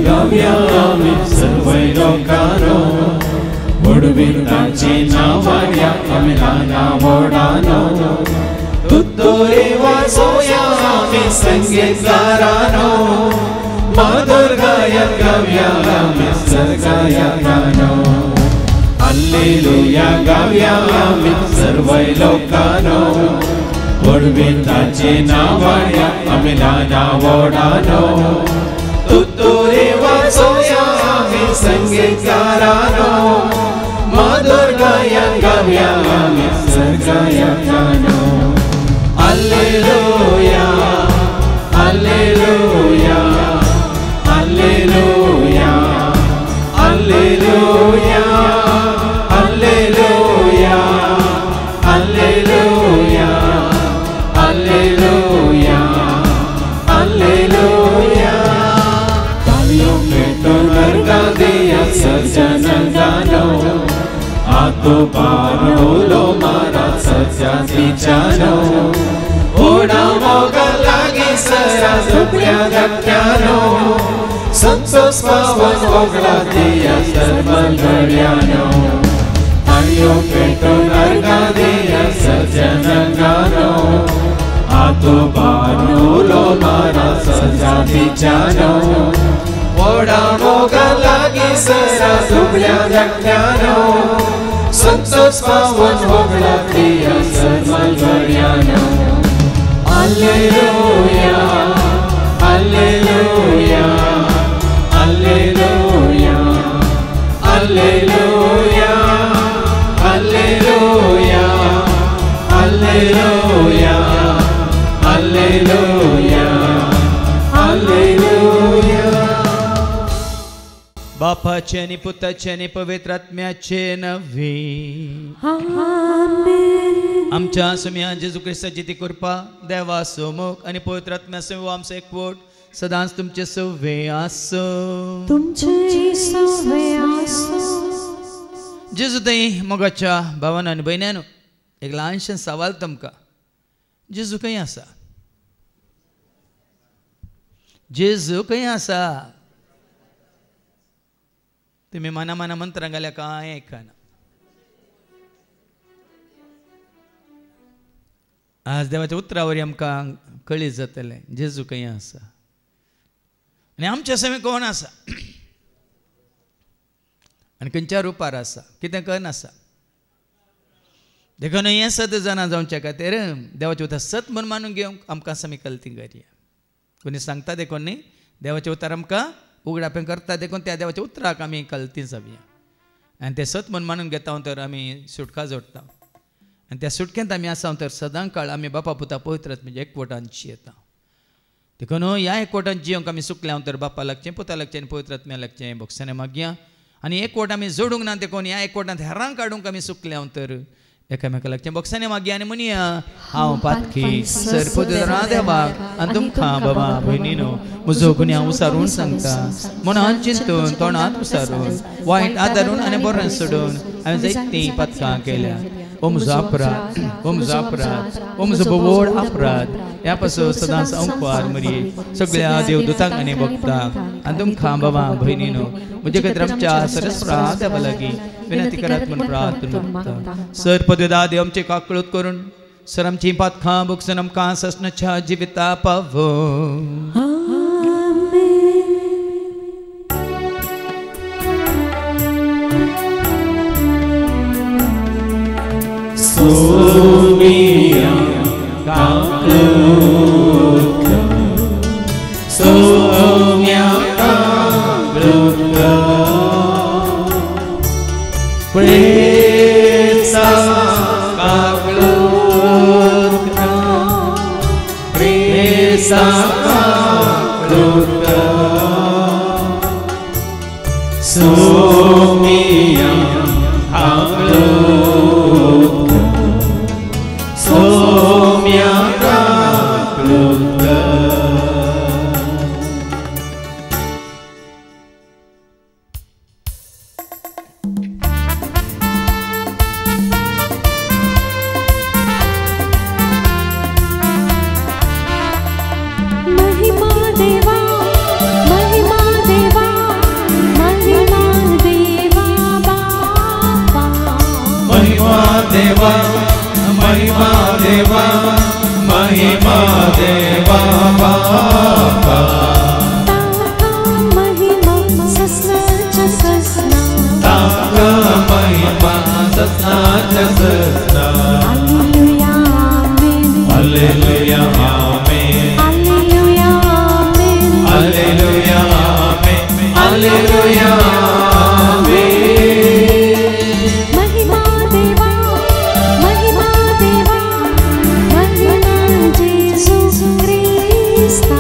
गाव्यामी सर्व लोकानो उडवीन तांची नावाड्या अमिलाना वोडानो तुत्तोरे वाजोया आमी संगीतकारानो मधुर गायक गाव्या आमी सर्गायकानो हालेलुया गाव्या आमी सर्व लोकानो उडवीन तांची नावाड्या अमिलाना वोडानो तुत्तोरे वाजोया आमी संगीतकारानो मधुर गायक गाव्या आमी सर्गायकानो hallelujah hallelujah hallelujah hallelujah hallelujah hallelujah hallelujah hallelujah तालियों में तो लगा दिया सर्जनगानो आतो पारो मारा सजा दिचानो ओडा मोगा लागी सरा दुखल्या धक्क्यानो संतोष पावन ओगला दिया सर्वल घड्यानो तालियों पेटो लगा दिया सर्जनगानो आतो पारो मारा सजा दिचानो ओडा मोगा लागी सरा दुखल्या धक्क्यानो संतोष पावन ओगला दिया सर्वल घड्यानो hallelujah hallelujah hallelujah hallelujah hallelujah hallelujah hallelujah hallelujah बापाचे आणि पुत्राचे आणि पवित्र आत्म्याचे नव्हे आमेन आमच्या सुम्या जेजू ख्रिस्ताची ती कृपा देवा सोमोक आणि पवित्र आत्म्यासह आमचा एकवट सदांच तुमचे सव्वे आसो तुमचे सव्वे आसो जेजू ताई मोगाच्या भावांनो आनी भयण्यांनो एक ल्हानशें सवाल तुमकां जेजू खंय आसा जेजू खंय आसा तुम्ही मना मना मंत्रां घाल्या कांय आयकना आज देवाच्या उतरावरी आमकां कळीत जातलें जेजू खंय आसा आनी आमचे समें कोण आसा आनी खंयच्या रुपार आसा कितें करन आसा देखून हें सत जाणा जावचे खातीर देवाचें उतर सत म्हूण मानून घेवंक आमकां समी कल्ती करया कोणी सांगता देखून न्ही देवाचें उतर आमकां उगडापें करता देखून त्या देवाच्या उतराक आमी कल्ती जावया आनी तें सत म्हूण मानून घेता तर आमी सुटका जोडटा आनी त्या सुटकेंत आमी आसा तर सदां काळ आमी बापा पुता पवित्र म्हणजे एकवटान जियेता देखून ह्या एकवटान जियोंक आमी सुकल्या तर बापा लागचें पुता लागचें आनी पवित्र आत्म्या लागचें भोगसाने मागया आनी एकवट आमी जोडूंक ना देखून ह्या एकवटांत हेरांक काडूंक आमी सुकल्या तर एकामेका लागचें भोगसाने मागया आनी म्हणया हांव पातकी सर पदरा देवाक आनी तुमकां बाबा भयणीनो म्हजो गुन्यांव उसारून सांगता मनांत चिंतून तोंडांत उसारून वायट आदारून आनी बरें सोडून हांवें जायतीं पातकां केल्या ओ म्हजो अपराध ओ म्हजो अपराध ओ म्हजो व्हड अपराध ह्या पासून सदांच अंकवार मरी सगळ्या देवदूतांक आनी भक्तांक आनी तुमकां बाबा भयणीनो म्हजे खातीर आमच्या सरस्वरा देवा लागीं विनंती करात म्हूण प्रार्थना मागता सर पददा देव आमचे काकळूत करून सर आमची पातकां भोगसून आमकां ससनाच्या जिविता पावो Sumia kakluka Sumia kakluka Presa kakluka Presa kakluka Sumia kakluka देवा महिमा देवा महिमा देवा बापा ताका महिमा ससनाच्या ससना hallelujah amen hallelujah amen hallelujah amen hallelujah महिमा देवा महिमा देवा महिमा जेसु ख्रिस्ता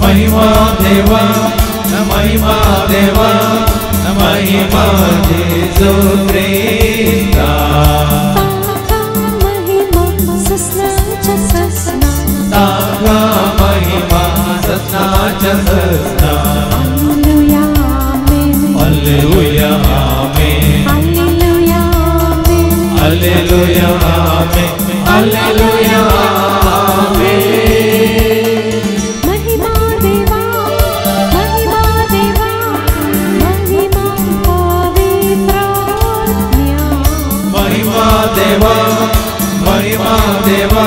महिमा देवा महिमा देवा महिमा जेसु ख्रिस्ता ताका महिमा ससनाच्या ससना hallelujah amen hallelujah amen hallelujah amen hallelujah amen महिमा देवा महिमा देवा महिमा पवित्रात्म्या महिमा देवा महिमा देवा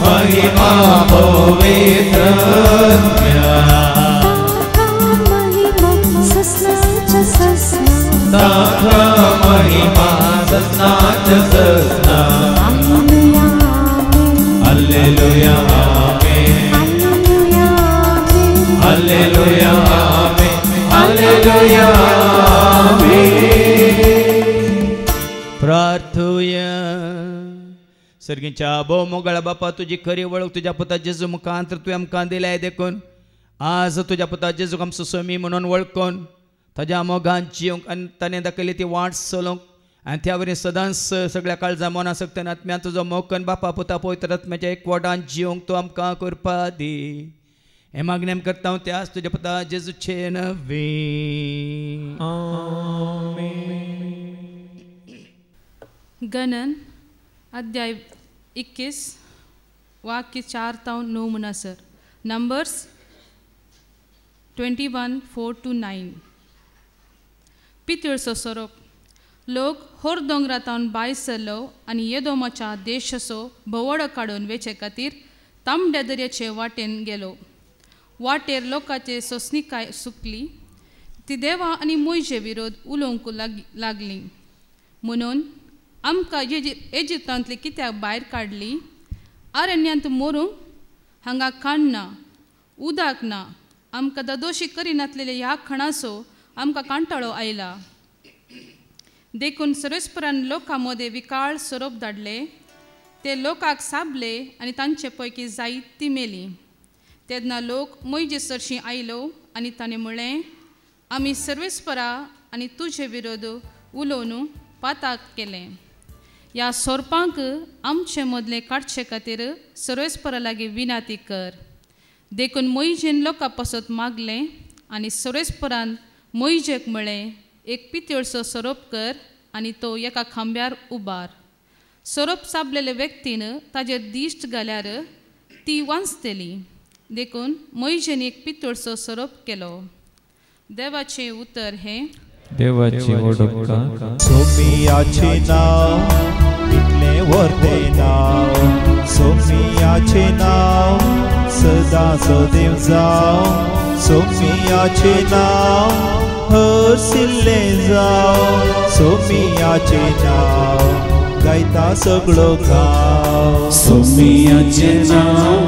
महिमा पवित्रात्म्या ताका महिमा ससनाच्या ससना hallelujah amen hallelujah amen hallelujah amen प्रार्थूया सर्गीच्या भोव मोगळा बापा तुझी खरी वळख तुझ्या पुता जेजू मुखांतर तुवें आमकां दिल्याय देखून आज तुझ्या पुता जेजूक आमचो स्वामी म्हणून वळखून ताज्या मोगान जिवंक आनी ताणें दाखयली ती वाट चलोवंक आनी त्या वरी सदांच सगळ्या काळजा मना सकते आत्म्या तुजो मोगन बापा पुता पवित्र आत्म्याच्या एकवटान जिवंक तूं आमकां करपा दी हे मागणें करता हांव त्याच तुज्या पुता जेजूचे नवे गणन अध्याय 21 वाक्य 4 ता 9 म्हणसर नंबर्स 21:4-9 पितळसो सोरोप लोक होर दोंगरातावन भायर सरलो आनी येदोमाच्या देशाचो भोवडो काडून वेचे खातीर तांबड्या दर्याचे वाटेन गेलो वाटेर लोकांचे सोंसणीकाय सुकली ती देवा आनी मोयजे विरोध उलोवंक लागली म्हणून आमकां इजिप्तांतली कित्याक भायर काडली अरण्यांत मरूंक हांगा खाण ना उदक ना आमकां दोशी करिनासलेल्या ह्या खणाचो आमकां कांटाळो आयला देखून सर्वेस्परान लोकां मदें विकाळ सोरोप धाडले ते लोकांक साबले आनी तांचे पैकी जायतीं मेली तेन्ना लोक मोयजे सरशी आयलो आनी ताणें म्हळें आमी सर्वेस्परा आनी तुजे विरोध उलोवन पाताक केलें ह्या सोरपांक आमचे मदले काडचे खातीर सर्वेस्परा लागीं विनाती कर देखून मोयजेन लोकां पासत मागलें आनी सर्वेस्परान मोयजेक म्हळें एक पितळचो सोरोप कर आनी तो एका खांब्यार उबार सोरोप साबलेले व्यक्तीन ताजेर दिश्ट घाल्यार ती वांचतली देखून मोयजेन एक पितळचो सोरोप केलो देवाचें उतर हें देवाची ओडका सोमियाचे नाव इतले व्हरते नाव सोमियाचे नाव सदा सदैव जाव सोमियाचे नाव हरसिल्ले जाव सोमियाचे नाव गायता सगळो गांव सोमियाचे नाव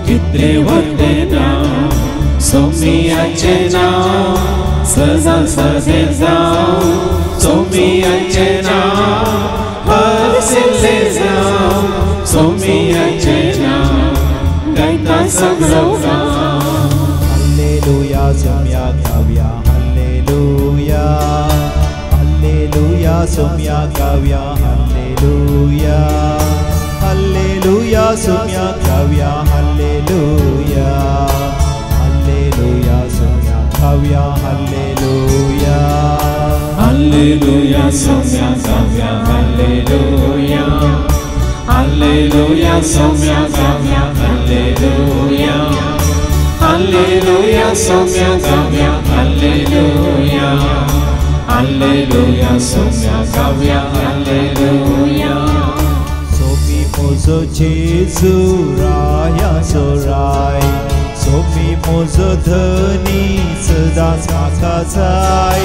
कितले व्हरते नाव सोमियाचे नाव सदा सदैव जाव सोमियाचे नाव हरसिल्ले जाव सोमियाचे नाव गायता सगळो गांव हालेलुया सोम्या गावया हालेलुया हालेलुया सोम्या गावया हालेलुया हालेलुया सोम्या गावया हालेलुया हालेलुया सोम्या गावया हालेलुया हालेलुया सोम्या गावया हालेलुया हालेलुया सोम्या गावया हालेलुया हालेलुया सोम्या गावया हालेलुया हालेलुया सोम्या गावया हालेलुया मोजो जेजू रायाचो राय सोमी मोजो धनी सदांच म्हाका जाय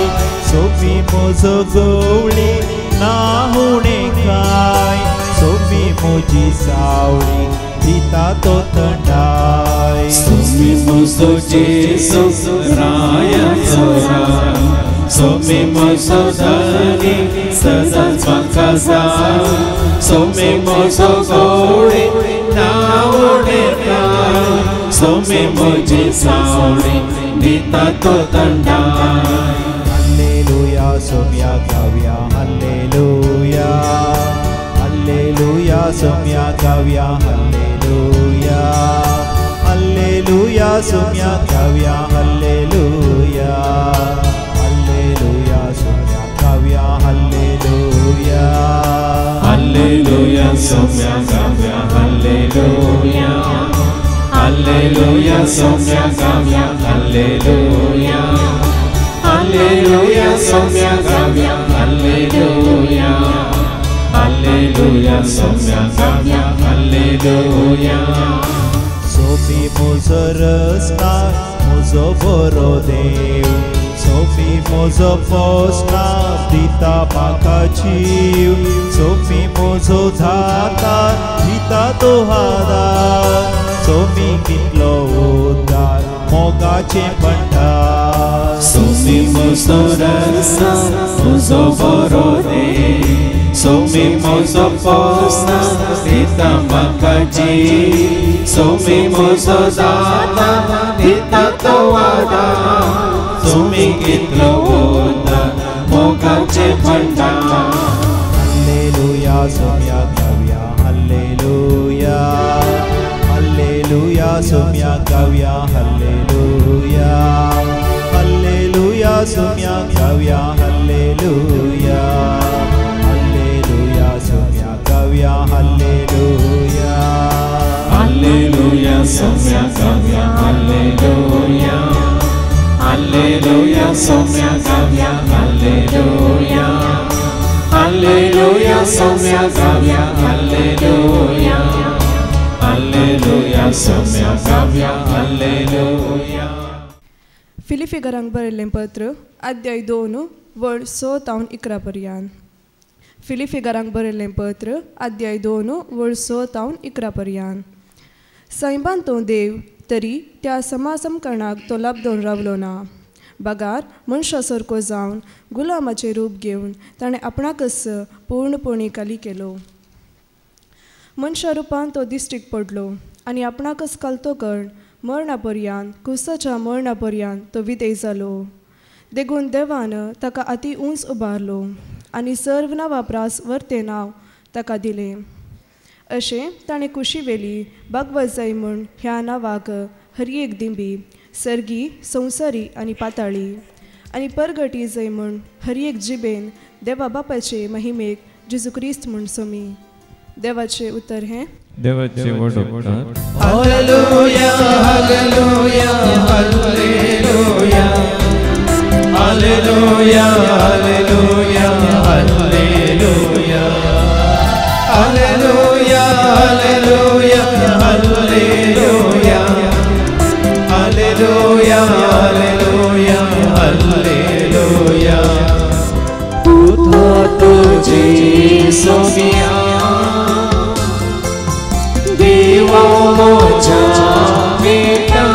सोमी मोजो गवळी ना हुणें काय सोमी मोजी सावळी दिता तो थंडाय सोमी मोजो जेजू रायाचो राय सोमी मोजो धनी सदांच म्हाका जाय सोमी मोजो गवळी ना हुणें काय सोमी मोजी सावळी दिता तो थंडाय हालेलुया सोम्या गावया हालेलुया हालेलुया सोम्या गावया हालेलुया हालेलुया सोम्या गावया हालेलुया हालेलुया सोम्या गावया हालेलुया हालेलुया सोम्या गावया हालेलुया हालेलुया सोम्या गावया हालेलुया हालेलुया सोम्या गावया हालेलुया हालेलुया सोम्या गावया हालेलुया सोमी मोजो रस्ता मोजो बरो देव सोमी मोजो पोसना दिता म्हाका जीव सोमी मोजो धातार दिता तो हादार सोमी कितलो उद्दार मोगाचे भंडार सोमी मोजो रस्ता मोजो बरो देव सोमी मोजो पोसना दिता म्हाका जीव सोमी मोजो दाता दिता तो आदार सोमी कितलो उद्दार मोगाचे भंडार हालेलुया सोम्या गावया हालेलुया हालेलुया सोम्या गावया हालेलुया हालेलुया सोम्या गावया हालेलुया हालेलुया सोम्या गावया हालेलुया हालेलुया सोम्या गावया हालेलुया हालेलुया सोम्या गावया हालेलुया हालेलुया सोम्या गावया हालेलुया हालेलुया सोम्या गावया हालेलुया फिलिपिकरांक बरयल्लें पत्र अध्याय 2 वड 6 तावन 11 पर्यंत फिलिपिकरांक बरयल्लें पत्र अध्याय 2 वड 6 तावन 11 पर्यंत सैबान तो देव तरी त्या समासमकरणाक तो लाभदोन रावलो ना बगार मनशा सारको जावन गुलामाचें रूप घेवन ताणें आपणाकच पूर्णपणी खाली केलो मनशा रुपान तो दिश्टीक पडलो आनी आपणाकच कालतो कर्ण मरणा पर्यंत कुसाच्या मरणा पर्यंत तो विधेय जालो देखून देवान ताका अति उंच उबारलो आनी सर्व नांवापरास वर्ते नांव ताका दिलें अशें ताणें कुशी वेली भगवत जाय म्हूण ह्या नांवाक हरी एक दिंबी सर्गी संवसारी आनी पाताळी आनी परगटी जाय म्हूण हरी एक जिबेन देवा बापाचे महिमेक जेजू क्रिस्त म्हूण सोमी देवाचे उतर हें देवाचे वडोवकार hallelujah hallelujah hallelujah hallelujah hallelujah hallelujah hallelujah hallelujah hallelujah hallelujah hallelujah hallelujah उठा तुझे सोमिया देवा मोजा बेटा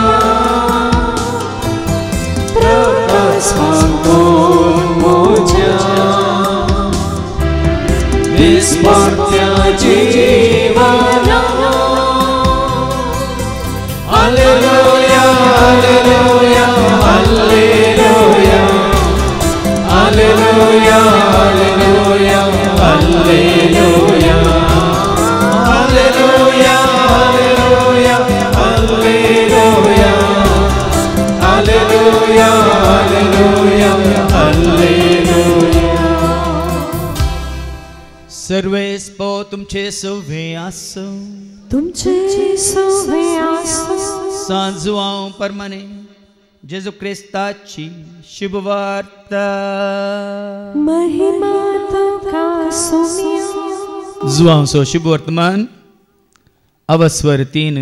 प्रकाश मागून मोजा निस्वार्थ्या जीवना hallelujah hallelujah hallelujah hallelujah hallelujah hallelujah hallelujah hallelujah hallelujah hallelujah hallelujah hallelujah सर्वेस्पो तुमचे सवे आसो तुमचे सवे आसो सांजू हांव परमाने जेजू क्रिस्ताची शुभवार्ता महिमा तुका सोमिया जुआंसो शुभ वर्तमान अवस्वर 3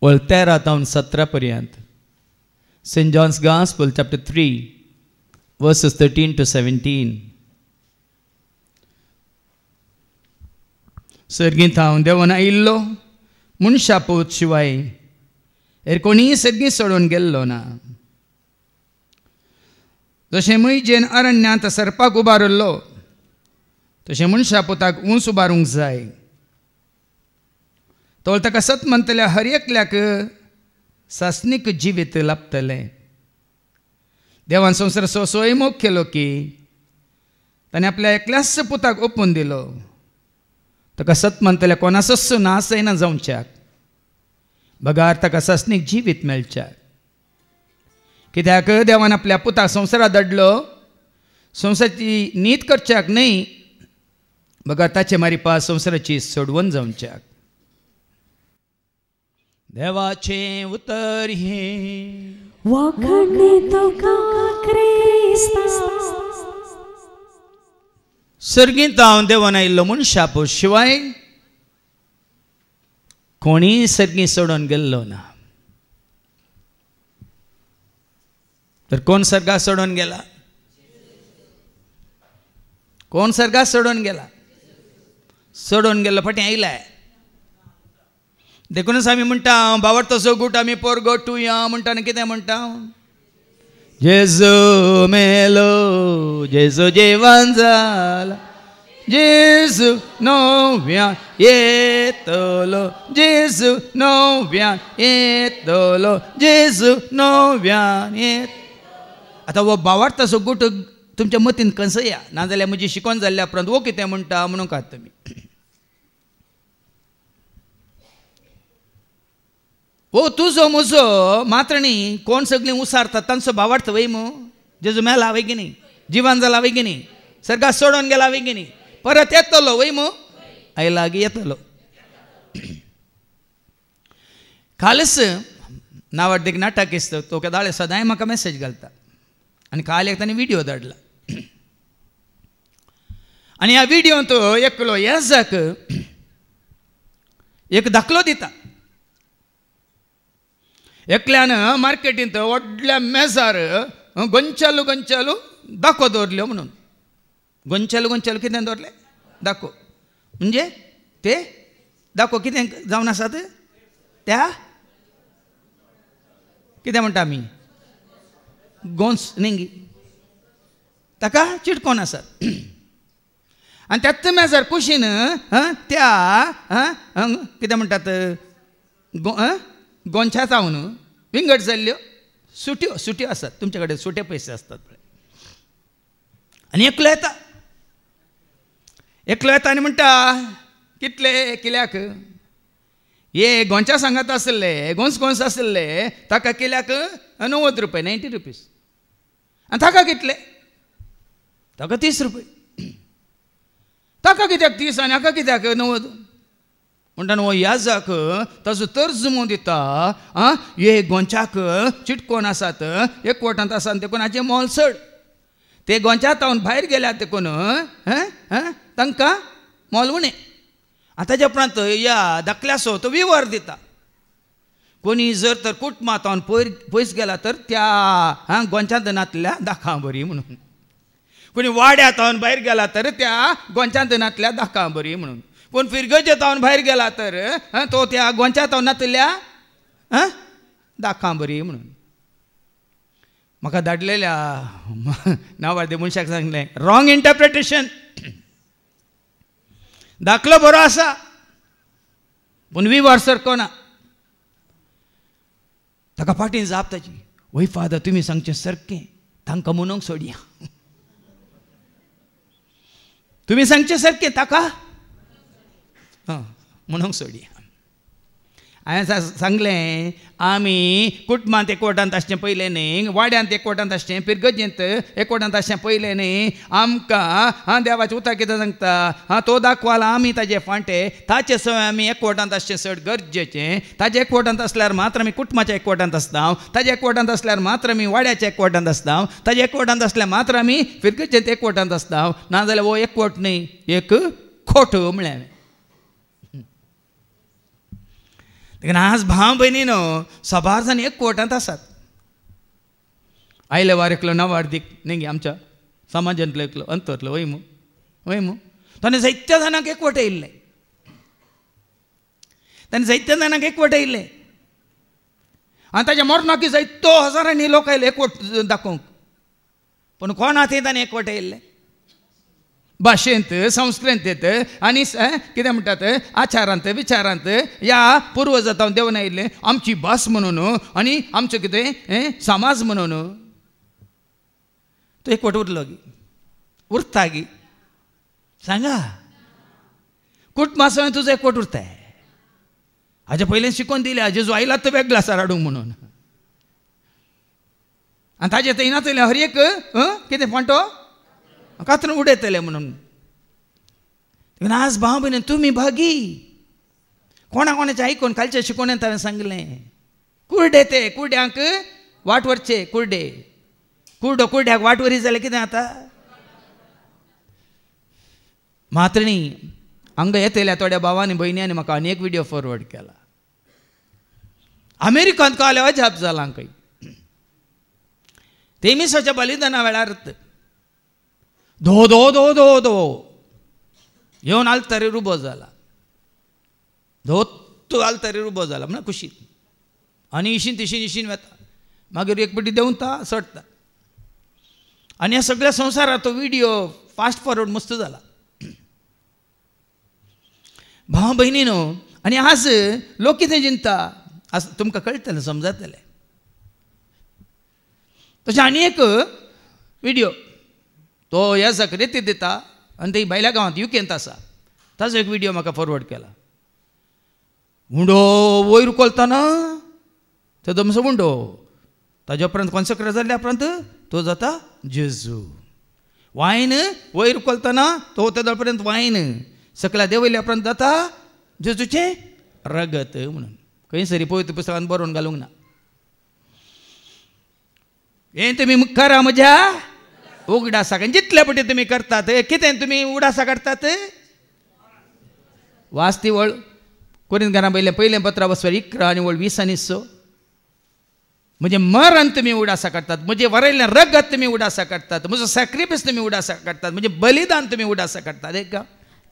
वळ 13 तावन 17 पर्यंत. St. John's Gospel chapter 3 verses 13 to 17. सर्गींत हांव देवान आयिल्लो म्हूण शापोत शिवाय हेर कोणीय सर्गी सोडून गेल्लो ना. जशें मैजेन अरण्यांत सरपाक उबारल्लो तशें म्हूण शापोताक ऊंच उबारूंक जाय. तोळ ताका सत म्हणटल्या हर एकल्याक सासनीक जिवीत लाभतलें. देवान संवसार सोय मोग केलो की ताणें आपल्या एकल्याच पुताक ओपून दिलो. ताका सत म्हणटल्या कोणाचोच नास जायना जावच्याक, बगार ताका सासनीक जिवीत मेळच्याक. कित्याक देवान आपल्या पुताक संवसारांत धाडलो संवसाराची नीत करच्याक न्हय, बगार ताचे मारिपा संवसाराची सोडवण जावच्याक. देवाचे उतर हे वखणी तुका क्रिस्ता. सर्गींत हांव देवान आयिल्लो म्हूण शापो शिवाय कोणीय सर्गी सोडून गेल्लो ना. तर कोण सर्गा सोडून गेला? कोण सर्गा सोडून गेला? सोडून गेल्लो फाटीं आयलाय. देखूनच आमी म्हणटा बावरतो जोगूट आमी पोरगोटुया म्हणटा आनी कितें म्हणटा? जेजू मेलो, जेजू जेवण जाला, जेजू नव्यान येतलो, जेजू नव्यान येतलो, जेजू नव्यान येत. आतां हो बावार्थ जोगूट तुमच्या मतीन कसया, नाजाल्यार म्हजी शिकोवन जाल्ल्या उपरांत वो कितें म्हणटा म्हणून खात तुमी. ओ तुजो म्हजो मात्र न्ही कोण सगळीं उसारतात तांचो भावार्थ वय मू. जेजू मेला वय की न्ही, जिवान जाला वय की न्ही, सर्गा सोडून गेला वय की न्ही, परत येतलो वय मू, आयला गी येतलो. कालच नावाड देख नाटक इसतो तो दाळे सदांय म्हाका मेसेज घालता आनी काल एक ताणें विडियो धाडला. आनी ह्या विडियोंत एकलो येजाक एक दाखलो दिता. एकल्यान मार्केटींत व्हडल्या मेजार गोंचालू गोंचालू दाखो दवरल्यो म्हणून. गोंचालू गोंचालू कितें दवरले? दाखो. म्हणजे ते दाखो कितें जावन आसात? त्या कितें म्हणटा आमी गोंस न्ही, ताका चिटकोन आसात. आनी त्याच मेजार कुशीन त्या कितें म्हणटात गोंच्या जावन विंगड जाल्ल्यो सुट्यो सुट्यो आसात. तुमचे कडेन सुटे पयशे आसतात पळय. आनी एकलो येता आनी म्हणटा कितले कित्याक हे गोंच्या सांगात आसले गोंस गोंस आसले ताका कित्याक 90 रुपये 90 रुपीज. आनी ताका कितले? ताका 30 रुपये. ताका कित्याक 30 आनी हाका कित्याक 90? म्हणटा हो याजाक ताजो तर्जुमो दिता. हे गोंच्याक चिटकोन आसात, एकवटांत आसात, देखून हाचें मोल चड. ते गोंच्या तावन भायर गेल्यात देखून तांकां मोल उणें. ताच्या उपरांत ह्या धाकल्याचो तो विवर दिता. कोणी जर तर कुटुंबां तावन पयस गेला तर त्या गोंच्या दनांतल्या दाखां बरी म्हणून. कोणी वाड्या तावन भायर गेला तर त्या गोंच्या दनांतल्या दाखां बरी म्हणून. कोण फिरगजे तावन भायर गेला तर तो त्या गोंच्या तावनांतल्या दाखां बरी म्हणून. म्हाका धाडलेल्या नावाडे मनशाक सांगलें रॉंग इंटरप्रिटेशन. दाखलो बरो आसा पूण विवर सारको ना. ताका फाटीं जाप ताची वय फादर तुमी सांगचें सारकें तांकां म्हणूंक सोडया. तुमी सांगचें सारकें ताका म्हणूंक सोडया. हांवें सांगलें आमी कुटुंबांत एकवटांत आसचें पयलें न्ही, वाड्यांत एकवटांत आसचें, पिरगजेंत एकवटांत आसचें पयलें न्ही. आमकां देवाचें उतर कितें सांगता तो दाखवाला आमी ताजे फांटे. ताचे सवय आमी एकवटांत आसचें चड गरजेचें. ताजे एकवटांत आसल्यार मात्र आमी कुटुंबाच्या एकवटांत आसता. ताजे एकवटांत आसल्यार मात्र आमी वाड्याच्या एकवटांत आसता. ताजे एकवटांत आसल्यार मात्र आमी पिरगजेंत एकवटांत आसता. नाजाल्यार हो एकवट न्ही एक खोट म्हळ्यार. देखून आज भाव भयणीनो सबार जाण एक कोर्टांत आसात. आयले वार एकलो नवार्दीक न्ही आमच्या समाजांतलो एकलो अंतरलो वय मू ताणें जायत्या जाणांक एकवट येयल्ले. ताणें जायत्या जाणांक एकवट येयल्ले आनी ताच्या मरणाकी जायतो हजारांनी लोक आयले एकवट दाखोवंक. पूण कोण थंय ताणें एकवट येयल्ले भाशेंत संस्कृतेंत आनी कितें म्हणटात आचारांत विचारांत ह्या पुर्वजांत देंवन आयिल्ले आमची भास म्हणून आनी आमचो कितें समाज म्हणून. तो एकवट उरलो गी उरता गी सांगा कुटुंबासो तुजो एकवट उरता. हाजे पयलें शिकोवन दिलें जेजू आयला तो वेगळो आसा राडूंक म्हणून आनी ताजे थंय नातले हर एक कितें फांटो कातरून उडयतले म्हणून. आज भाव भयण तुमी भागी कोणाचें आयकून कालच्या शिकोवण्यान हांवें सांगलें कुर्डे ते कुर्ड्यांक वाट व्हरचे कुर्ड्याक वाट व्हरी जाल्यार कितें जाता. मात्रिणी हांगा येतल्या थोड्या भावांनी भयण्यांनी म्हाका आनी एक व्हिडिओ फॉरवर्ड केला. अमेरिकांत काल अजाप जाला खंय तेमिसाच्या बलिदाना वेळार धो धो धो धो धो येवन आल्तारीर उबो जाला. धोत्तू आल्तारीर उबो जाला म्हणून खुशीन आनी इशीन वता मागीर एक पटी देंवता सडटा आनी ह्या सगळ्या संवसारात तो व्हिडिओ फास्ट फॉरवर्ड मस्त जाला. भाव भयणीनो आनी आज लोक कितें चिंता आज तुमकां कळटलें समजतलें. तशें आनी एक व्हिडिओ तो ह्या रेती दिता आनी थंय भायल्या गांवांत युकेंत आसा ताजो एक व्हिडिओ म्हाका फॉरवर्ड केला. हुंडो वयर उखलतना तो दमसो हुंडो ताजे उपरांत कॉन्सेक्रेट जाल्ल्या उपरांत तो जाता जेजू. वायन वयर उखलतना तो तेदो पर्यंत वायन सकला देंवयल्या उपरांत जाता जेजूचें रगत म्हणून. खंय सरी पवित्र पुस्तकांत बरोवन घालूंक ना. हें तुमी करा म्हज्या उगडासाक जितले पटी तुमी करतात कितें तुमी उगडासा काडटात. वाचती वळ कोरिंथकारां पयलें पत्रा बसवार 11 आनी वळ 20 आनी 6 म्हणजे मरण तुमी उगडासा काडटात म्हणजे वरयल्लें रगत तुमी उगडासा काडटात म्हजो सॅक्रिफायस तुमी उगडासा काडटात म्हणजे बलिदान तुमी उगडासा काडटात. एक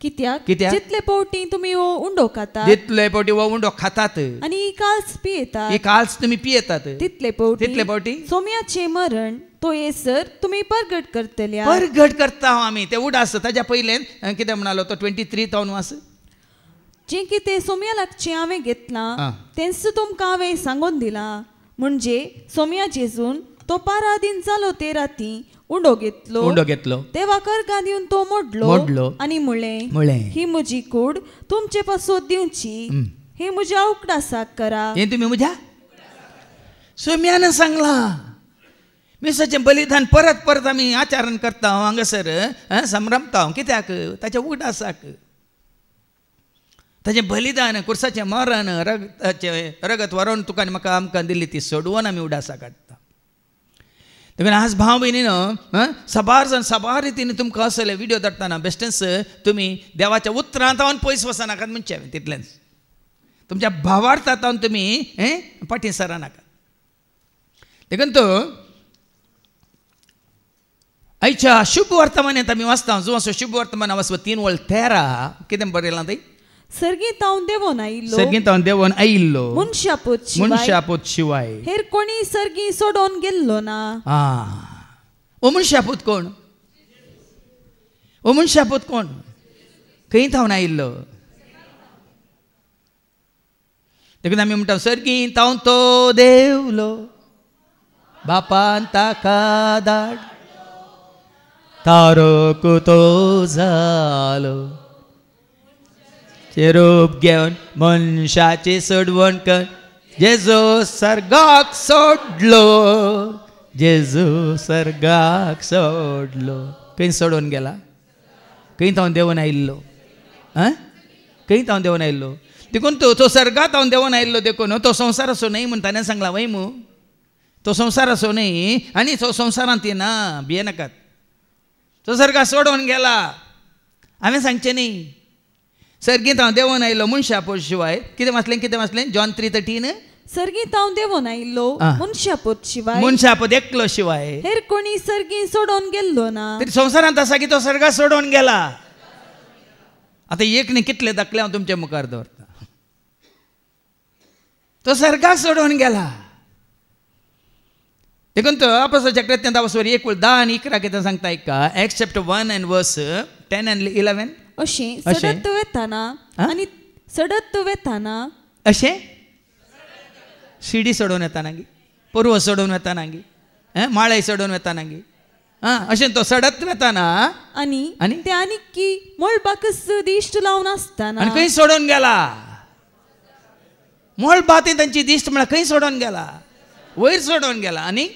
कित्याक जितले पावटी तुमी हो उंडो खातात जितले पावटी हो उंडो खातात आनी काल्स पियेतात ही काल्स तुमी पियेतात तितले पावटी सोम्याचें मरण तो येसर तुमी परगट करतल्या. परगट करता आमी ते उडास ताज्या पयलें कितें म्हणालो तो 23 तावन वास. जें कितें सोम्या लागचें हांवें घेतलां तेंच तुमकां हांवें सांगून दिलां. म्हणजे सोम्या जेजून तो पाराधीन जालो ते राती उंडो घेतलो तेव्हा करगा दिवन तो मोडलो आनी म्हळें ही म्हजी कूड तुमचे पासत दिवची ही म्हज्या उगडासाक करा. हें तुमी म्हज्या सोम्यान सांगलां. मिसाचें बलिदान परत परत आमी आचरण करता हांगासर संभ्रमता कित्याक ताच्या उगडासाक. ताचें बलिदान कुर्साचें मरण रगत व्हरोन तुका आनी म्हाका आमकां दिल्ली ती सोडवून आमी उडासा काडटा. देखून आज भाव भयणीनो सबार रितीन तुमकां असले व्हिडिओ धाडटना बेश्टेच तुमी देवाच्या उतरांत हांव पयस वचनाकात म्हणचें हांवें तितलेंच. तुमच्या भावार्थांत तुमी फाटीं सरनाकात. देखून तो आयच्या शुभ वर्तमानांत आमी वाचता जो असो शुभ वर्तमान वाचप 3:13 कितें बरयलां थंय. सर्गीत हांव देंवन आयिल्लो मनशापूत शिवाय हेर कोणी सर्गी सोडून गेल्लो ना. ओ मनशापूत कोण खंय थावन आयिल्लो. देखून आमी म्हणटा सर्गीत हांव तो देवलो बापान ताका धाड तारोक तो जालो रूप घेवन मनशाची सोडवण कर. जेजू सर्गाक सोडलो खंय सोडून गेला खंय थावन देंवन आयिल्लो देखून तो सर्गात हांव देंवन आयिल्लो देखून तो संवसार असो न्हय म्हण ताणें सांगला वय मू तो संवसार असो न्हय आनी तो संवसारांत ना भियेनाकात. तो सर्गाक सोडून गेला हांवें सांगचें न्ही. सर्गीत हांव देंवन आयलो मनशा शिवाय कितें वाचलें जॉन 3:13 सर्गीत हांव देंवन आयिल्लो मनशापोत शिवाय मनशापोत एकलो शिवाय हेर कोणी सर्गी सोडून गेल्लो ना. तरी संवसारांत आसा की तो सर्गा सोडून गेला. आतां एक न्ही कितले दाखले हांव तुमच्या मुखार दवरता. तो सर्गाक सोडून गेला. देखून तो अपोस्तलाच्या कृत्यांत 1:10 आनी 11 कितें सांगता ऐका. Acts chapter 1 and verse 10 and 11 अशें सडत वेताना आनी सडत वेताना अशें शिडी सोडून येताना गी पर्व सोडून येताना गी माळय सोडून येताना गी अशें तो सडत वेताना आनी ते आनी मोळपाकच दिश्ट लावन आसताना आनी खंय सोडून गेला. मोळपाती तांची दिश्ट म्हळ्यार खंय सोडून गेला. वयर सोडून गेला. आनी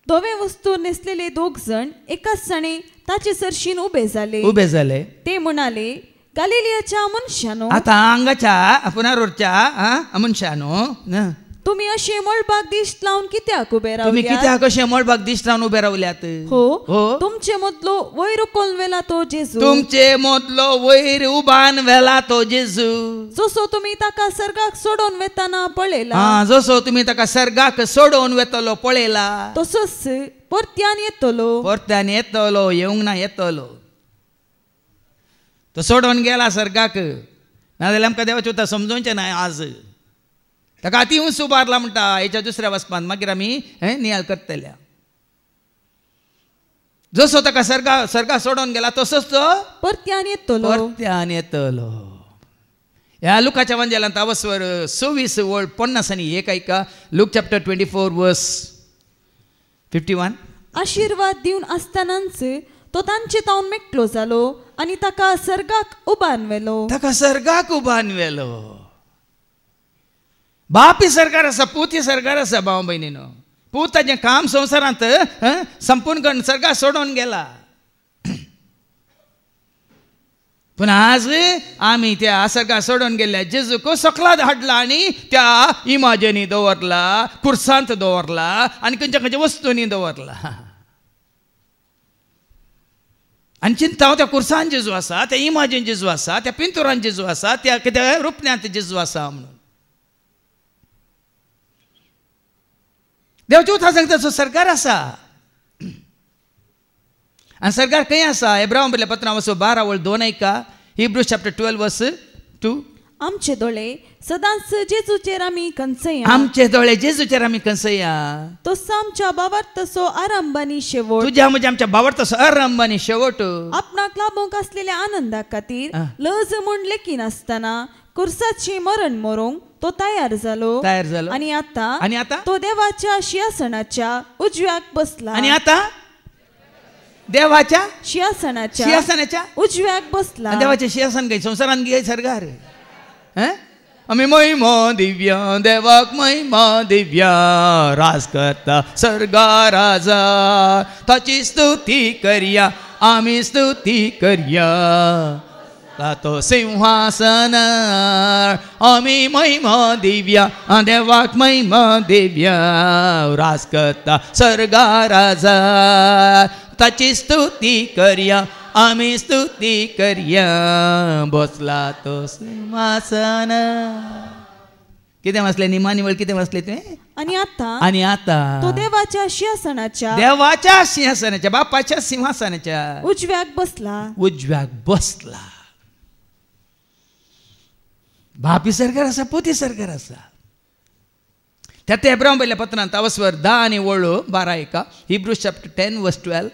धवे वस्तू नेसलेले 2 जण एकाच सणे ताचे सरशीन उबे जाले. ते म्हणाले गलिलियाच्या मनशानो आता हांगाच्या पुनारूरच्या मनशानो तुम्ही अशे मोळपाक दिश्ट लावन कित्याक उबे रावल्यात. तुम्ही कित्याक अशे मोळपाक दिश्ट लावन उबे रावल्यात. हो तुमचे मदलो वयर उखलून वेला तो जेजू. तुमचे मदलो वयर उबान वेला तो जेजू. जसो तुम्ही ताका सर्गाक सोडून वेताना पळयला. जसो तुम्ही ताका सर्गाक सोडून वेतलो पळयला तसोच परत्यान येतलो येवंक ना येतलो. तो सोडून गेला सर्गाक. नाजाल्यार आमकां देवाचें उतर समजोवचें ना आज. ताका अति उंच उबारला म्हणटा हेच्या दुसऱ्या वचपांत मागीर आमी नियाळ करतल्या. जसो ताका सर्गा सोडून गेला तसोच तो परत्यान येतलो. ह्या लुकाच्या वंजेलांत 26:50 आनी 1 ऐका. लूक चॅप्टर 24 वर्स 51. आशीर्वाद दिवन आसतनाच तो तांचे तावन मेकटलो जालो आनी ताका सर्गाक उबान वेलो. बापी सरकार आसा पुती सरकार आसा भाव भयणीनो. पूत ताजें काम संवसारांत संपूर्ण करून सर्गा सोडून गेला. पूण आज आमी त्या सर्गा सोडून गेल्ल्या जेजूक सकलाद हाडला आनी त्या इमाजेनी दवरला खुर्सांत दवरला आनी खंयच्या वस्तूंनी दवरला. आनी चिंता हांव त्या खुर्सांत जेजू आसा त्या इमाजेन जेजू आसा त्या पिंतुरान जेजू आसा त्या कितें रुपण्यांत जेजू आसा म्हणून. देवाचे उतर सांगता तसो सरकार आसा. आनी सरकार खंय आसा. हेब्रावां बरयल्ल्या पत्रांत 12:2 ऐका. हिब्रूज चॅप्टर 12 वर्स 2. आमचे दोळे सदांच जेजूचेर आमी कंसया. तसो आमच्या बाबार तसो आरंभानी शेवट. तुज्या म्हणजे आमच्या बाबार तसो आरंभानी शेवट. आपणाक लाभूंक आसलेल्या आनंदा खातीर लज म्हूण लेखीन आसतना कुर्साची मरण मरोंक तो तयार जालो. आनी आता तो देवाच्या सिंहासनाच्या उजव्याक बसला. आनी आता देवाच्या सिंहासनाच्या उजव्याक बसला. देवाचे सिंहासन खंय संवसारांत गे सरकार. आमी महिमा दिव्या देवाक महिमा दिव्या राज करता सर्गा राजा ताची स्तुती करया आमी स्तुती करया. तो सिंहासन आमी महिमा दिव्या देवाक महिमा दिव्या राज करता सर्गा राजा ताची स्तुती करया आमी स्तुती करया. बसला तो सिंहासन. कितें वाचलें निमानिवळ कितें वाचलें तुवें. आनी आता तो देवाच्या सिंहासनाच्या बापाच्या सिंहासनाच्या उजव्याक बसला. बापी सरकार आसा पोती सरकार आसा. त्या हेब्रावां बरयल्ल्या पत्रांत 10 आनी 12 ऐका. हिब्रूज चॅप्टर 10 वर्स 12.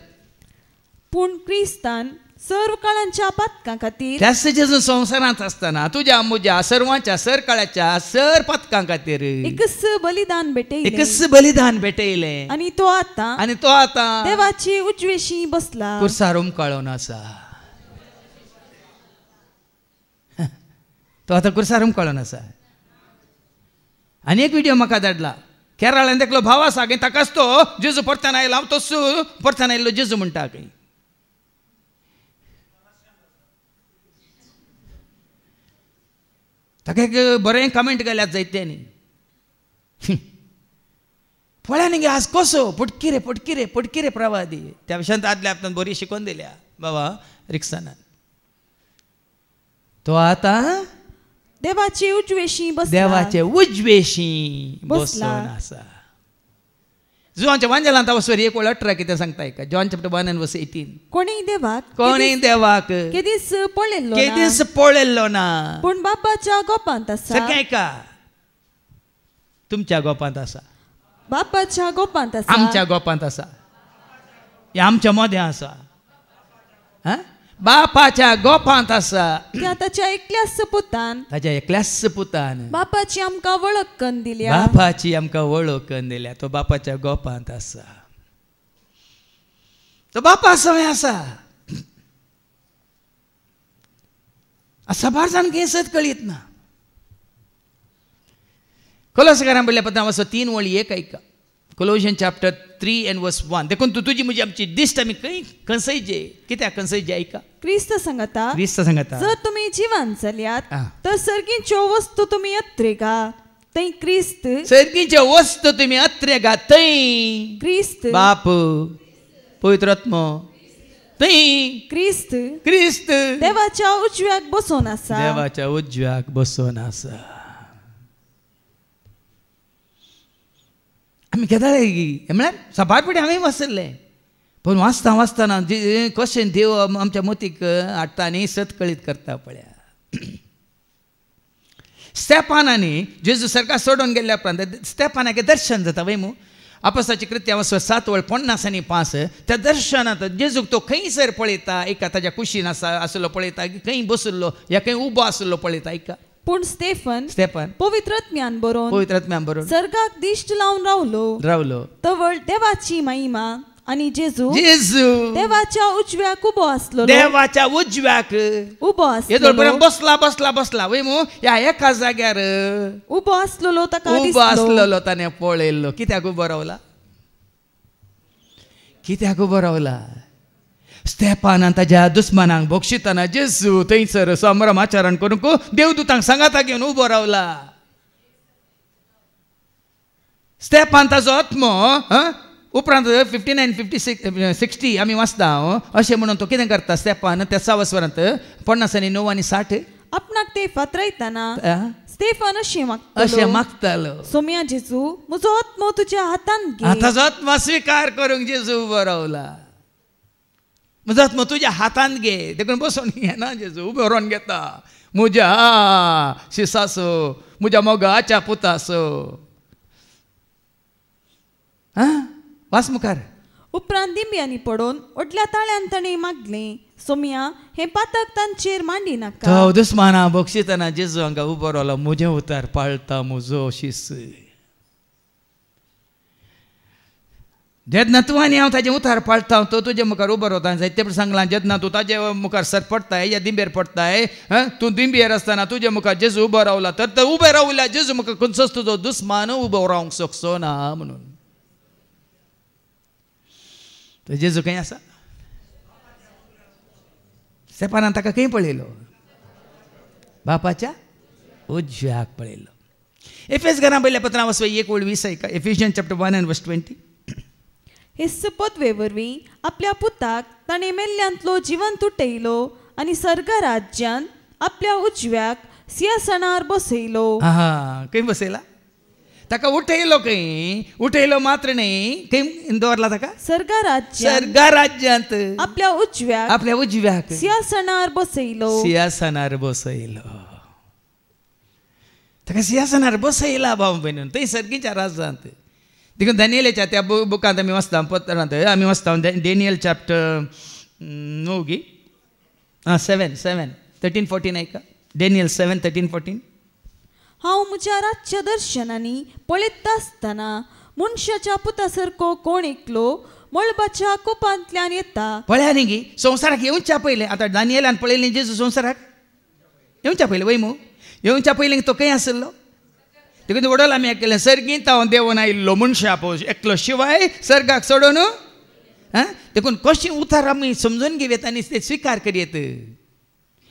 पूण क्रिस्तान सर्व काळांच्या पथकां खातीर त्याच जेजू संवसारांत आसतना तुज्या म्हज्या सर्वांच्या सर काळाच्या सर पथकां खातीर एकच बलिदान भेटयलें. आनी तो आतां देवाची उजवेशी बसला. कुर्सार उमकाळून आसा. तो आतां कुर्सार उमकाळून आसा. आनी एक व्हिडिओ म्हाका धाडला. केरळांत एकलो भाव आसा खंय ताकाच तो जेजू परत्यान आयला हांव तोच परत्यान आयिल्लो जेजू म्हणटा खंय. ताका एक बरें कमेंट केल्यात जायत्यांनी. पळय न्ही आज कसो पटकी रे प्रवादी. त्या विशयांत आदल्या हप्त्यान बरी शिकोवन दिल्या बाबा रिक्सानान. तो आता देवाचे उजवेशी बसला. देवाचे उजवेशी बसून आसा. जॉनच्या वांजलांत वसवर 1:18 कितें सांगता का? John chapter 1 and verse 18. कोणी देवाक केदीस पळयल्लो पळयल्लो ना, पूण बापाच्या गोपांत आसा. सारकें ऐका, तुमच्या गोपांत आसा, बापाच्या गोपांत आसा, आमच्या गोपांत आसा, हे आमच्या मोदें आसा, बापाच्या गोपांत आसा. त्या ताच्या एकल्याच पुतान, ताच्या एकल्याच पुतान बापाची आमकां वळख करून दिल्या. बापाची आमकां वळख करून दिल्या. तो बापाच्या गोपांत आसा. तो बापा सवय आसा. साबार जाण केसत कळीत ना. कोलोसकारां बरयल्ल्या पत्रांत वचो 3 वळी 1 ऐका. Colossians chapter 3 and verse 1. देखून तू तुझी म्हजी आमची दिश्ट आमी खंय खंयसयजे. कित्याक खंयसयजे ऐका. क्रिस्त सांगता, जर तुम्ही जिवंत जाल्यात तर सर्गीच्यो वस्तू तुम्ही यत्रेगा. थंय क्रिस्त, सर्गीच्यो वस्तू तुम्ही यत्रेगा. थंय क्रिस्त, बाप, पवित्र आत्मा, थंय क्रिस्त, क्रिस्त देवाच्या उजव्याक बसून आसा. देवाच्या उजव्याक बसून आसा. आमी केदाळे म्हळ्यार सपाटपटी हांवें वाचल्लें, पूण वाचतना कशें देव आमच्या मतीक हाडटा आनी सतकळीत करता पळया. स्तेफानानी जेजू सरकार सोडून गेल्ल्या उपरांत स्तेफानाक दर्शन जाता वय मू. अपोस्तलाची कृत्यां 7:50 आणि 5. त्या दर्शनांत जेजूक तो खंयसर पळयता. एका ताच्या कुशीन आसलो पळयता, खंय बसुल्लो या खंय उबो आसलो पळयता. ऐका. पूण स्तेफन पवित्र आत्म्यान बरोवन सर्गाक दिश्ट लावन रावलो. तवळ देवाची महिमा आनी जेजू देवाच्या उजव्याक उबो आसलो. देवाच्या उजव्याक उबो आसलो. बसला वय मू. ह्या एका जाग्यार उबो आसलो ताणें पळयल्लो. कित्याक उबो रावला? कित्याक उबो रावला? स्तेफानान ताच्या दुस्मानांक बक्षिताना जेजू थंयसर संभ्रमाचरण करूंक देवदूतांक सांगाता घेवन उबो रावला. स्तेफान ताचो आत्मो उपरांत 59, 60 आमी वाचता. अशें म्हणून तो कितें करता? स्तेफान त्या 6 वसवरांत 50 आणि 9 आणि 60 आपणाक ते फातरायतना स्तेफान अशें मागतालो, सोम्या जेजू, म्हजो आत्मो तुज्या हातान घे. ताचो आत्मा स्वीकार करूंक जेजू उबो रावला. म्हजो आत्मो तुज्या हातान घे. देखून बसून घेना जेजू, उबो रावन घेता. म्हज्या शिसासो, म्हज्या मोगाच्या पुतासो. वास मुखार. उपरांत दिंब्यांनी पडोवन ओटल्या ताळ्यान ताणें मागलें, सोम्या, हे पातक तांचेर मांडी नाका. तो दुस्माना बक्षिताना जेजू हांगा उबो रावलो. म्हजें उतार पाळटा म्हजो शिस. जेन्ना तूं आनी हांव ताजें उतार पाळटा, तो तुजे मुखार उबो रावता. जायते सांगलां, जेन्ना तूं ताजे मुखार सरपडताय या दिंबेर पडताय, तूं दिंबेर आसतना तुजे मुखार जेजू उबो रावला, तर तो उबो रावल्या जेजू मुखार खंयचोच तुजो दुस्मान उबो रावंक शकचो ना म्हणून. तो जेजू खंय आसा? स्तेफानान ताका खंय पळयलो? बापाच्या उजव्याक पळयलो. एफेसकारां बरयल्ल्या पत्रांत वचो 1:20 ऐका. Ephesians chapter 1 and verse 20. हेच पदवे वरवीं आपल्या पुताक ताणें मेल्ल्यांतलो जिवंत उठयलो आनी सर्ग राज्यांत आपल्या उजव्याक सिंहासनार बसयलो. खंय बसयला? ताका उठयलो. खंय उठयलो मात्र न्ही, खंय दवरला ताका? सर्ग राज्यांत आपल्या उजव्याक सिंहासनार बसयलो. ताका सिंहासनार बसयला भाव भयणीन. थंय सर्गीच्या राज्यांत. देखून दानियेलाच्या त्या बुकांत आमी वाचता, पत्रांत आमी वाचता. डेनियल चॅप्टर 9 7 13 14 ऐका. डेनियल 7 13 14. हांव म्हज्या रातच्या दर्शनांनी पळयत आसतना मनशाच्या पुता सारको कोण एकलो मळबाच्या कोपांतल्यान येता. पळया न्ही गी, संवसाराक येवच्या पयलें. आतां दानियेलान पळयलें जेजू संवसाराक येवच्या पयलें वय मू. येवच्या पयलीं तो खंय आसलो? देखून वडोल आमी केलें, सर्गींत हांव देवून आयिल्लो मनशा पळय एकलो शिवाय सर्गाक सोडून. देखून कशें उतार आमी समजून घेवयात आनी ते स्विकार करयेत.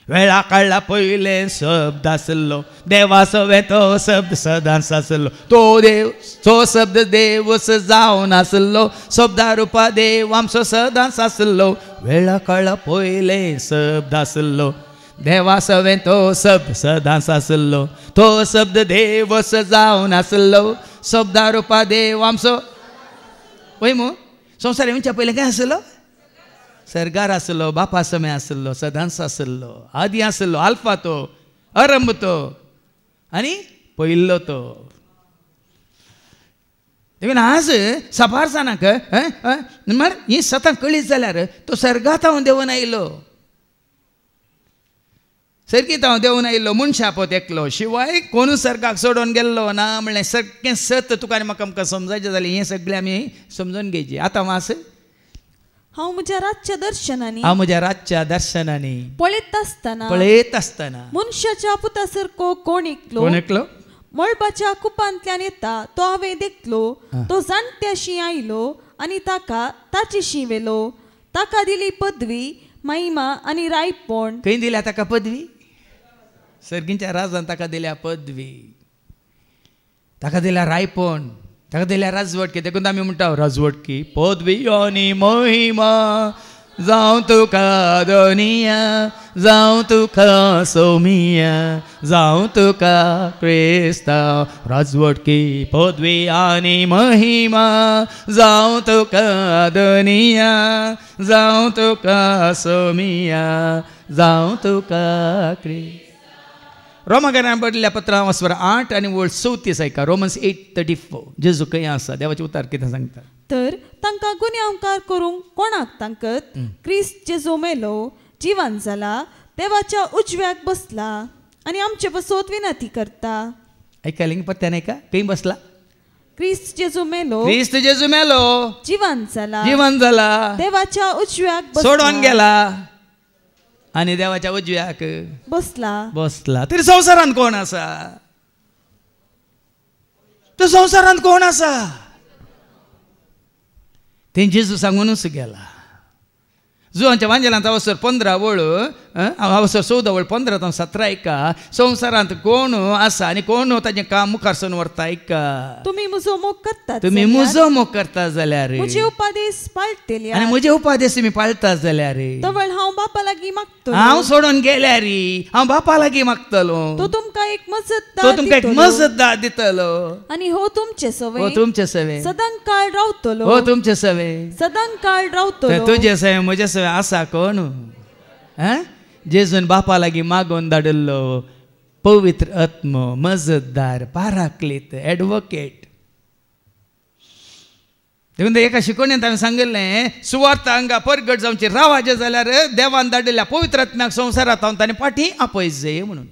वेळा काडला पयलें शब्द आसलो, देवा सवे तो शब्द सदांच आसलो. तो शब्द देवच जावन आसलो, शब्दा रुपा देव आमचो सदांच आसलो. वेळा काडला पयलें शब्द आसलो, देवा सवे तो शब्द सदांच आसलो तो शब्द देवस जावन आसलो शब्दा रुपा देव आमचो वय मू संवसार येवच्या पयलीं काय आसलो सर्गार आसलो बापा समय आसलो सदांच आसलो आदी आसलो आल्फा तो आरंभ तो आनी पयलो तो देखून आज साबार जाणांक म्हळ्यार ही सतां कळीत जाल्यार तो सर्गांत हांव देंवन आयलो सर्गीत हांव देंवन आयिल्लो मनशा पोत एकलो शिवाय कोण सर्गाक सोडून गेल्लो ना म्हणलें सगळें सत तुका आनी म्हाका आमकां समजायचें जालें हें सगळें आमी समजून घेवचें आतां वास हांव म्हज्या रातच्या दर्शनांनी हांव म्हज्या रातच्या दर्शनांनी पळयत आसतना मनशाच्या पुतासारको कोण एकलो मळबाच्या कुपांतल्यान येता तो हांवें देखलो तो जाणट्याशी आयलो आनी ताका ताचेशी वेलो ताका दिली पदवी महिमा आनी रायपण खंय दिल्या ताका पदवी सर्गींच्या राजान ताका दिल्या पदवी ताका दिल्या रायपण ताका दिल्या राजवटकी देखून आमी म्हणटा राजवटकी पदवी आनी महिमा जावं तुका दोनिया जावं तुका सोमिया जावं तुका क्रिस्तांव राजवटकी पदवी आनी महिमा जावं तुका दोनिया जावं तुका सोमिया जावं तुका क्रिस्तांव रोमाकारान बरयल्ल्या पत्रां वस्वर 8 आनी वळ 34 ऐका रोमन्स 8:34 जेजू खंय आसा देवाचे उतार कितें सांगता तर तांकां गुन्यांवकार करूंक कोणाक तांकत क्रिस्त जेजू मेलो जिवंत जाला देवाच्या उजव्याक बसला आनी आमचे बसोत विनंती करता ऐकायलें पत्त्यान ऐका खंय बसला क्रिस्त जेजू मेलो जिवंत जाला देवाच्या उजव्याक सोडून गेला आनी देवाच्या उजव्याक बसला तरी संवसारांत कोण आसा तो संवसारांत कोण आसा ते जेजू सांगूनच गेला जुवांच्या वांजेलांत अवसर 15 वळ अवसर 14 वळ 15 तो 17 ऐका संवसारांत कोण आसा आनी कोण ताजें काम मुखार सोन व्हरता ऐका तुमी म्हजो मोग करता जाल्यार म्हजे उपदेश पाळटले आनी म्हजे उपदेश तुमी पाळटा जाल्यार तवळ हांव बापा लागीं मागतलो हांव सोडून गेल्यार हांव बापा लागीं मागतलो तो तुमकां एक मजतदार दितलो आनी हो तुमचे सवे सदांकाळ रावतलो तुजे सवे म्हजे सवे आसा कोण जेजून बापा लागीं मागून धाडिल्लो पवित्र आत्मो मजतदार पाराक्लीत एडवोकेट देखून एका शिकवणेंत हांवें सांगिल्लें सुवार्थ हांगा परगट जावची रावाजें जाल्यार देवान धाडिल्ल्या पवित्र आत्म्याक संवसारांत हांव ताणें फाटीं आपयच जाय म्हणून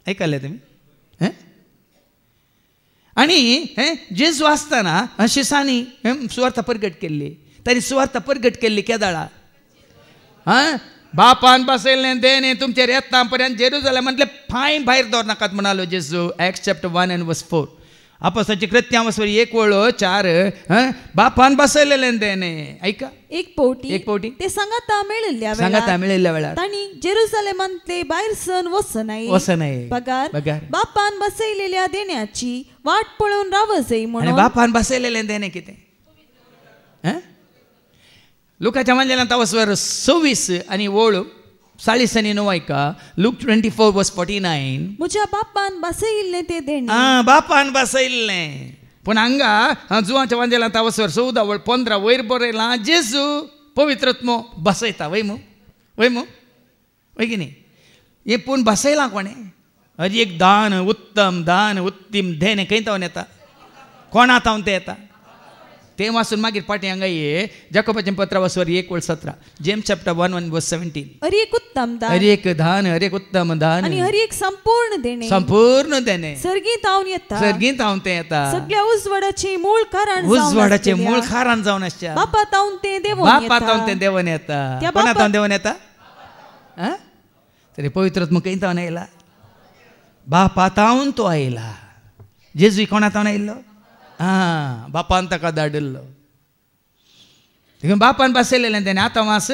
ऐकलें तुमी आनी जेजू आसतना शिसांनी सुवार्थ परगट केल्ली ताणी सुवार्थ परगट केल्ली केदाळा बापान बसयल्लें देणे तुमचेर येता पर्यंत जेरुजलेम म्हटलें फाय भायर दवरनाकात म्हणालो जेजू Acts chapter 1 and verse 4 अपोस्तलांची कृत्यां वचवर 1:4 बापान बसयलेलें देणे ऐका एक पावटी ते सांगाता मेळिल्ल्या वेळार ताणी जेरुजलेमांतले भायर सन वचनाय पगार बापान बसयलेल्या देण्याची वाट पळोवन राव जाय म्हणून बापान बसयलेलें देणे कितें लुकाच्या वांजेलांत वचवर 26 आनी वळ 40 आनी 9 ऐका लूक 24:49 म्हज्या बापान बसयिल्लें तें देणे बापान बसयिल्लें पूण हांगा जुवांच्या वांजेलांत वचवर 14 वळ 15 वयर बरयलां जेजू पवित्रत्मो बसयता वय की न्ही हें पूण बसयलां कोणें हरी एक दान उत्तम देणे खंय तावन येता कोणा तावन तें येता ते वाचून मागीर पाटी हांगा ये जाकोबाचें पत्र वचवर 1:17 James chapter 1 and verse 17 Hari एक उत्तम दान आनी हरी एक संपूर्ण देणे सर्गींत तावन तें येता सगळ्या उजवाडाचें मूळ कारण जावन आसता बापा तावन तें देवून येता कोणा तावन देवून येता तरी पवित्रत्म खंय तावन आयला बापा तावन तो आयला जेजू कोणा तावन आयिल्लो बापान ताका धाडिल्लो देखून बापान बसयलेलें तेणें आतां वास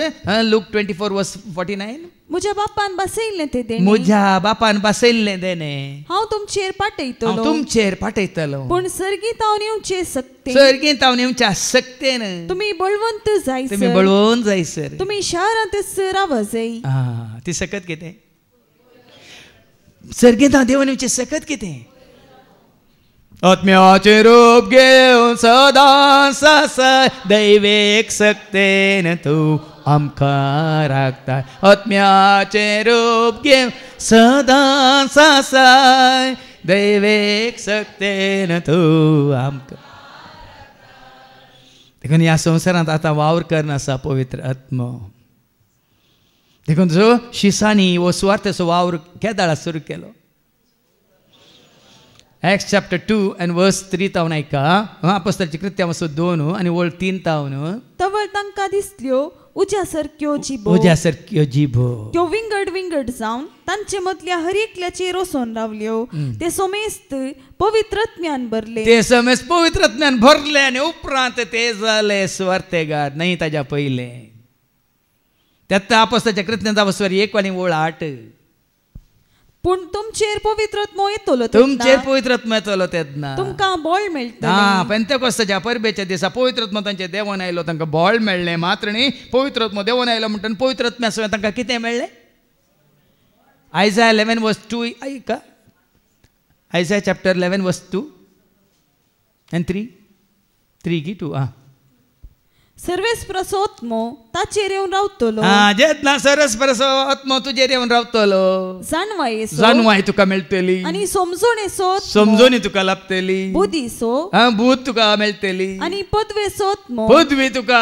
लूक 24:49 म्हज्या बापान बसयल्लें तें तेणें म्हज्या बापान बसयल्लें तेणें हांव तुमचेर हांव पाटयतलो तुमचेर पाटयतलो पूण सर्गीत हांव येवचे सक्ते सर्गेंत हांव येवच्या सक्तेन तुम्ही बळवंत तुम्ही जायसर बळवून जायसर तुम्ही शारांतच रावा जाय ती सकत कितें सर्गेंत हांव देंवन येवचें सकत कितें आत्म्याचे रूप घेवन सदां सासाय दैवेक सक्तेन तूं आमकां राखता आत्म्याचे रूप घेवन सदां सासाय दैवेक सक्तेन तूं आमकां देखून ह्या संवसारांत आतां वावर करना आसा पवित्र आत्मो देखून जो शिसांनी वो सुवार्थेचो वावर केदाळा सुरू केलो Acts chapter 2 and verse 3 तावन ऐका अपोस्तलाची कृत्यां वचो 2 आनी वळ 3 तावन तवळ तांकां दिसल्यो उज्या सारक्यो जिबो उज्या सारक्यो जिबो त्यो विंगड विंगड जावन तांचे मदल्या हर एकल्याचेर वचोन रावल्यो ते सोमेस्त पवित्र आत्म्यान भरले ते समेस्त पवित्र आत्म्यान भरले आनी उपरांत ते जाले सुवार्थेगार नाही ताच्या पयले त्यात अपोस्तलाच्या कृत्यांचा वचो 1 आनी वळ 8 पूण तुमचेर पवित्र आत्मो येतलो तुमचेर पवित्र आत्मा येतलो तेन्ना तुमकां बळ मेळटलें पेंतेकोस्ताच्या परबेच्या दिसा पवित्र आत्मा तांचे देवून आयलो तांकां बळ मेळ्ळें मात्र न्ही पवित्र आत्मा देवून आयलो म्हणटना पवित्र आत्म्या सयत तांकां कितें मेळ्ळें Isaiah 11:2 ऐका Isaiah chapter 11:2 and 3 की 2 सर्वेस्परसो आत्मो ताचेर येवन रावतलो जेन्ना सर्वेस्परसो आत्मो तुजेर येवन रावतलो जाणवाय तुका मेळटली आनी समजोणेचो समजोनी तुका लाभतली बुद्धीचो बूध तुका मेळटली आनी पदवेचो आत्मो पदवी तुका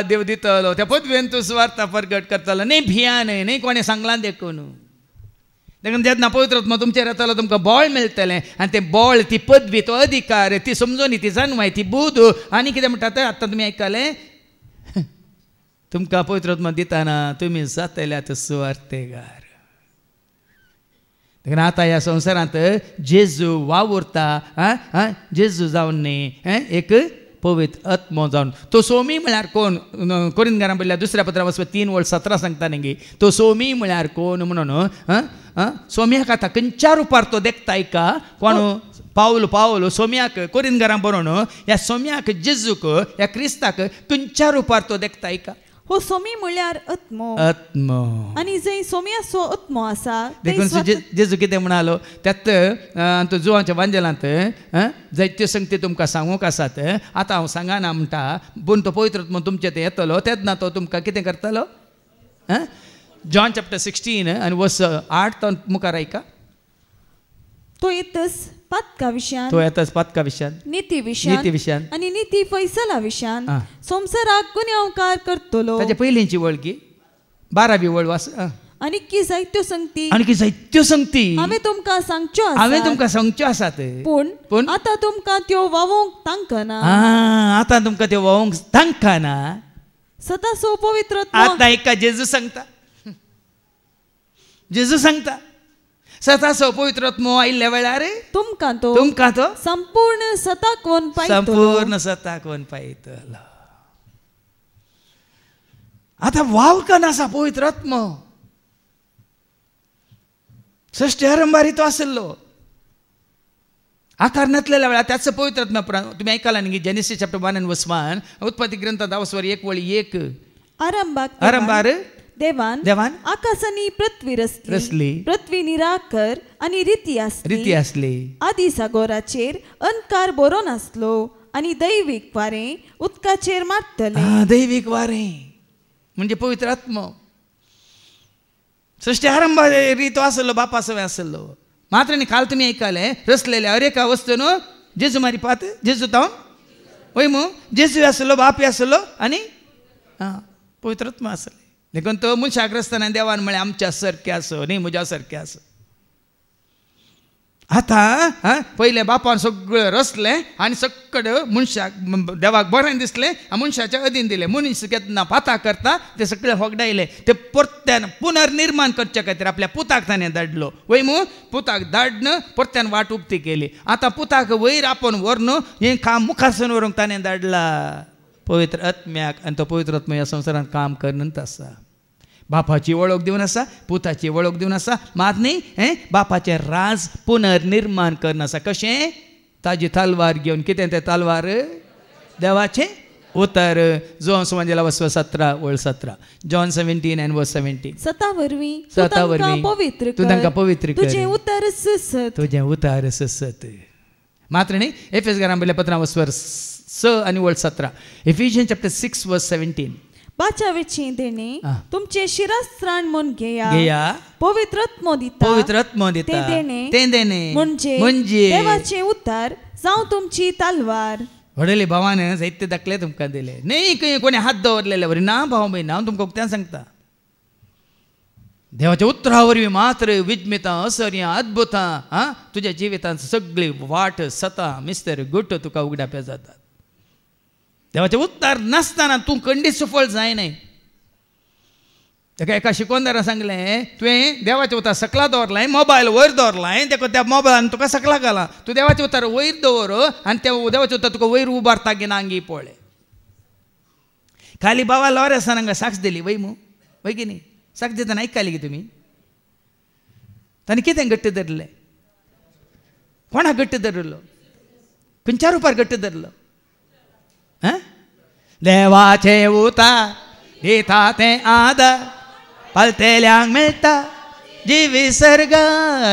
देव दितलो त्या पदवेन तूं स्वार्थ प्रगट करतलो न्ही भियान न्ही कोणें सांगलां देखून देखून जेन्ना पवित्र आत्मा तुमचेर येतलो तुमकां बळ मेळटलें आनी तें बळ ती पदवी तो अधिकार ती समजोनी ती जाणवाय ती बूध आनी कितें म्हणटा तें आतां तुमी आयकलें तुमकां पवित्र आत्मा दिताना तुमी जातल्यात सुवार्थेगार देखून आतां ह्या संवसारांत जेजू वावुरता जेजू जावन न्ही एक पवित्र आत्मो जावन तो सोमी म्हळ्यार कोण कोरिंथीकारां बरयल्या दुसऱ्या पत्रा वचपा 3:17 सांगता न्ही तो सोमी म्हळ्यार कोण म्हणून सोम्याक आतां खंयच्या रुपार तो देखता का कोण पावलो सोम्याक कोरिंथीकारां बरोवन ह्या सोम्याक जेजूक ह्या क्रिस्ताक खंयच्या रुपार तो देखता का हो सोमी म्हळ्यार आत्मो आनी जंय सोम्याचो आत्मो आसा देखून जेजू कितें म्हणालो त्यात तो जुवांच्या वांजेलांत जायत्यो संगती तुमकां सांगूंक आसात आतां हांव सांगना म्हणटा पूण तो पवित्र आत्मो तुमचे ते येतलो तेन्ना तो तुमकां कितें करतलो जॉन चॅप्टर 16 आनी वर्स 8 तो मुखार ऐका तो येतस पातका विशयान तो येतस पातका विशयान नीती विशयान आनी नीती फैसला विशयान संवसाराक गुन्यांवकार करतलो ताचे पयलींची वळखी 12वी वळ वास आनी की जायत्यो संगती हांवें तुमकां सांगच्यो आसात पूण आतां तुमकां त्यो वावोवंक तांकां ना आतां तुमकां त्यो वावोवंक तांकां ना सदांचो पवित्र आतां एका जेजू सांगता सताचो पवित्र आत्मो आयिल्ल्या वेळार तुमकां तो संपूर्ण सताक वन पायतलो आतां वावकन आसा पवित्र आत्मो सृश्टी आरंभारी तो आसलो आकार नासलेल्या वेळार त्याच पवित्र आत्मा तुम्ही ऐकला न्ही जेनेसीस चॅप्टर 1 and verse 1 उत्पत्ती ग्रंथांत 1:1 आरंभार देवान आकाशानी पृथ्वी रचली पृथ्वी निराकर आणि रीती आसली आदी सागराचेर अंधकार बरो नासलो आणि दैविक वारें उदकाचेर मारतले दैविक वारें म्हणजे पवित्र आत्मो सृष्टी आरंभारी तो आसलो बापा सवय आसलो मात्र न्ही काल तुमी ऐकले रचलेल्या हर एका वस्तून जेजू मारी पात जेजू तावन वय मू जेजू आसलो बापी आसलो आनी पवित्र आत्मा आसले देखून तो मनशाग्रस्ताना देवान म्हळें आमच्या सारकें आसो न्ही म्हज्या सारकें आसो आतां पयले बापान सगळें रचलें आनी सकड मनशाक देवाक बरें दिसलें मनशाच्या अधीन दिलें मनीस केन्ना पाता करता ते सगळें होगडायले ते परत्यान पुनर्निर्माण करचे खातीर आपल्या पुताक ताणें धाडलो वय मू पुताक धाडन परत्यान वाट उक्ती केली आतां पुताक वयर आपोवन व्हरून हें काम मुखारसून व्हरूंक ताणें धाडला पवित्र आत्म्याक आनी तो पवित्र आत्मा ह्या संवसारांत काम करनंत आसा. बापाची वळख दिवन आसा, पुताची वळख दिवन आसा, मात न्ही बापाचें राज पुनर्निर्माण करन आसा. कशें? ताजी तलवार घेवन. कितें तें तलवार? देवाचें उतर. जॉन सुवांजेला वचो 17:17. जॉन 17:17. सता वरवीं तूं तांकां पवित्र कर. तुजें उतर ससत. तुजें उतर ससत. मात्र न्ही एफेसकारां बरयल्या पत्रां वचवर 6 आनी 17. Ephesians chapter 6:17. बाचावेची देणे तुमचे शिरस्त्राण म्हूण घेया. पवित्र आत्मो दिता. तें देणे म्हणजे देवाचें उतर जावं तुमची तलवार. व्हडले भावान जायते दाखले तुमकां दिले. न्ही कोणी हात दवरलेले वरी ना भाव बीन. हांव तुमकां उक्त्यान सांगता, देवाच्या उतरा वरवीं मात्र विज्ञतां, असर्यां, अद्भुतां तुज्या जिवितांत सगळी वाट, सतां, मिस्तर, गुट तुका उगडाप्या जातात. देवाचें उत्तर नासतना तूं खंडीत सफळ जायनाय. ताका एका शिकोंदारान सांगलें, तुवें देवाचें उतर सकला दवरलां, मोबायल वयर दवरलां, ताका त्या मोबायलान तुका सकला घालां. तूं देवाचें उतर वयर दवर आनी तें देवाचें उतर तुका वयर उबारता की ना आंगी पळय. खाली बाबा लॉरेसान हांगा साक्ष दिली वय की न्ही? साक्ष दितना आयकली की तुमी? ताणें कितें घट्ट धरलें? कोणाक घट्ट धरलो? खंयच्या रुपार घट्ट धरलो? देवाचें उतर दिता तें आदर पलतेल्यांक मेळटा जिवी सर्ग.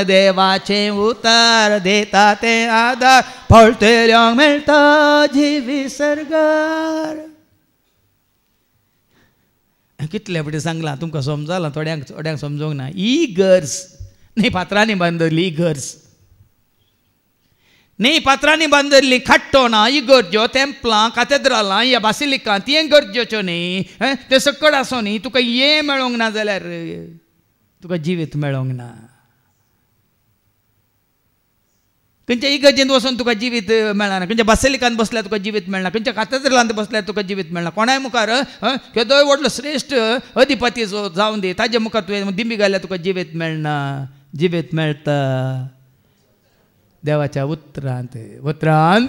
देवाचें उतर दिता तें आदर पलतेल्यांक मेळटा जिवी सर्ग. कितले फावटी सांगलां तुमकां समजलां, थोड्यांक समजूंक ना. इगर्स न्ही फातरांनी बांदरली इगर्स. न्ही फातरांनी बांदरली खट्टोना, इगर्ज्यो, तेंपलां, काथेद्रालां, ह्या बासिलिकां ती गरजेच्यो न्ही. ते सकड आसो न्ही. तुका हे मेळोंक ना जाल्यार तुका जिवीत मेळोंक ना. खंयच्या इगर्जेंत वचून तुका जिवीत मेळना, खंयच्या बासिलिकांत बसल्यार तुका जिवीत मेळना, खंयच्या काथेद्रालांत बसल्यार तुका जिवीत मेळना. कोणाय मुखार केदोय व्हडलो श्रेश्ठ अधिपती जावन दी, ताजे मुखार तुवें दिमी घाल्यार तुका जिवीत मेळना. जिवीत मेळटा देवाच्या उतरांत.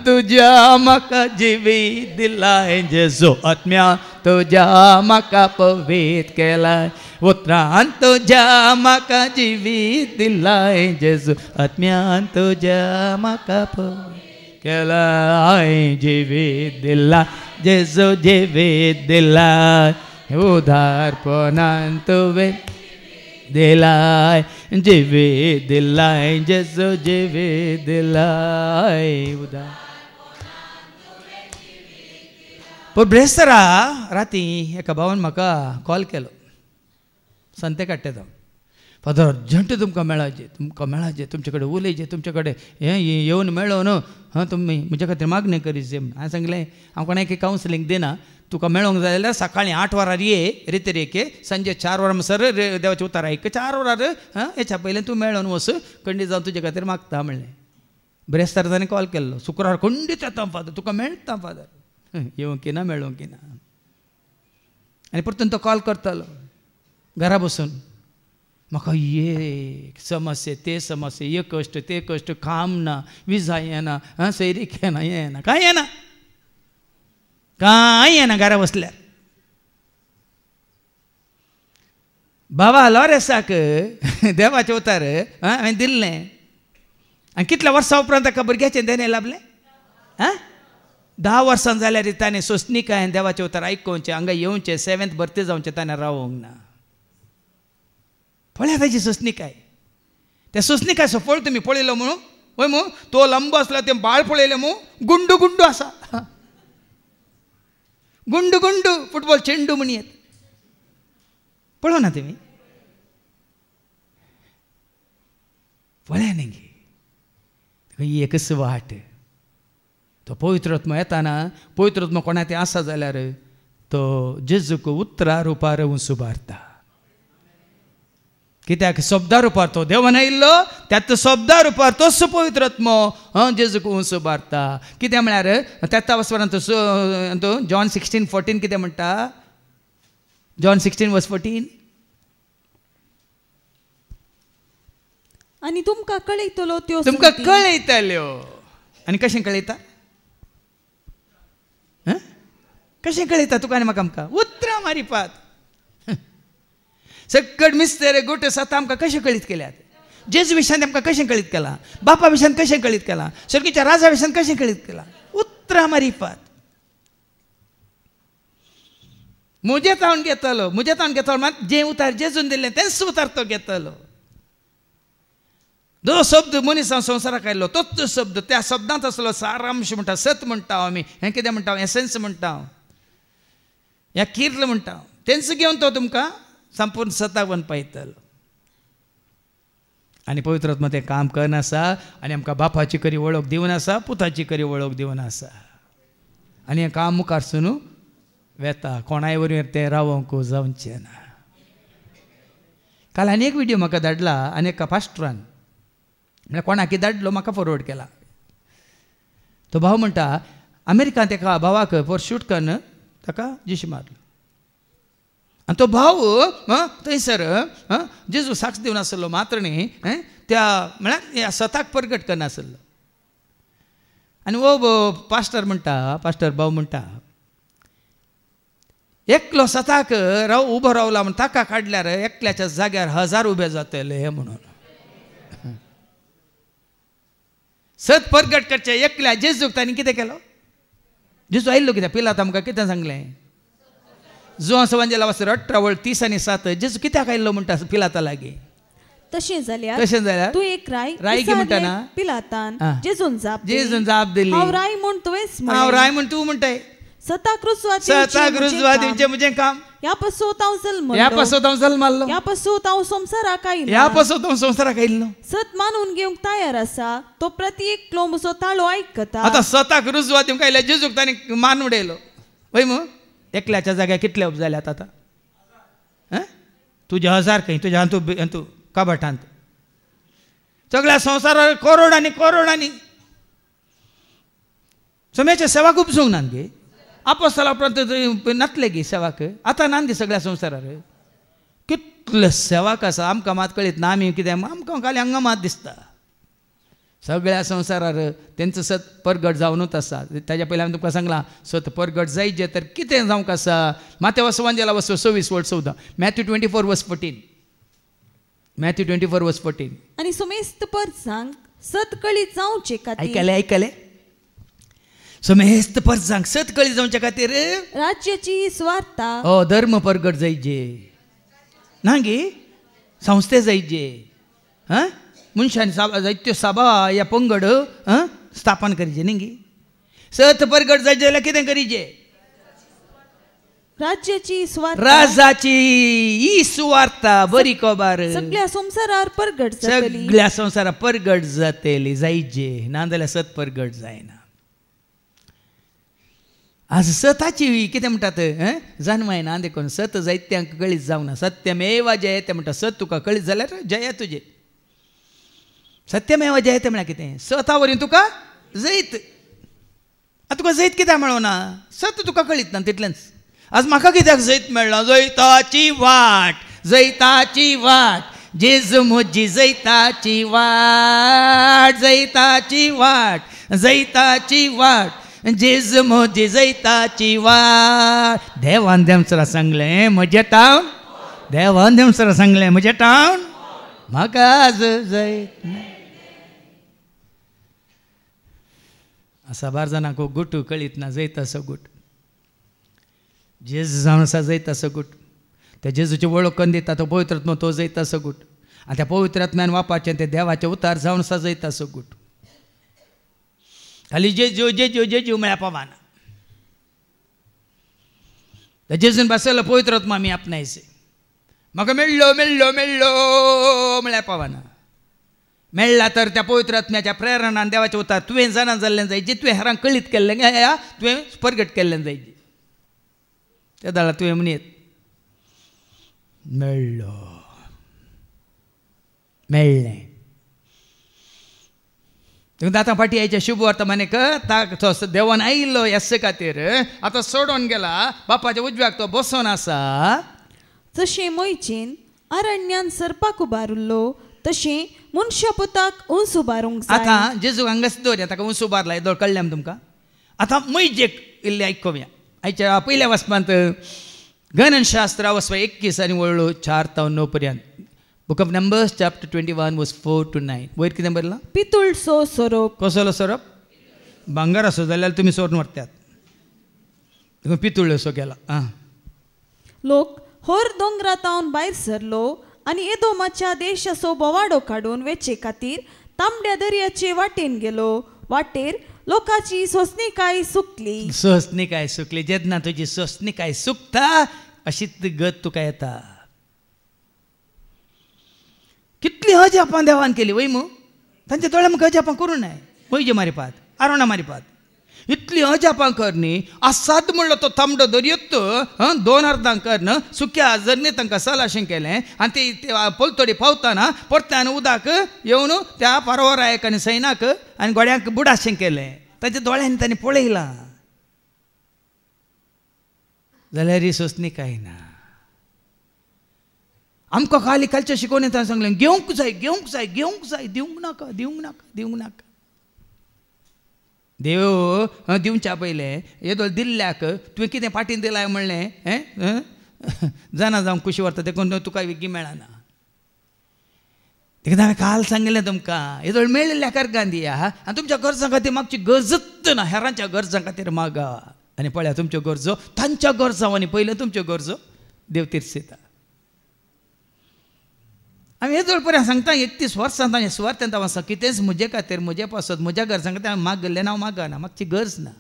तुज्या म्हाका जिवीत दिलाय जेजू, आत्म्या तुज्या म्हाका पवित्र केलाय. उतरांत तुज्या म्हाका जिवीत दिलाय जेजू, आत्म्यान तुज्या म्हाका पवित्र केलाय. जिवीत दिलाय जेजू, जिवीत दिलाय. उदारपणान तुवें दिलाय. जिवीत दिलाय जेजू, जिवीत दिलाय. पूण ब्रेस्तरा राती एका भावान म्हाका कॉल केलो. संते काडटे फादर अर्जंट तुमकां मेळाचे, तुमचे कडेन उलयचे, तुमचे कडेन येवन मेळोन तुमी म्हजे खातीर मागणी करीचे. हांवें सांगलें हांव कोणाक कावन्सिलींग दिना. तुका मेळोंक जाय जाल्यार सकाळीं 8 वरार ये रेतेरेके, सांजे 4 वरां सर देवाचें उतर आयक. 4 वरार हेच्या पयलें तूं मेळोन वच, खंडीत जावन तुजे खातीर मागता म्हणलें. ब्रेस्तार ताणें कॉल केल्लो, शुक्रार खंडीत येता फादर, तुका मेळटा फादर. येवंक की ना, मेळोंक की ना. आनी परतून तो कॉल करतालो घरा बसून. म्हाका ये समस्या ते समस्या, ये कश्ट ते कश्ट, काम ना, विजा येना, सैरीक येना, हें येना, कांय येना, कांय येना घरा बसल्यार. बाबा लॉरेसाक देवाचें उतर हांवें दिल्लें. आनी कितल्या वर्सां उपरांत ताका भुरग्याचें देणें लाभलें? 10 वर्सां जाल्यार ताणें सोंसणीकायेन देवाचें उतर आयकुचें, हांगा येवचें, 7th बर्थडे जावचें ताणें रावोंक ना. पळया ताची सोंसणीकाय. त्या सोंसणीकायचो फळ तुमी पळयलो म्हणून वय मू तो लंब आसलो, तें बाळ पळयलें मू गुंडू गुंडू आसा. गुंडू गुंडू फुटबॉल चेंडू म्हण येत. पळोवं ना तुमी? पळया न्ही एकच वाट. तो पवित्र आत्मा येताना, पवित्र आत्मा कोणा ते आसा जाल्यार तो जेजूक उतरा रुपार सुबारता. कित्याक शब्दा रुपार तो देवान आयिल्लो, त्यात शब्दा रुपार तोच पवित्र आत्मो जेजूक सुबारता. कित्याक म्हळ्यार 13 वचपरांत जॉन 16:14 कितें म्हणटा? जॉन 16:14. आनी तुमकां कळयतलो त्यो, तुमकां कळयतल्यो. आनी कशें कळयता? कशें कळयता तुका आनी म्हाका आमकां उतरां मारिपात सकट मिस्तेरे गोटे सता आमकां कशें कळीत केल्यात जेजू विशयान आमकां कशें कळीत केलां बापा विशयान कशें कळीत केलां सर्गीच्या राजा विशयान कशें कळीत केलां उतरां मारिपात म्हजें तावन घेतलो मात जें उतार जेजून दिल्लें तेंच उतार तो घेतलो जो शब्द मनीस संवसाराक आयलो तोच शब्द त्या शब्दांत आसलो सारांश म्हणटा सत म्हणटा आमी हें कितें म्हणटा एसेन्स म्हणटा ह्या किर्ल म्हणटा तेंच घेवन तो तुमकां संपूर्ण सताक वन पायतलो आनी पवित्र आत्मा तें काम करना आसा आनी आमकां बापाची खरी वळख दिवन आसा पुताची खरी वळख दिवन आसा आनी हें काम मुखार सुनू वेता कोणाय वरवीं तें रावोंक जावचें ना काल आनी एक व्हिडियो म्हाका धाडला आनी एका पास्टरान म्हळ्यार कोणाकी धाडलो म्हाका फॉरवर्ड केला तो भाव म्हणटा अमेरिकांत एका भावाक शूट करून ताका जिशी मारलो आनी तो भाव थंयसर जेजू साक्ष दिवन आसलो मात्र न्ही त्या म्हळ्यार ह्या सताक परगट करनासलो आनी वो पास्टर भाव म्हणटा एकलो सताक उबो रावला म्हण ताका काडल्यार एकल्याच्या जाग्यार 1000 उबे जातले म्हणून सत परगट करचे एकल्या जेजूक तांणी कितें केलो जेजू आयिल्लो कित्याक पिलात आमकां कितें सांगलें जुआं सवांजेला वाचर 18 वळ 30 आनी 7 जेजू कित्याक आयिल्लो म्हणटा पिलाता लागीं तशें जाल्यार तूं एक राय की म्हणटाना पिलातान जेजून जाप दिली हांव राय म्हूण तुवेंच हांव राय म्हूण तूं म्हणटाय सताक रुजवा दिवचें म्हजें काम ह्या पासोत हांव जल्म मारलो ह्या पासोत हांव संवसाराक आयिल्लो सत मानून घेवंक तयार आसा तो प्रत्येक क्लोमसो ताळो आयकता आतां सताक रुजवा दिवंक आयल्या जेजूक तांणी मान उडयलो वय मग एकल्याच्या जाग्यार कितले उब जाल्यात आतां तुजे 1000 खंय तुज्या तूं कबटांत सगळ्या संवसारार करोडांनी सोम्याच्या सेवाक उपसूंक नान गे आपोस्तला उपरांत नातले गे सेवाक आतां नान गे सगळ्या संवसारार कितले सेवाक आसा आमकां मात कळीत ना आमी कितें आमकां खाली हांगा मात दिसता सगळ्या संवसारार तेंचो सत परगट जावनूच आसा ताज्या पयलीं हांवें तुमकां सांगलां सत परगट जायचें तर कितें जावंक आसा माथ्या वसवांजेला वचो 26 वळ 14 मॅथ्यू 24:14 आनी सोमेस्त परसांक सत कळीत जावचे खातीर आयकले सोमेस्त परसांक सत कळीत जावचे खातीर राज्याची सुवार्ता धर्म परगट जायचे ना गे संस्थे जायचे मनशांनी जायत्यो सभा या पंगड स्थापन करचे न्ही गे सत परगट जायचे जाल्यार कितें करीचे राज्याची सुवार्ता राजाची ही सुवार्ता बरी खबर सगळ्या संवसारार परगट जातली जायचे नाजाल्यार सत परगट जायना आज सताची कितें म्हणटात जन्माय ना देखून सत जायत्यांक कळीत जावना सत्यमेव जयते म्हणटा सत तुका कळीत जाल्यार जय तुजें सत्यमेव जयते म्हळ्यार कितें सता वरवीं तुका जैत आतां तुका जैत कित्याक मेळोना सत तुका कळीत ना तितलेंच आज म्हाका कित्याक जैत मेळना जैताची वाट जेजू म्हजी जैताची वाट जेजू म्हजी जैताची वाट देवान देवसरा सांगलें म्हजें टावन म्हाका जैत असा 12 जाणांक गुट कळीत ना जैत असो गुट जेजू जावन आसा जैत असो गुट त्या जेजूची वळख करून दिता तो पवित्र आत्मा तो जैत असो गुट आनी त्या पवित्र आत्म्यान वापरचें ते देवाचे उतार जावन आसा जैत असो गुट खाली जेजू म्हळ्यार पावाना त्या जेजून बसयलो पवित्र आत्मा आमी आपणायचे म्हाका मेळ्ळो म्हळ्यार पावाना मेळ्ळा तर त्या पवित्र आत्म्याच्या प्रेरणान देवाचे उतार तुवें जाणा जाल्लें जायचें तुवें हेरांक कळीत केल्लें तुवें परगट केल्लें जायचें त्या दाळा तुवें म्हणीत मेळ्ळें तुमकां आतां फाटी आयच्या शुभ वर्तमानेक देवान आयिल्लो ह्या खातीर आतां सोडून गेला बापाच्या उजव्याक तो बसून आसा जशें मोयचेन अरण्यान सर्पाक उबारिल्लो तशें मनशा पुताक उंच उबारूंक जाय आतां जेजू हांगाच दवरया ताका उंच उबारला हें कळ्ळें तुमकां आतां मैजेक इल्लें आयकोवया आयच्या पहिल्या वचपांत गणनशास्त्र वचपा 21 आनी वळलो 4 ते 9 पर्यंत. बुक ऑफ नंबर्स चॅप्टर 21 वर्स 4 to 9. वयर कितें बरयलां? पितूळचो सोरोप. कसलो सोरोप? भांगर असो जाल्यार तुमी सोरून व्हरतात. पितूळ असो गेला. लोक होर दोंगरातावन भायर सरलो आनी एदोमाच्या देशाचो बोवाडो काडून वेचे खातीर तांबड्या दर्याचे वाटेन गेलो. वाटेर लोकांची सोंसणीकाय सुकली. सोंसणीकाय सुकली. जेन्ना तुजी सोंसणीकाय सुकता अशीच गत तुका येता. कितली अजापां देवान केली वय मू. तांच्या दोळ्या म्हाका अजापां करूं नाय. वयजे मारिपात आरोणा मारिपात इतली अजापां कर न्ही. आसाद म्हणलो तो तांबडो दर्योत 2 अर्दां कर न्ह. सुक्या जरनी तांकां सलाशें केलें आनी ते पोलतोडी पावतना परत्यान उदक येवन त्या पारवरायक आनी सैनाक आनी गोड्यांक बुडाशें केलें. ताच्या दोळ्यांनी तांणी पळयलां जाल्यार ही सोंसणीकाय ना. आमकां खाली कालचें शिकोवन येता सांगलें घेवंक जाय घेवंक जाय घेवंक जाय. दिवंक नाका दिवंक नाका दिवंक नाका. देव दिवच्या पयलें येदो दिल्ल्याक तुवें कितें पाटीन दिलाय म्हणलें जाणा जावं कुशी व्हरता देखून तुका विगी मेळना. देखून हांवें काल सांगिल्लें तुमकां येदो मेळिल्ल्या कारकान दिया आनी तुमच्या गरजां खातीर मागची गरजच ना. हेरांच्या गरजां खातीर मागा आनी पळया तुमच्यो गरजो तांच्या गरजां आनी पयलें तुमच्यो गरजो देव तीर्सिता. आमी येदोळ पर्यंत सांगता 31 वर्सां ताणें सुवार्थेंत हांव कितेंच म्हजे खातीर म्हजे पासत म्हज्या गरजां खातीर हांवें मागलें ना. हांव मागना. म्हाका गरज ना.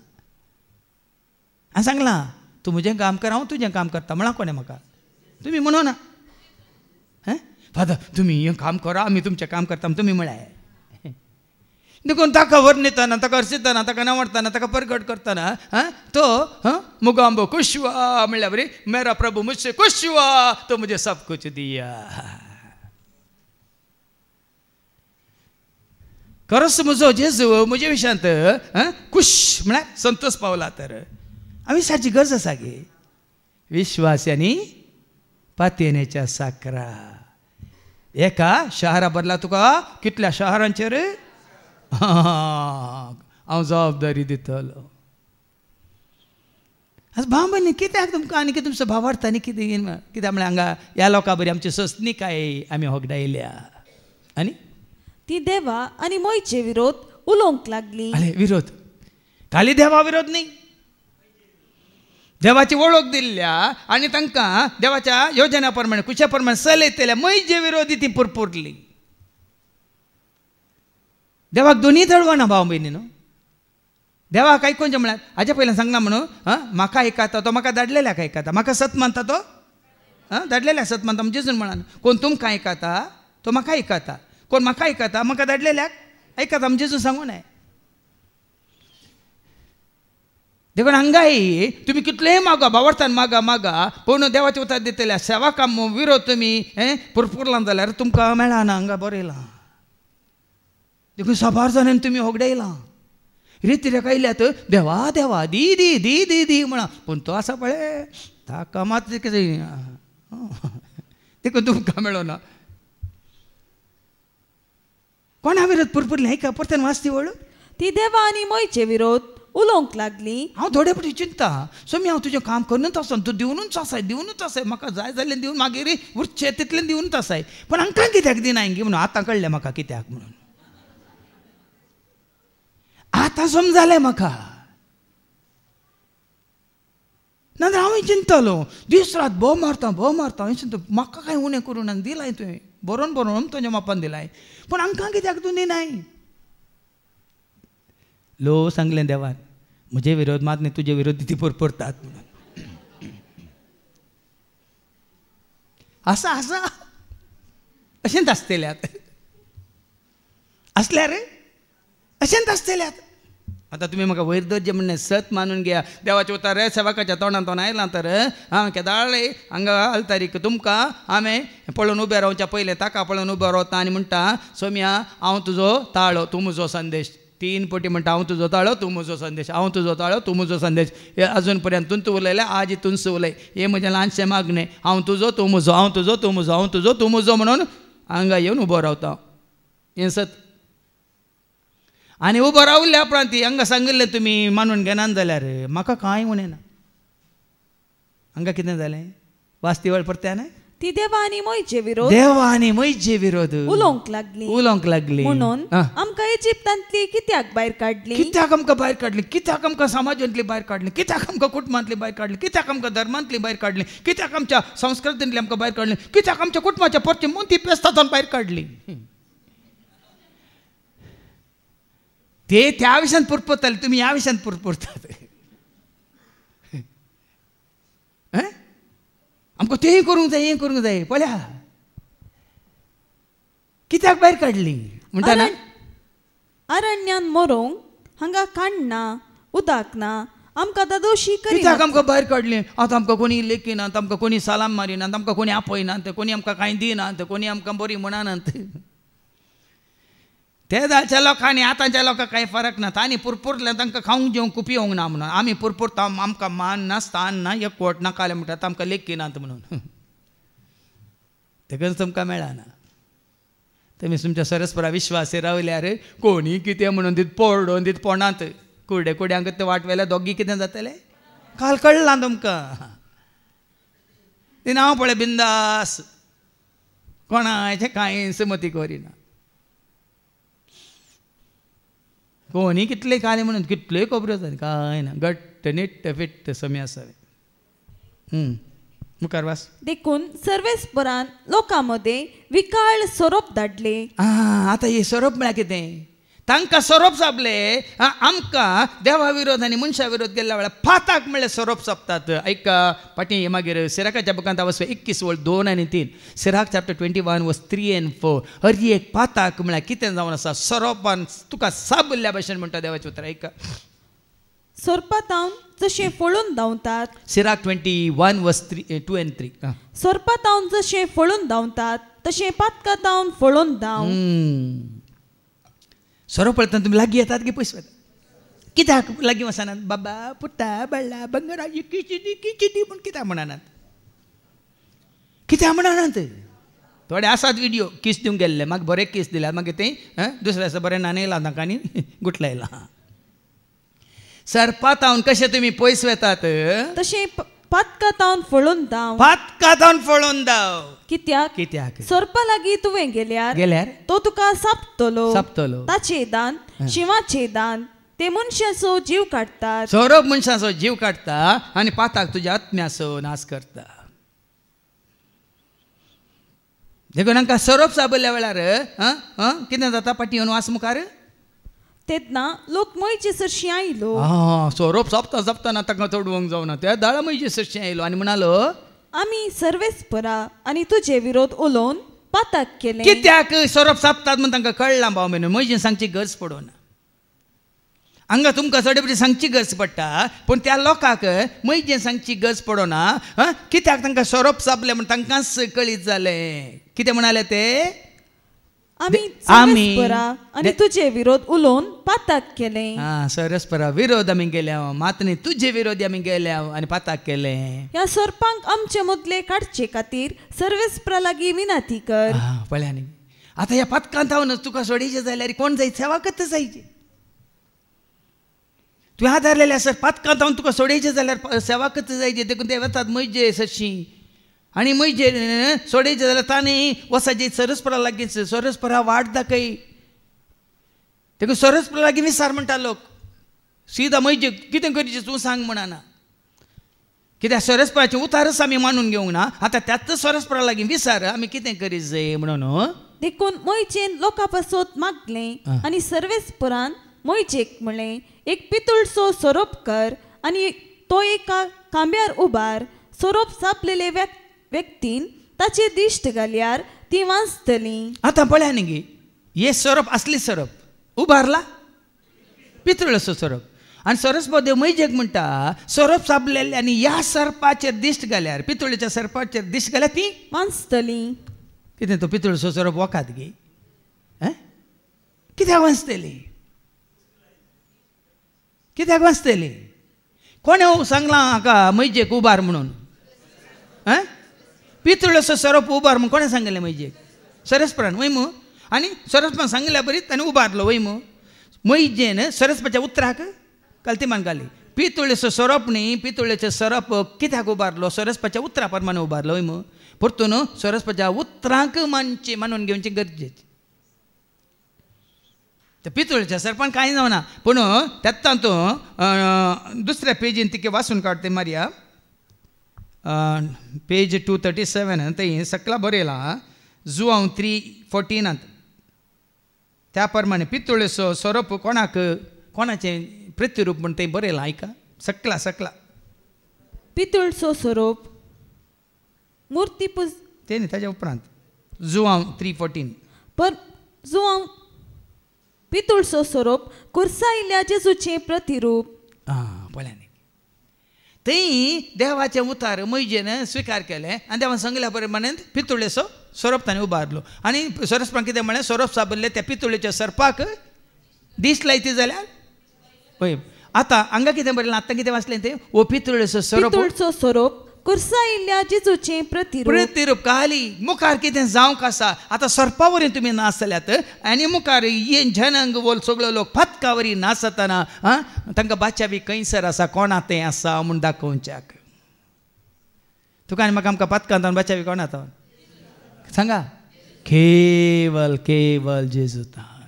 हांवें सांगलां तूं म्हजें काम कर हांव तुजें काम करता. म्हणा कोणें म्हाका तुमी म्हणो ना. फादर तुमी हें काम करा आमी तुमचें काम करता तुमी म्हळ्यार. देखून ताका वर्णितना ताका हरसितना ताका नावडटाना ताका परगट करतना तो मुगांबो खुश हुआ म्हणल्यार बरी मेरा प्रभु मुझसे खुश हुआ तो मुझे सब कुछ दिया. खरोच म्हजो जेजू म्हजे विशयांत खुश म्हळ्यार संतोष पावला. तर आमी सारची गरज आसा गे विश्वास आनी पातयेनेच्या साकरा. एका शारा बदला तुका कितल्या शारांचेर हांव जबाबदारी दितलो. आज भाव भयणी कित्याक तुमकां आनी कितें तुमचो भाव वाडटा आनी कितें कित्याक म्हळ्यार हांगा ह्या लोकां बरी आमची सोंसणीकाय आमी होगडायल्या. आनी ती देवा आनी मोयचे विरोध उलोवंक लागली. विरोध खाली देवा विरोध न्ही. देवाची वळख दिल्ल्या आनी तांकां देवाच्या योजना प्रमाणे कुशा प्रमाणे चलयतल्या मोयचे विरोधी ती पुरपुरली. देवाक दोनी चळवना भाव भयणी न्हू. देवाक आयकोनचें म्हळ्यार हाच्या पयलें सांगना म्हणून म्हाका आयकाता तो म्हाका धाडलेल्याक आयकाता. म्हाका सत मानता तो धाडलेल्याक सत मानता. म्हणजे जेजून म्हणान कोण तुमकां आयकाता तो म्हाका आयकाता. कोण म्हाका आयकाता म्हाका धाडलेल्याक आयकाता. म्हणजे जेजून सांगून नाय. देखून हांगाय तुमी कितलेंय मागा भावार्थान मागा मागा पूण देवाच्या उतर दितल्या सेवाकां विरोध तुमी पुरपुरला जाल्यार तुमकां मेळना. हांगा बरयलां. देखून 100 जाणांनी तुमी होगडायलां. रितीरेक आयल्यात देवा देवा दी दी दी दी दी म्हणा पूण तो आसा पळय ताका मात कितें देखून तुमकां मेळना. कोणा विरोध पुरपुरली हांव परतन वाचती वळ. ती देवा आनी मोयचे विरोध उलोवंक लागली. हांव थोडे फावटी चिंता सोमी हांव तुजें काम करूनच आसा तूं दिवनूच आसाय म्हाका जाय जाल्लें दिवन मागीर उरचें तितलें दिवनूच आसाय पूण हांकां कित्याक दिनाय गे म्हणून आतां कळ्ळें म्हाका कित्याक म्हणून. आतां समजलें म्हाका. नाजाल्यार हांवूय चिंतलो दीस रात भोव मारता हांवें चिंता म्हाका कांय उणें करूं ना दिलाय तुवें बरोवन बरोवन तुज्या मापान दिलाय पूण हांकां कित्याक तूं दिनाय. लो सांगलें देवान म्हजे विरोध मात न्ही तुजे विरोधी ती पुरपुरतात म्हणून. आसा आसा अशेंच आसतल्यात आसल्यार अशेंच आसतल्यात. आतां तुमी म्हाका वयर दर्जे म्हणलें सत मानून घेया. देवाच्या उतर सेवकाच्या तोंडान तोंड आयलां तर हांवें केदाळे हांगा अल्तारीक तुमकां हांवें पळोवन उबें रावच्या पयलें ताका पळोवन उबो रावता आनी म्हणटा सोम्या हांव तुजो ताळो तूं म्हजो संदेश. 3 पटी म्हणटा हांव तुजो ताळो तूं म्हजो संदेश हांव तुजो ताळो तूं म्हजो संदेश. हे अजून पर्यंत तूं उलयलें आज हितून उलय. हे म्हजें ल्हानशें मागणें हांव तुजो तूं म्हजो हांव तुजो तूं म्हजो हांव तुजो तूं म्हजो म्हणून हांगा येवन उबो रावता. हें सत. आनी उबो रावल्ल्या उपरांत हांगा सांगिल्लें तुमी मानून घेनात जाल्यार म्हाका कांय उणें ना. हांगा कितें जालें वास्ती वळ परत्या ना ती देवा आनी मोयचे विरोध देवा आनी मोयचे विरोध उलोवंक लागली म्हणून आं. आमकां इजिप्तांतली कित्याक भायर काडली कित्याक आमकां भायर काडली कित्याक आमकां समाजांतली भायर काडली कित्याक आमकां कुटुंबांतली भायर काडली कित्याक आमकां धर्मांतली भायर काडली कित्याक आमच्या संस्कृतींतली आमकां भायर काडली कित्याक आमच्या कुटुंबाच्या परची मोती पेस्तांतून भायर काडली ते त्या विशयान पुरपरताले तुमी ह्या विशयान पुरपरतात आमकां तेंय करूंक जाय हें करूंक जाय पळया कित्याक भायर काडली म्हणटा ना अरण्यान मरोंक हांगा खाण ना उदक ना आमकां आतां दोशी कित्याक आमकां भायर काडली आतां आमकां कोणी लेखिनात आमकां कोणी सालाम मारिनात आमकां कोणी आपयनात कोणी आमकां कांय दिनात कोणी आमकां बरी म्हणनात ते दालच्या लोकांनी आतांच्या लोकांक कांय फरक ना तांणी पुरपुरले तांकां खावंक जेवंक कुपियोंक ना म्हणून आमी पुरपुरता आमकां मान ना स्थान ना एकवट नाका जाल्यार म्हणटात आमकां लेखिनात म्हणून तेका तुमकां मेळना तुमी तुमच्या सरस्परा विश्वासी रावल्यार कोणी कितें म्हणून दीत पडोवन दीत पोणात कुर्डे कुड्यांक ते वाट वेल्यार दोगी कितें जातलें काल कळ्ळां तुमकां तें हांव पळय बिंदास कोणाचें कांय मती करिना कोणी कितले काले म्हणून कितल्योय खबरो जाली कांय ना घट्ट निट्ट फिट्ट समी आसावे मुखार वास देखून सर्वेस्परान लोकां मदें विकाळ सोरोप धाडले आतां हे सोरोप म्हळ्यार कितें तांकां सोरोप सोंपले आमकां देवा विरोध आनी मनशा विरोध केल्ल्या वेळार पाताक म्हणल्यार सोरोप सोंपतात ऐका पाटी मागीर सिराकाच्या बुकांत वचून 21 वळ 2 आनी 3 सिराक चॅप्टर 21 वर्स 3 and 4 हर एक पाताक म्हळ्यार कितें जावन आसा सोरोपान तुका साबुल्ल्या भशेन म्हणटा देवाचें उतर ऐका सोरपातावन जशें फळून धांवतात सिराक 21 वर्स 2 and 3 सोरपातावन जशें फळून धांवतात तशें पातकातावन फळून धांव सोरोप पळयतना तुमी लागीं येतात की पयस वतात कित्याक लागीं वचनात बाबा पुट्टा बळ्ळा बंगरा किचिडी म्हूण कित्याक म्हणनात कित्याक म्हणनात थोडे आसात व्हिडिओ किस दिवंक गेल्ले म्हाका बरें किस दिल्यात मागीर तें दुसऱ्या दिसा बरें नानयलां ताका आनी गुटलायलां सरपातावन कशें तुमी पयस वेतात तशें पातकातावन फळून धांव पातकातावन फळोवन धांव कित्याक सोरपा लागीं तुवें गेल्यार तो तुका सापतलो ताचें दान शिवाचें दान ते मनशाचो जीव काडतात सोरोप मनशाचो जीव काडटा आनी पाताक तुज्या आत्म्याचो नाश करता देखून हांकां सोरोप साबल्ल्या वेळार कितें जाता पाटी येवन वास मुखार तेन्ना लोक मोयचे सरशी आयलो सोरोप सोंपतना ताका चडवंक जावना त्या दाळा मोयचे सरशी आयलो आनी म्हणालो आमी सर्वेस्परा आनी तुजे विरोध उलोवन पाताक केले कित्याक सोरोप सापतात म्हण तांकां कळ्ळां भाव म्हणून मोयजेन सांगची गरज पडोना हांगा तुमकां चड बरी सांगची गरज पडटा पूण त्या लोकांक मोयजेन सांगची गरज पडोना कित्याक तांकां सोरोप सापले म्हण तांकांच कळीत जालें कितें म्हणाले ते आमी आनी तुजे विरोध उलोवन पाताक केले सरस्परा विरोध आमी गेल्या मात न्ही तुजे विरोधी आमी गेल्या आनी पाताक केले ह्या सोरपांक आमचे मदले काडचे खातीर सर्वेस्परा लागीं विनंती कर पळया न्ही आतां ह्या पातकांत हांव तुका सोडीचें जाल्यार कोण जाय सेवाकच जायचे तुवें आदारलेले आसा पातकांत हांव तुका सोडयचें जाल्यार सेवाकच जायचे देखून ते वतात मोयजे सशी आनी मोयजे सोडयचे जाल्यार तांणी वसाचे सरस्परा लागीं सरस्परा वाट दाखय देखून सरस्परा लागीं विचार म्हणटा लोक सीदा मोयजे कितें करचें तूं सांग म्हणना कित्याक सरस्पराचें उतारच आमी मानून घेवंक ना आतां त्याच सरस्परा लागीं विचार आमी कितें करीत जाय म्हणून देखून मोयजेन लोकां पासत मागलें आनी सर्वेस्परान मोयजेक म्हणलें एक पितूळचो सोरोप कर आनी तो एका खांब्यार उबार सोरोप सापलेले व्यक्तीन ताचे दिश्ट घाल्यार ती वाचतली आतां पळया न्ही गे हे सोरोप असली सोरोप उबारला पितूळचो सोरोप आनी सरस्वदेव मोयजेक म्हणटा सोरोप सापलेले आनी ह्या सर्पाचेर दिश्ट घाल्यार पितूळेच्या सर्पाचेर दिश्ट घाल्यार ती वाचतली कितें तो पितूळचो सोरोप वखात गे कित्याक वाचतली कित्याक वाचतली कोणे सांगलां हाका मोयजेक उबार म्हणून पितूळचो सोरोप उबार म्हणून कोणें सांगलें मोयजेक सरस्परान वय मू आनी सरस्परान सांगल्या बरी ताणें उबारलो वय मू मोयजेन सरस्पाच्या उतराक कल्ती मान घाली पितुळेचो सोरोप न्ही पितुळेचो सोरोप कित्याक उबारलो सोरसपाच्या उतरा प्रमाणे उबारलो वय मग परतून सोरसपाच्या उतरांक मानून घेवची गरजेची त्या पितुळेच्या सरपान कांय जावना पूण त्यात तातूंत दुसऱ्या पेजीन तिके वाचून काडटे मारया पेज 237 थंय सकला बरयला जुआंव 3:14 त्या प्रमाणे पितुळेचो सोरोप कोणाचें प्रतिरूप म्हण तें बरयलां आयका सकला पितुळचो सोरोप मुर्ती ते न्ही ताच्या उपरांत जुआंव 3:14 पर जुआंव पितुळचो सोरोप कुर्सायिल्ल्या जेजूचें प्रतिरूप पळया न्ही थंय देवाचें उतार मैजेन स्विकार केलें आनी देवान सांगल्या प्रमाणे पितुळेचो सोरोप ताणें उबारलो आनी सोरसपान कितें म्हळें सोरोप साबरलें त्या पितुळेच्या सरपाक दिश्ट लायती जाल्यार पळय आतां हांगा कितें बरयलां आतां कितें वाचलें तें ओ पितुळेचो सोरोप कुर्सायिल्ल्या जेजूचें प्रतिरूप काली मुखार कितें जावंक आसा आतां सरपा वरी तुमी नासल्यात आनी मुखार जनंग बोल सगळो लोक फतका वरी नासतना तांकां बाचावी खंयसर आसा कोणा तें आसा म्हूण दाखोवच्याक तुका आनी म्हाका आमकां पथकांत बाचावी कोण आतां सांगा केवल जेजूतान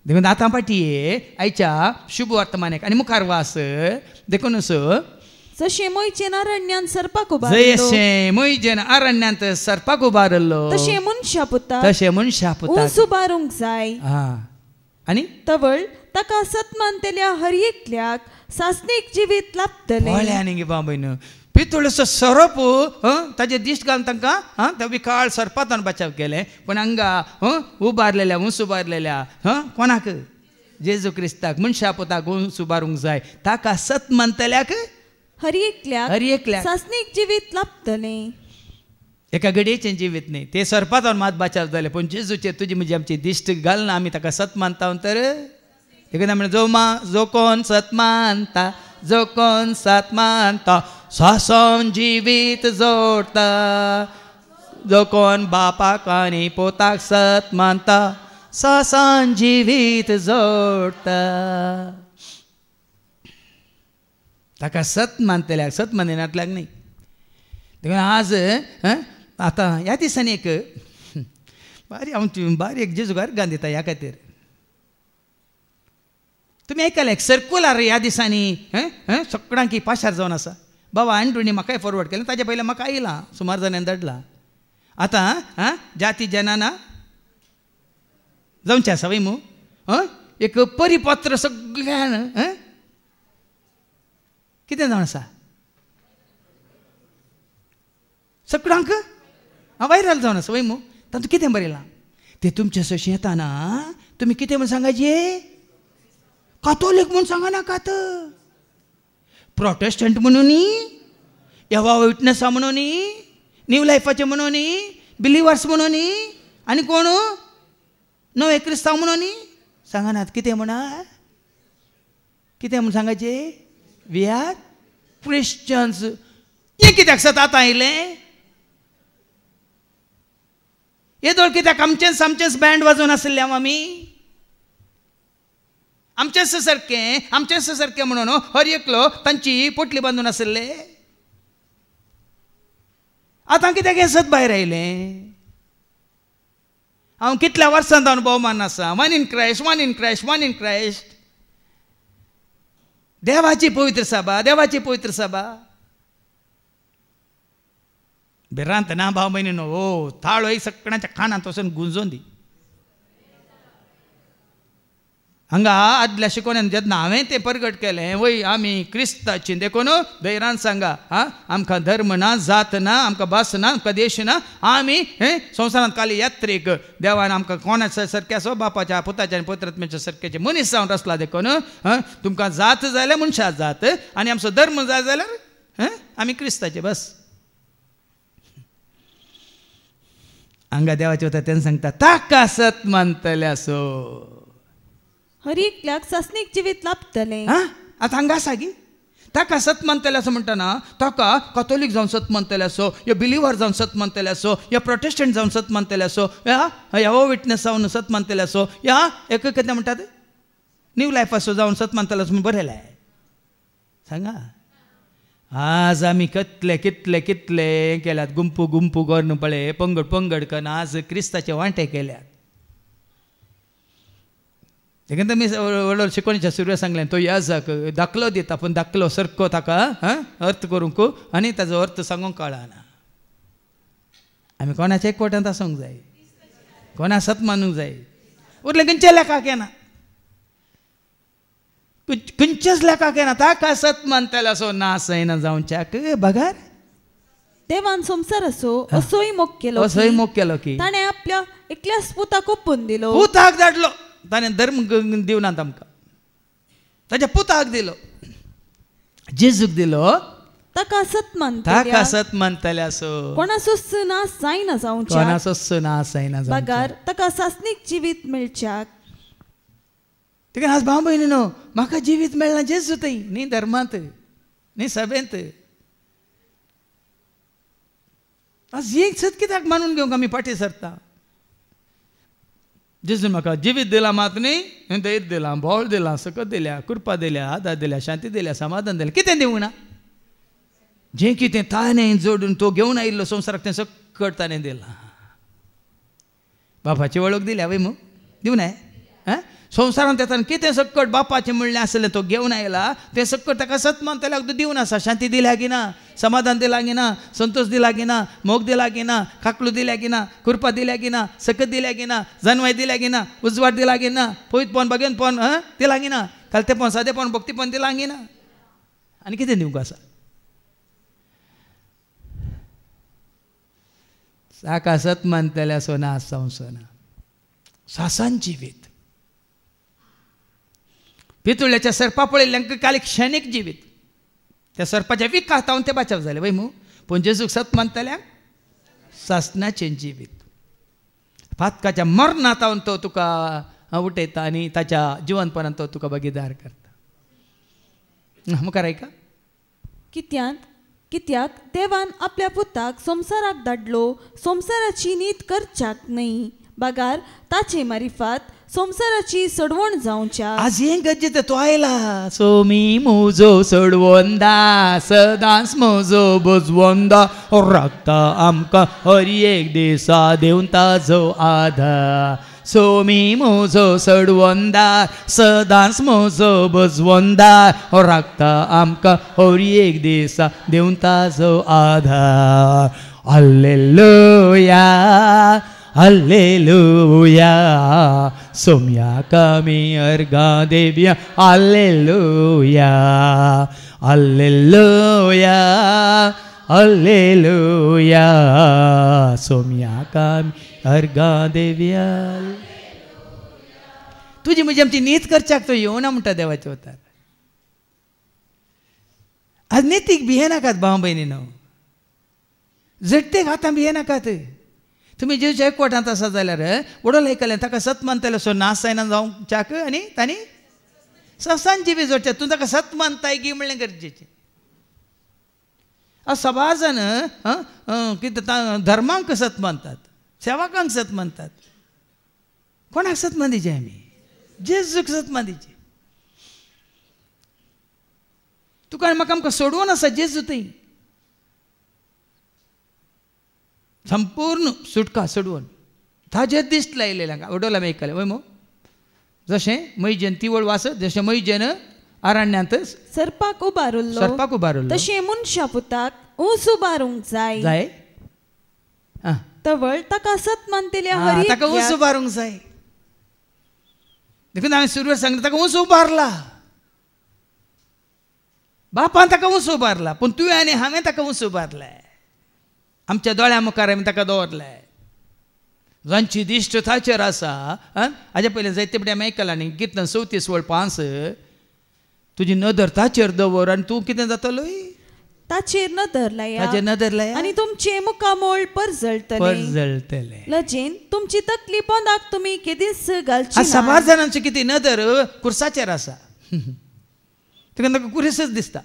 देखून आतां पाटये आयच्या शुभ वर्तमानाक आनी मुखार वास देखूनच जशें मोयचेन अरण्यान सरपाक उबारलो तशें मनशा पुता उबारूंक जाय आनी तवळ ताका सतमानतेल्या हर एकल्याक सासणीक जिवीत लाभतलें पळया न्ही गे बाबयन पितुळेचो सोरोप ताजे दिश्ट घालून तांकां त्या विकाळ सरपातान बचाव केलें पण हांगा उबारलेल्या उंच उबारलेल्या कोणाक जेजू क्रिस्ताक मनशा पुताक उंच उबारूंक जाय ताका सतमानतेल्याक हर एकल्याक सासणीक जिवीत लाभतलें एका घडयेचें जिवीत न्ही ते सरपातान मात बचाव जालें पण जेजूचेर तुजी म्हजी आमची दिश्ट घालना आमी ताका सत मानता तर देखून आमी जो कोण सत मानता सासन जिवीत जोडता जो कोण बापाक आनी पोताक सत मानता सासन जिवीत जोडता ताका सत मानतल्याक सत मानिनातल्याक न्ही देखून आज आतां ह्या दिसांनी एक बारीक जेजुगार गान दिता ह्या खातीर तुमी आयकलां सर्कुलर ह्या दिसांनी सगळ्यांक पाशार जावन आसा बाबा एंड्रूनी म्हाकाय फॉरवर्ड केलें ताचे पयलें म्हाका आयलां सुमार जाणांनी धाडलां आतां जाती जनाना जावचें आसा वय मू एक परिपत्र सगळ्यान कितें जावन आसा सगळ्यांक वायरल जावन आसा वय मू तातूंत कितें बरयलां तें तुमचें सशें येताना तुमी कितें म्हूण सांगायचें कातोलीक म्हूण सांगनाकात प्रोटेस्टंट म्हणून यहोवा विटनेसा म्हणून न्यू लायफाचे म्हणून बिलिवर्स म्हणून आनी कोण नवे क्रिस्तांव म्हणून सांगनात कितें म्हूण सांगायचें वी आर क्रिश्चन्स हें कित्याक सतात आयलें येदोळ कित्याक आमचेंच बँड वाजोवन आसले आमी आमचेंच सारकें म्हणून हर एकलो तांची पोटली बांदून आसले आतां कित्याक हें सत भायर आयलें हांव कितल्या वर्सां जावन भोवमान आसा वन इन क्रायस्ट देवाची पवित्र सभा भिरांत ना भाव भयणीनो ओ थाळो एक सगळ्यांच्या कानांत वचून गुंजोवन दी हांगा आदल्या शिकोवण्यान जेन्ना हांवें तें परगट केलें वय आमी क्रिस्ताची देखून धैर्यान सांगा आमकां धर्म ना जात ना आमकां भास ना आमकां देश ना आमी संवसारांत खाली यात्रेक देवान आमकां कोणाच्या सारक्या असो बापाच्या पुताच्या आनी पवित्रात्म्याच्या सारक्याचे मनीस जावन आसला देखून तुमकां जात जाल्यार मनशां जात आनी आमचो धर्म जाय जाल्यार आमी क्रिस्ताचे बस हांगा देवाचे वता तेन्ना सांगता ताका सत मानतले असो हर एकल्याक सासणीक जिवीत लाभतलें आतां हांगा आसा गी ताका सत मानतले असो म्हणटना ताका कॅथोलीक जावन सत मानतले असो या बिलिवर जावन सत मानतले असो या प्रोटेस्टंट जावन सत मानतले असो या यहोवा विटनेस जावन सत मानतले असो या एक कितें म्हणटात न्यू लाईफ असो जाऊन सतमानताला तुम्ही बरेला आहे सांगा. आज आम्ही कितले केल्यात गुंपू करून पळे पंगड करून आज क्रिस्ताचे वांटे केल्यात. देखील मी वडोल शिकवणीच्या सुरवेळ सांगले तो याजक दाखलो दिता पण दाखलो सरको ताका अर्थ करूंक आनी ताजो अर्थ सांगूंक कळना. आमी कोणाच्या एकवटांत आसूंक जाय कोणा सत मानूंक जाय उरले खंयच्या लेखाक येना खंयच्याच लेखाक येना ताका सत मानतले असो नास जायना जावच्याक बगार देवान संसार असोय मोग केलो की ताणें आपल्या एकल्याच पुताक ओपून दिलो. पुताक धाडलो ताणें धर्म दिवना आमकां ताच्या पुताक दिलो जेजूक दिलो ताका सत मानतले असो कोणाचोच नास जायना जावच्या कोणाचोच नास जायना बगार ताका सासनीक जिवीत मेळच्याक. देखीन आज भाव भयणीनो म्हाका जिवीत मेळना जेजू थंय न्ही धर्मांत न्ही सभेंत. आज एक सत कित्याक मानून घेवंक आमी फाटीं सरता. जेजून म्हाका जिवीत दिला मात न्ही धैर्य दिला बोळ दिला सकत दिल्या कृपा दिल्या आदार दिल्या शांती दिल्या समाधान दिलें कितें दिवंक ना. जें कितें ताणें जोडून तो घेवन आयिल्लो संवसाराक तें सकट ताणें दिलां. बापाची वळख दिल्या वय मू दिवं ना संवसारांत येताना कितें सकट बापाचें म्हणलें आसलें तो घेवन आयला तें सकट ताका सत मानतल्याक तो दिवन आसा. शांती दिल्या की ना समाधान दिला की ना संतोष दिला की ना मोग दिला की ना खाकलू दिल्या की ना कृपा दिल्या की ना सकत दिल्या की ना जनवाय दिल्या की ना उजवाड दिला की ना पयतपण बगेनपण दिला की ना कालतेपण सादेपण भक्तीपण दिला की ना आनी कितें दिवंक आसा. ताका सत मानतल्या असो नास जावचो ना. सासान जिवीत पितुळ्याच्या सर्पा पळयल्ल्यांक काल क्षणीक जिवीत त्या सर्पाच्या विखात हांव ते बचाव जाले वय मू पूण जेजूक सत मानतल्याक सासनाचें जिवीत फातकाच्या मरणांत हांव तो तुका उठयता आनी ताच्या जिवनपणांत तो तुका भागीदार करता. मुखार ऐका कित्याक देवान आपल्या पुताक संवसाराक धाडलो संवसाराची नीत करच्याक न्ही बगार ताचे मारिफात संवसाराची सोडवण जावच्या. आज हें गरजेचें तो आयला सोमी म्हजो सोडवंदा सदांच म्हजो बुजवंदा रक्ता आमकां हर एक दिसा देवन ताजो आधार. सोमी म्हजो सोडवंदा सदांच म्हजो बुजवंदा रक्ता आमकां हर एक दिसा देवन ताजो आधार. हाल्लेलुया हाल्लेलुया सोम्याक आमी अर्गां देवया. हाल्लेलुया हाल्लेलुया हाल्लेलुया सोम्याक आमी अर्गां देवया. तुजी म्हजी आमची नीत करच्याक तो येवना म्हणटा देवाच्या अवतार. आज नीतीक भियेनाकात भाव भयणीनो झट्टेक आतां भियेनाकात. तुमी जेजूच्या एकवटांत आसा जाल्यार वडोल आयकलें ताका सत मानतले सो नास जायना जावच्याक आनी तांणी ससान जिवी जोडचे. तूं ताका सत मानताय गी म्हणलें गरजेचें. सभा जाण कितें धर्मांक सत मानतात सेवाकांक सत मानतात. कोणाक सत मानचें आमी जेजूक सत मानचें. तुका म्हाका आमकां सोडवून आसा जेजू थंय संपूर्ण सुटका सोडवून ताजेर दिश्ट लायलेल्या वडोला आयकलें वय मो जशें मैजेन तिवळ वासत जशें मैजेन अरण्यांत सर्पाक उबारलो तशें मनशा पुताक ऊस उबारूंक जाय तवळ ताका सत मानतल्या ताका ऊस उबारूंक जाय. देखून हांवें सुरवेर सांगलें ताका ऊस उबारला बापान ताका ऊस उबारला पूण तुवें आनी हांवें ताका ऊस उबारलाय. आमच्या दोळ्या मुखार आमी ताका दवरलाय. जांची दिश्ट ताचेर आसा हाजे पयलीं जायते बडें आमी आयकलां न्ही कीर्तन 34:5 तुजी नदर ताचेर दवर आनी तूं कितें जातलो ताचेर नदर लाया आनी तुमचे मुखामोळ परजळटले. लजेन तुमची तकली पोंदाक तुमी केदीस घालची. सबार जाणांची कितें नदर कुर्साचेर आसा देखून ताका कुरीसच दिसता.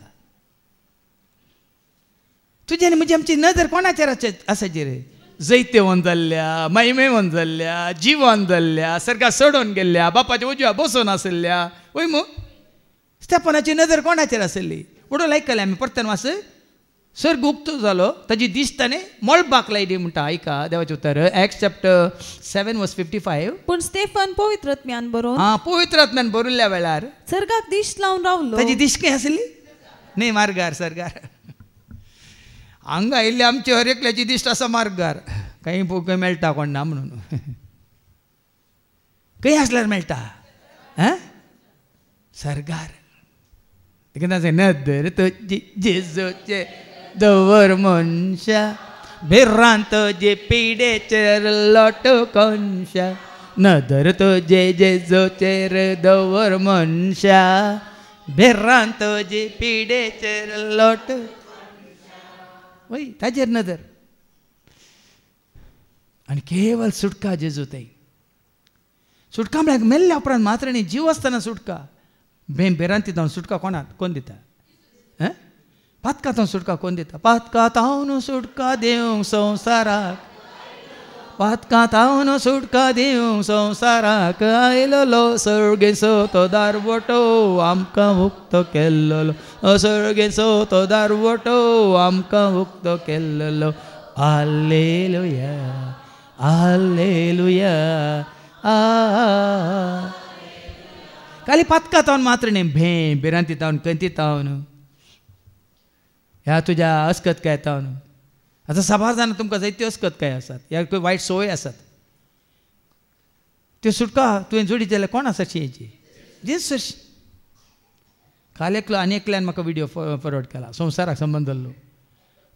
तुजी आनी म्हजी आमची नदर कोणाचेर आसाची रे जैते वन जाल्ल्या मैमे वन जाल्ल्या जीवन जाल्ल्या सारक्या सडून गेल्ल्या बापाच्या उजव्या बसून आसल्या वय मग स्टेफनाची नजर कोणाचेर आसली उडो लायक केलें आमी परतन वास सर्ग उक्तो जालो ताजी दिश्ट ताणें मळबाक लायली म्हणटा आयका देवाचें उतर एक्ट्स चॅप्टर 7 वर्स 55 पूण स्टेफन पवित्र आत्म्यान बरोवन पवित्र आत्म्यान बरयल्ल्या वेळार सर्गाक दिश्ट लावन रावलो ताजी दिश्ट खंय आसली न्ही मार्गार सर्गार हांगा आयिल्ले आमचे हर एकल्याची दिश्ट आसा मार्गार खंय खंय मेळटा कोण ना म्हणून खंय आसल्यार मेळटा सर्गार नदर तुजी जेजूचे दवर मनशा भिरांत तुजे पिडेचेर लोट कोनशा नदर तुजे जेजूचेर दवर मनशा भिरांत तुजे पिडेचेर लोट वय ताजेर नदर आनी केवळ सुटका जेजू ताई सुटका म्हळ्यार मेल्ल्या उपरांत मात्र न्ही जीव आसतना सुटका बेरांती जावन सुटका कोण दिता पातकां जावन सुटका कोण दिता पातकां तावन सुटका दिवंक संवसाराक पातकां तावन सुटका दिवंक संवसाराक आयलो सर्गेचो तो दारवटो आमकां मुक्त केल्लो सर्गेचो तो दारवटो आमकां मुक्त केल्लो हाल्लेलुया हाल्लेलुया खाली पातका तावन मात्र न्ही बिरांती तावन कंती तावन ह्या तुज्या अस्कतकाय तावन आतां साबार जाणां तुमकां जायत्यो अस्कतकाय आसात ह्या वायट संवय आसात त्यो सुटका तुवें जोडी जाल्यार कोण आसा शेची जेजू काल एकलो आनी एकल्यान म्हाका विडियो फॉरवर्ड केला संवसाराक संबंद जाल्लो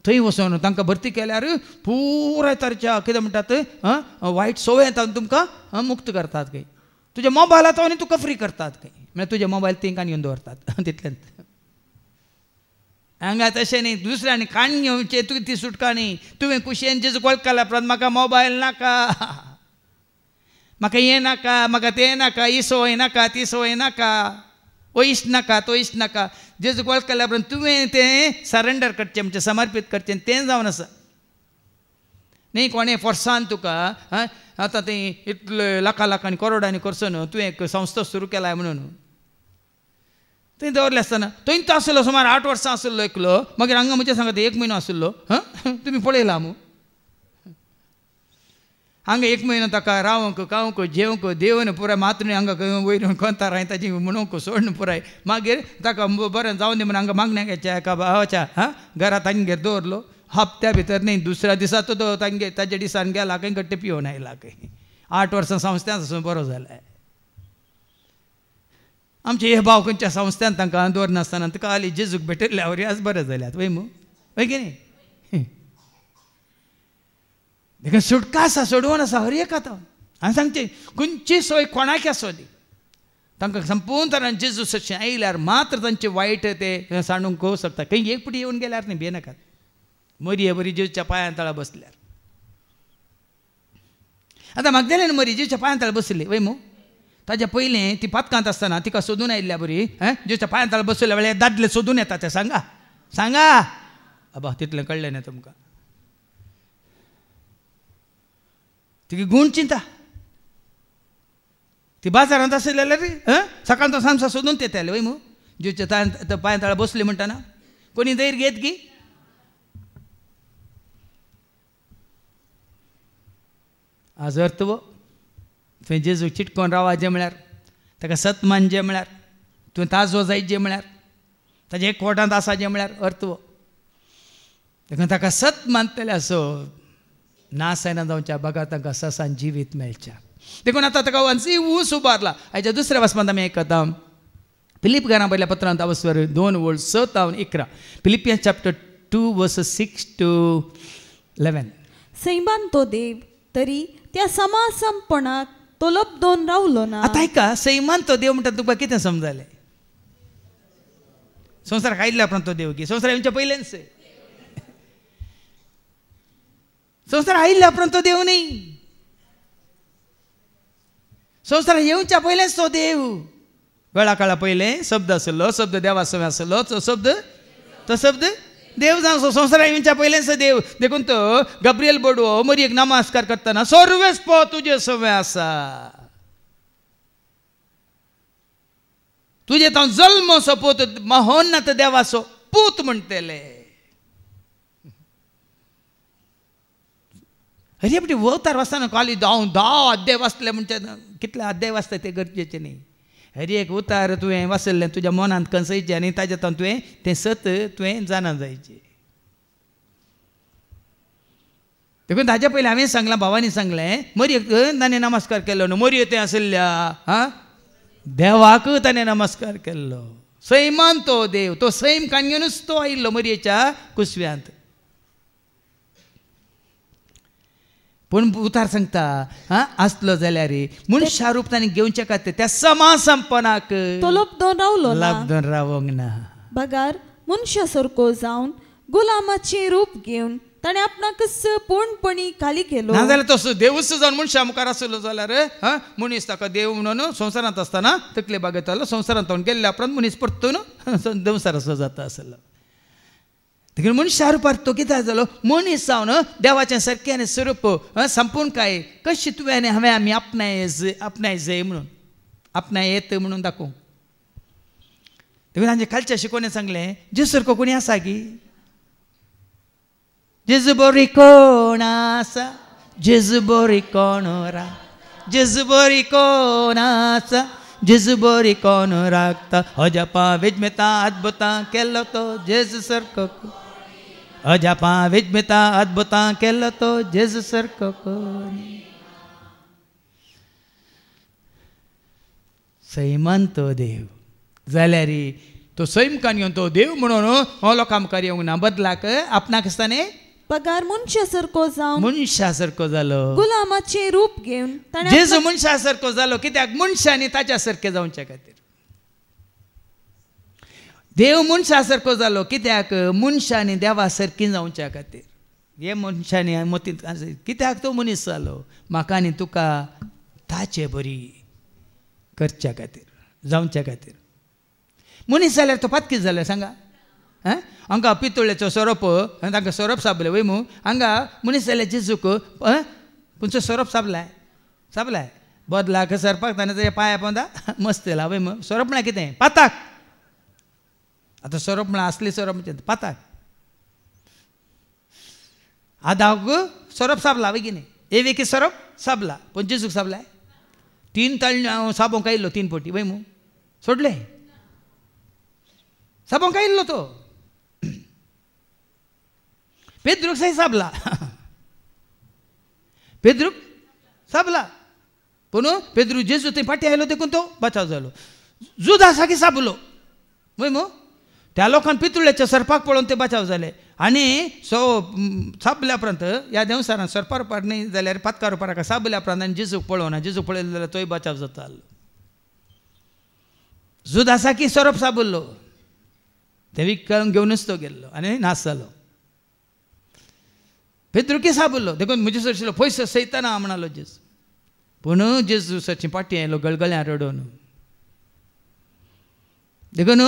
थंय वचून तांकां भरती केल्यार पुराय तरेच्या कितें म्हणटात वायट संवयेंतान तुमकां मुक्त करतात खंय तुज्या मोबायलांत तुका फ्री करतात खंय म्हळ्यार तुजे मोबायल तेंकां घेवन दवरतात तितल्यान हांगा तशें न्ही दुसऱ्यांनी काण घेवचे तुका ती सुटका न्ही तुवें कुशेन जेजू वळखला उपरांत म्हाका मोबायल नाका म्हाका हें नाका म्हाका तें नाका ही संवय नाका ती संवय नाका ओ इश्ट नाका तो इश्ट नाका जेजू वळखल्या उपरांत तुवें तें सरेंडर करचें म्हणजे समर्पीत करचें तें जावन आसा न्ही कोणें फोर्सान तुका आतां तें इतले लाखांनी करोडांनी करचो तुवें एक संस्था सुरू केलाय म्हणून थंय दवरले आसतना थंय तो आसलो सुमार 8 वर्सां आसलो एकलो मागीर हांगा म्हज्या सांगात 1 म्हयनो आसलो तुमी पळयला मू हांगा 1 म्हयनो ताका रावंक खावंक जेवंक देवन पुराय मात्र हांगा वयर कोंतार हांवें ताची म्हणूंक सोडून पुराय मागीर ताका बरें जावन दी म्हणून हांगा मागण्याच्या एका भावाच्या घरांत तांगेर दवरलो हप्त्या भितर न्ही दुसऱ्या दिसा तो तांगे ताच्या दिसान गेला खंय गट्टे पिवून आयला खंय 8 वर्सां संस्थांत आसून बरो जाला आमचे हे भाव खंयच्या संस्थान तांकां दवरनासतना तुका हाली जेजूक भेटयल्या वरी आज बरें जाल्यात वय मू वय की न्ही देखून सुटका आसा सोडवून आसा हर एक आतां हांवें सांगचें खंयची सोय कोणाक आसो दी तांकां संपूर्ण तरान जेजू सशें आयल्यार मात्र तांचे वायट ते सांडूंक शकता खंय एक पुटी येवन गेल्यार न्ही भियेनाकात मरी बरी जेजूच्या पांयां तळा बसल्यार आतां म्हागदेल्यान मरी जेजूच्या पांयां तळा बसली वय मू ताच्या पयलीं ती पातकांत आसतना तिका सोदून आयिल्ल्या बरी जेजूच्या पांयां तळा बसल्या वेळार दादले सोदून येता ते सांगा सांगा अबा तितलें कळ्ळें न्ही तुमकां तिगे गूण चिंता ती बाजारांत आसली जाल्यार सकाळ तो सांजचा सोदून येताले वय मू जेजूच्या पांयां तळा बसली म्हणटाना कोणी दैर घेत की आज अर्थव थंय जेजू चिटकोन रावा जें म्हळ्यार ताका सत मान जें म्हळ्यार तुवें ताजो जायत जें म्हळ्यार ताजे एक कोटांत आसा जें म्हळ्यार अर्थव देखून ताका सत मानतले असो नास जायना जावच्या बघा तांकां ससान जिवीत मेळच्या देखून आतां ताका वंसी ऊस उबारला हाच्या दुसऱ्या वचपांत आमी आयकता फिलिप घरां पयल्या पत्रांत अवस्वर 2:7-11 फिलिपियन्स चॅप्टर 2:6-11 सैमान तो देव तरी त्या समासमपणाक तोलप दोन रावलो ना आतां आयका सैमान तो देव म्हणटा तुका कितें समजलें संवसाराक आयिल्ल्या उपरांत तो देव की संवसार येवच्या पयलेंच संवसार आयिल्ल्या उपरांत तो देव न्ही संवसार येवच्या पयलेंच तो देव वेळा काळा पयलें शब्द आसलो शब्द देवा समें आसलो तो शब्द देव जावन संवसाराक येवच्या पयलेच देव देखून तो गब्रियल बोडवो मरयेक नमस्कार करतना सर्वेस्प तुजे सवे आसा, तुजे तो जल्म सोपोत महोन्नत देवाचो पूत म्हणटले. अरे पण अवतार वाचताना खाली 10 अध्याय वाचले म्हणजे कितले अध्याय वाचता ते गरजेचे नाही. हर एक उतार तुवें वाचल्लें तुज्या मनांत कसयचें आनी ताज्यातून तुवें तें सत तुवें जाणा जायचें. देखून ताज्या पयलीं हांवें सांगलां, भावानी सांगलें, मरयेक ताणें नमस्कार केल्लो न्हू, मरये तें आसल्या देवाक ताणें नमस्कार केल्लो. सैमान तो देव, तो सैम काणयेनूच तो आयिल्लो मरयेच्या कुसव्यांत. पूण उतार सांगता आसलो जाल्यार मनशा रूप ताणें घेवचे खातीर त्या समासंपनाक तो लबदोन रावलो ना, लबदोन रावंक ना. बगार मनशा सारको जावन गुलामाचें रूप घेवन ताणें आपणाक पूर्णपणी खाली केलो. नाजाल्यार तसो देवूच जावन मनशा मुखार आसलो जाल्यार मनीस ताका देव म्हणून संवसारांत आसतना तकले बागयतालो. संवसारांत गेल्ल्या उपरांत मनीस परतून संवसार असो जाता आसलो. देखून मनशा रुपार तो कितें जालो, मनीस जावन देवाचें सारकें स्वरूप संपूर्ण काय कशी तुवें हांवें आमी आपणाय जाय म्हणून आपणाय येत म्हणून दाखोवंक. देखून तांचे खालच्या शिकोवणें सांगलें जेजू सारको कोणी आसा की, जेजू बरी कोण आसा, जेजू बरी कोण रा, जेजू बरी कोण आसा, जेजू बरी कोण राखता, अजापा विज्ञता अद्भुतां केलो तो जेजू सारको, अजापा विज्ञता अद्भुतां केलो तो जेजू सारको कोणी. सैमान तो देव जाल्यार तो सैम काणयो तो देव म्हणून हो लोकां मुखार येवंक ना. बदलाक आपणाक आसताने पगार मनशा सारको जावन मनशा सारको जालो, गुलामाचें रूप घेवन जेजू मनशा सारको जालो. कित्याक मनशांनी ताच्या सारकें जावच्या खातीर. देव मनशा सारको जालो कित्याक मनशांनी देवा सारकीं जावच्या खातीर. हे मनशांनी मतींत कित्याक तो मनीस जालो, म्हाका आनी तुका ताचे बरी करच्या खातीर, जावच्या खातीर. मनीस जाल्यार तो पातकी जालो सांगा. हांगा पितोळेचो सोरोप तांकां सोरोप साबले वय मू हांगा मनीस जाल्यार जेजूक तुमचो सोरोप साबलाय बदलाक सरपाक ताणें तेच्या पांया पोंदा मस्त येला वय मू. सोरोप म्हळ्यार कितें, पाताक. आतां सोरोप म्हळ्यार असली सोरोप म्हणजे पाताक. आदाक सोरोप साबला वय कितें, एवेकी सोरोप साबला पूण जेजूक साबलाय. 3 ताळणी साबोंक आयिल्लो 3 पोटी वय मू, सोडले साबोंक आयिल्लो तो. पेद्रूक सही साबला, पेद्रूक साबला पूण पेद्रू जेजू थंय फाटी आयलो देखून तो बचाव जालो. जुदासाकी साबलो वय मू. त्या लोकांक पितुळेच्या सरपाक पळोवन ते बचाव जाले. आनी साबल्या उपरांत ह्या देवसारान सरपार उपार न्ही जाल्यार पातकार उपाराक साबल्या उपरांत आनी जेजूक पळोवना, जेजू पळयलो जाल्यार तोय बचाव जाता. जुदासाकी सोरोप साबल्लो, ते विकून घेवनूच तो गेल्लो आनी नाश जालो. पेद्रूकी साबल्लो देखून म्हजे सरशिल्लो पयसो सैताना म्हणलो जेजू. पूण जेजू सरची पाटी आयलो गळगळ्यां रडोवन. देखून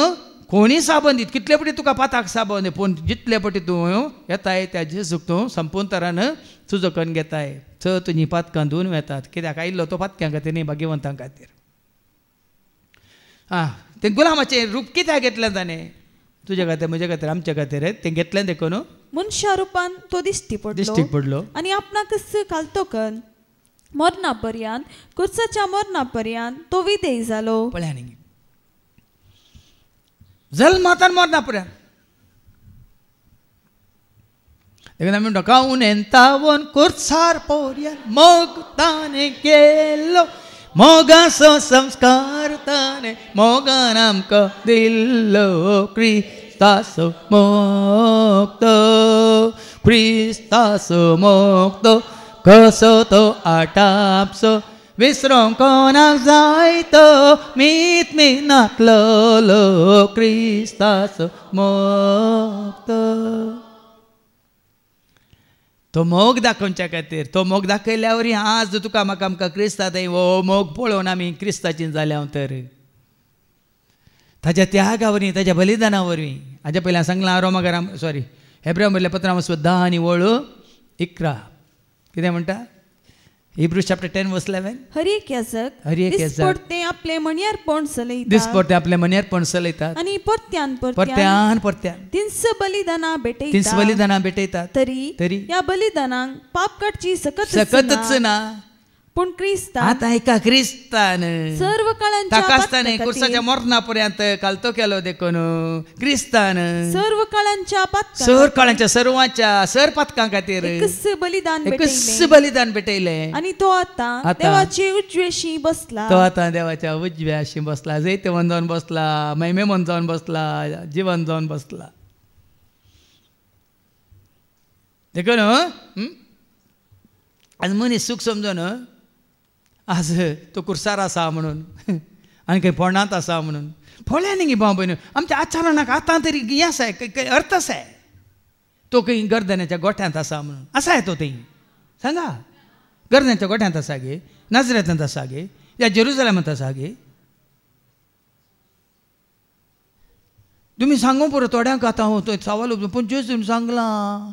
कोणी साबन दीत, कितले पटी तुका पाताक साबन दी, पूण जितले पटी तूं येताय त्या जेजूक तूं संपूर्ण तरान तुजो करून घेताय. तुजी पातकां धुवन वेतात. कित्याक आयिल्लो तो पातक्यां खातीर न्ही, भाग्यवंतां खातीर. ते गुलामाचें रूप कित्याक घेतलें ताणें, तुजे खातीर म्हजे खातीर आमच्या खातीर तें घेतलें. देखून मनशा रुपान तो दिश्टी पडलो आनी आपणाकच घालतो कन मरणा पर्यंत, कुर्साच्या मरणा पर्यंत तो विधेय जालो. पळया न्ही, जल्मातान मरणा पर्यंत. देखून आमी म्हणटा कावून तावोन कुर्सार पर्यंत मोग ताणें केलो, मोगाचो संस्कार ताणें मोगान आमकां दिल्लो. क्रिस्ताचो मोग तो, क्रिस्ताचो मोग तो, कसो तो आटापसो विसरोंक कोणाक जाय तो, मीत मिनातलो क्रिस्ताचो मोग तो. तो मोग दाखोवच्या खातीर, तो मोग दाखयल्या वरी आज तुका म्हाका आमकां क्रिस्ता थंय हो मोग पळोवन आमी क्रिस्ताची जाल्या तर ताच्या त्यागावरवीं ताच्या बलिदाना वरवीं हाज्या पयलीं सांगलां रोमाकारां हेब्रां बरयल्ल्या पत्रां 10 आनी 11 कितें म्हणटा Hebrews chapter 10 verse 11 हर एक याजक दिसपडते आपले मणियारपण चलयतात दिसपडते आपले मणियारपण चलयतात आणि परत्यान तिन्स बलिदाना भेटयतात तरी या बलिदानांक पाप काडची सकतच ना पूण क्रिस्तान आता एका क्रिस्तान सर्व काळांच्या ताकास्ताने कुर्साच्या मरना पर्यंत कालतो केलो देखून क्रिस्तान सर्व काळांच्या सर्वांच्या पातकां खातीर एकच बलिदान भेटयले आणि तो आता देवाचे उजवेशी बसला जैतवन जावन बसला महिमेमन जावन बसला जीवन जावन बसला देखून आज मनीस सुख समजून आज तो कुर्सार आसा म्हणून आनी खंय फोंडांत आसा म्हणून फोळ्यांनी गे भाव भयण आमच्या आचरणाक आतां तरी हें आसा अर्थ आसा तो खंय गर्दनाच्या गोठ्यांत आसा म्हणून आसा तो थंय सांगा गर्दनाच्या गोठ्यांत आसा गे नाजरेंतांत आसा गे या जेरुसलेमांत आसा गे तुमी सांगू पुरो थोड्यांक आतां थंय सवाल पूण जेजून सांगलां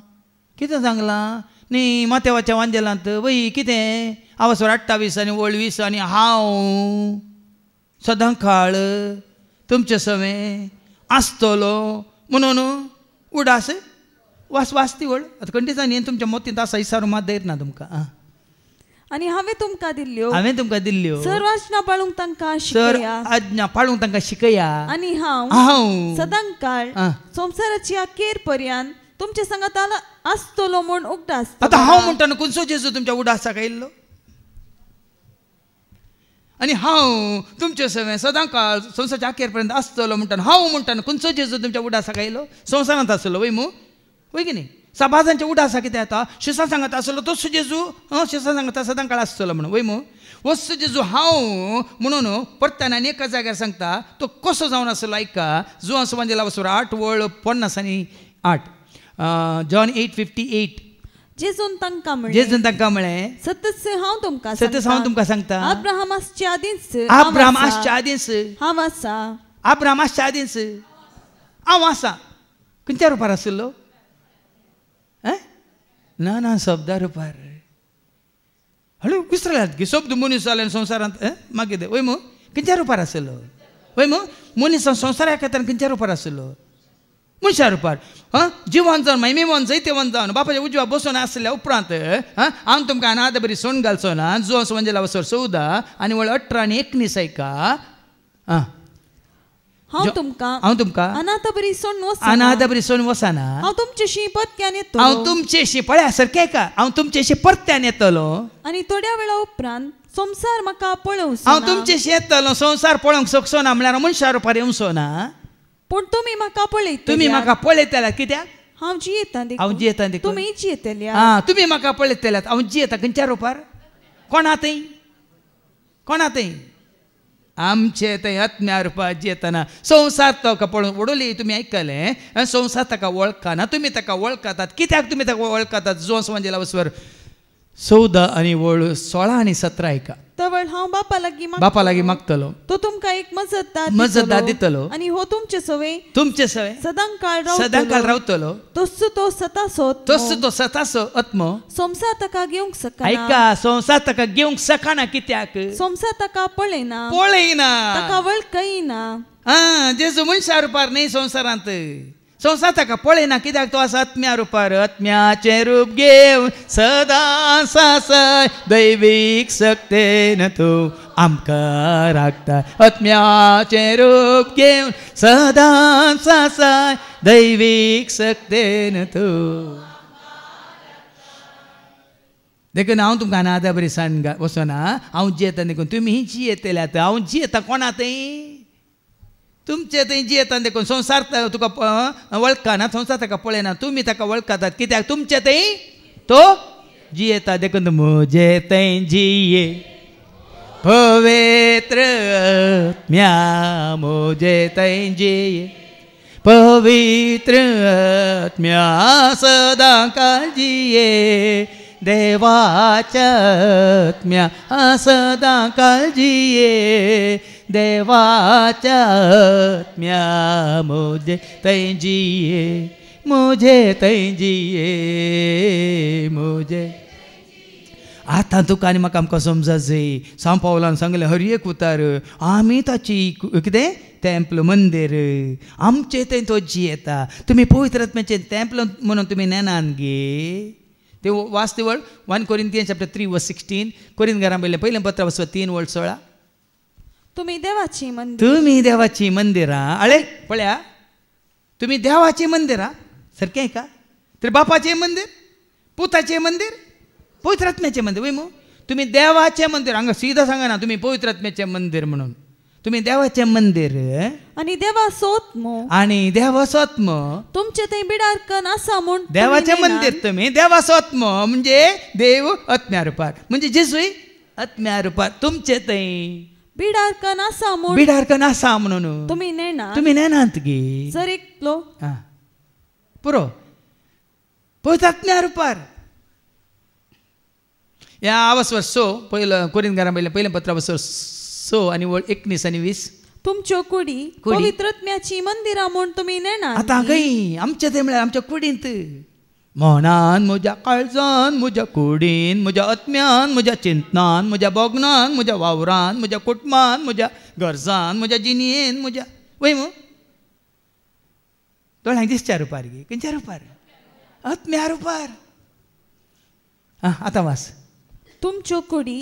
कितें सांगलां न्ही माथेवाच्या वांजेलांत वय कितें आवसवर 28 आनी 20 आनी हांव सदांकाळ तुमचे सवें आसतलो म्हणून उडास वाचती वळ आतां खंडीत न्ही तुमच्या मोतींत आसा इसारो मात दयर ना तुमकां आनी हांवें तुमकां दिल्ल्यो सर आज्ञा पाळूंक तांकां शिकया आज्ञा पाळूंक तांकां शिकया आनी हांव सदांकाळ संवसाराची अखेर पर्यंत तुमच्या संगत आसतलो म्हूण उगडास आतां हांव म्हणटा न्हू खंयचो जेजू तुमच्या उडासाक आयिल्लो आनी हांव तुमचे सवें सदांकाळ संवसाराच्या अखेर पर्यंत आसतलो म्हणटा हांव म्हणटा न्हू खंयचो जेजू तुमच्या उडासाक आयिल्लो संवसारांत आसलो वय मू वय की न्ही सभाजांच्या उडासा कितें जाता शिसा सांगत आसलो तोच जेजू शिसा सांगता सदांकाळ आसतलो म्हणून वय मू वस्त जेजू हांव म्हणून परत्यान आनी एका जाग्यार सांगता तो कसो जावन आसलो ऐका जुवांस वांजेला 8:50 आनी 8 John 8:58 जेजून तांकां म्हळें सतच हांव तुमकां सांगता अब्राहम आसच्या आदींच हांव आसा खंयच्या रुपार आशिल्लो ना शब्दा रुपार हळू विसरल्यात की शब्द मनीस जाल्यार संवसारांत मागीर वय मू खंयच्या रुपार आशिल्लो वय मू मनीस संवसारा खातीर खंयच्या रुपार आशिल्लो मनशा रुपार जिवन जावन महिमेवन जैतेवन जावन बापाच्या उजव्या बसून आसल्या उपरांत हांव तुमकां अनाथ बरी सोन घालचो ना जुवांस म्हणजे 14 आनी 18 आनी 19 ऐका हांव तुमकां अनाथ बरी सोन वसाना हांव तुमचेशी पळया सारकें का हांव तुमचेशी परत्यान येतलो आनी थोड्या वेळा उपरांत संवसार म्हाका पळोवंक हांव तुमचेशी येतलो संवसार पळोवंक शकचो ना म्हळ्यार मनशा रुपार येवचो ना पूण तुमी म्हाका पळयतल्यात कित्याक हांव जियेतां तुमी जियेतल्या तुमी म्हाका पळयतल्यात हांव जियेतां खंयच्या रुपार कोणा थंय आमचे थंय आत्म्या रुपार जियेतना संवसार ताका पळोवन उडोली तुमी आयकलें संवसार ताका वळखना तुमी ताका वळखतात कित्याक तुमी ताका वळखतात जुवांस वांजेला 14 आनी 16 आनी 17 ऐका तवळ हांव बापा लागीं मागतलो तो तुमकां एक मजतदार दितलो आनी हो तुमचे सवें सदांकाळ रावतलो तस्सो तो सतासो आत्मो संवसार ताका घेवंक शकना ऐका संवसार ताका घेवंक शकना कित्याक संवसार ताका पळयना ताका वळखयना जेजू मनशा रुपार न्ही संवसारांत संवसार ताका पळयना कित्याक तो आसा आत्म्या रुपार आत्म्याचें रूप घेवन सदां सासाय दैवीक सक्तेन तूं आमकां राखता आत्म्याचें रूप घेवन सदां सासाय दैवीक सक्तेन तूं देखून हांव तुमकां अनाथ बरी सांग वचना हांव जियेता देखून तुमी जियेतल्यात हांव जियेता कोणा थंय तुमचे थंय जियेता देखून संवसार तुका वळखना संवसार ताका पळयना तुमी ताका वळखतात कित्याक तुमचे थंय तो जियेता देखून म्हजे थंय जिये पवित्र आत्म्या म्हजे थंय जिये पवित्र आत्म्या सदां काळजिये देवाच्या आत्म्या सदां काळजिये देवाच्या आत्म्या मुझे तैजिये मुझे तैजिये मुझे. आता तुका आनी म्हाका आमकां समजायचें. सांग पावलान सांगलें हर एक उतार आमी ताची कितें टेंपल मंदिर आमचे थंय तो जियेता. तुमी पवित्र आत्म्याचें टेंपल म्हणून तुमी नेनान गे. ते वाचते वळ 1 Corinthians chapter 3:16 कोरिंथकारां पयलें पत्र 3:16. तुम्ही देवाची मंदिर. तुम्ही देवाची मंदिरां. अळे पळया तुम्ही देवाची मंदिरां सारकें का. तर बापाचें मंदिर पुताचें मंदिर पवित्र आत्म्याचें मंदिर वय मू. तुम्ही देवाचें मंदिर हांगा सीधा सांगना तुम्ही पवित्र आत्म्याचें मंदिर म्हणून. तुम्ही देवाचें मंदिर आणि देवा सोत्म आणि देवा सोत्म तुमचे थंय बिडारकन आसा म्हूण देवाचें मंदिर. तुम्ही देवा सोत्म म्हणजे देव आत्म्या रुपार म्हणजे जेजूय आत्म्या रुपार तुमचे थंय बिडारकन आसा म्हूण बिडारकन आसा म्हणून तुम्ही नेनात गे. जर एकलो पुरो पवित्र आत्म्या रुपार. या अवस्वर 6 पहिलं कोरिंथकारां पयलें पत्र 6 आणि 19 आणि 20. तुमच्यो कुडी पवित्र आत्म्याची मंदिरां म्हूण तुमी नेनात. आतां खंय आमचे थंय म्हळ्यार आमच्या कुडींत मनान म्हज्या काळजान म्हज्या कुडीन म्हज्या आत्म्यान म्हज्या चिंतनान म्हज्या बोगनान म्हज्या वावरान म्हज्या कुटुंबान म्हज्या गरजान म्हज्या जिणयेन म्हज्या वय मू दोळ्यांक दिसच्या रुपार गे. खंयच्या रुपार आत्म्या रुपार. आतां वास. तुमच्यो कुडी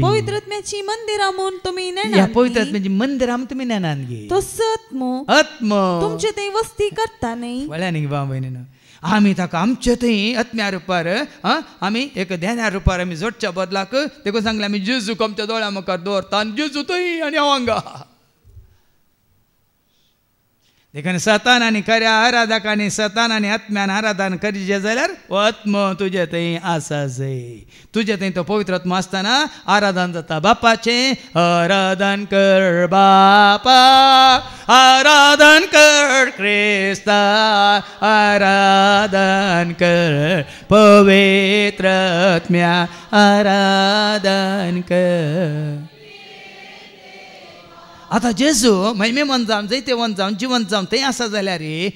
पवित्र आत्म्याची मंदिरां म्हूण तुमी नेनात. ह्या पवित्र आत्म्याची मंदिरां तुमी नेनात गे. तो आत्म तुमचे थंय वस्ती करता न्ही. वळ्या न्ही भाव भयणीनो. आमी ताका आमचे थंय आत्म्या रुपार आमी एक ध्याना रुपार आमी जोडच्या बदलाक देखून सांगलें आमी जेजूक आमच्या दोळ्या मुखार दवरता आनी जेजू थंय आनी हांव हांगा. देखून सतान आनी खऱ्या आराधकांनी सतान आनी आत्म्यान आराधन करीचे जाल्यार आत्म तुजे थंय आसा जय. तुजे थंय तो पवित्र आत्मा आसतना आराधन जाता. बापाचें आराधन कर बापा आराधन कर क्रिस्ता आराधन कर पवित्र आत्म्या आराधन कर. आता जेजू महिमे मन जावन जैते वन जावन जिवंत जावन थंय आसा जाल्यार रे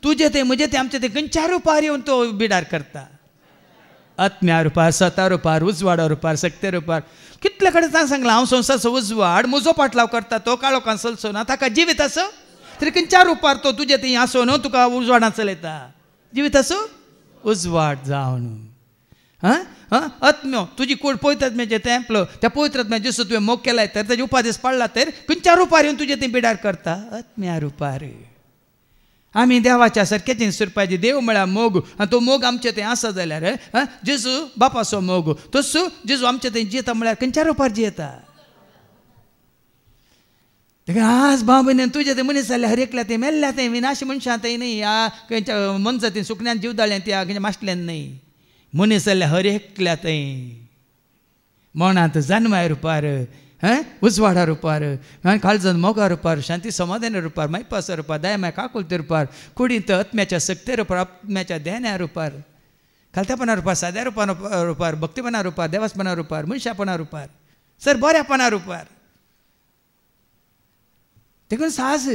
तुजे ते म्हजे ते आमचे ते खंयच्या रुपार येवन तो बिडार करता. आत्म्या रुपार सता रुपार उजवाडा रुपार सक्ते रुपार. कितले कडेन सांगलां हांव संवसारचो उजवाड म्हजो पाटलाव करता तो काळोखान चलचो ना ताका जिवीत आसो. तरी खंयच्या रुपार तो तुजे थंय आसो न्हू तुका उजवाडांत चलयता. जिवीत आसो उजवाड जावन आत्म्यो तुजी कूड पवित्र आत्म्याचें टेंपल त्या पवित्र आत्म्या जसो तुवें मोग केलाय तर ताजे उपादेश पाळला तर खंयच्या रुपार येवन तुजे थंय बिडार करता. आत्म्या रुपार. आमी देवाच्या सारकेचें सुरपाचे. देव म्हळ्यार मोग आनी तो मोग आमचे थंय आसा जाल्यार जेजू बापाचो मोग तसो जेजू आमचे थंय जियेता म्हळ्यार खंयच्या रुपार जियेता. आज भाव भयण तुजे ते मनीस जाल्यार हर एकल्या ते मेल्ल्या थंय विनाश मनशां थंय न्ही. ह्या खंयच्या मनजातीन सुकण्यान जीव दाळ्यान त्या खंयच्या माश्टल्यान न्ही. मनीस जाल्यार हर एकल्या थंय मनांत जन्माय रुपार उजवाडा रुपार काळजान मोगा रुपार शांती समाधान रुपार मायपासा रुपार दया माय काकुलते रुपार कुडींत आत्म्याच्या सक्ते रुपार आत्म्याच्या ध्याना रुपार खालत्यापणा रुपार साद्या रुपार भक्तीपणा रुपार देवासपणा रुपार मनशापणा रुपार सर बऱ्यापणा रुपार. देखून साज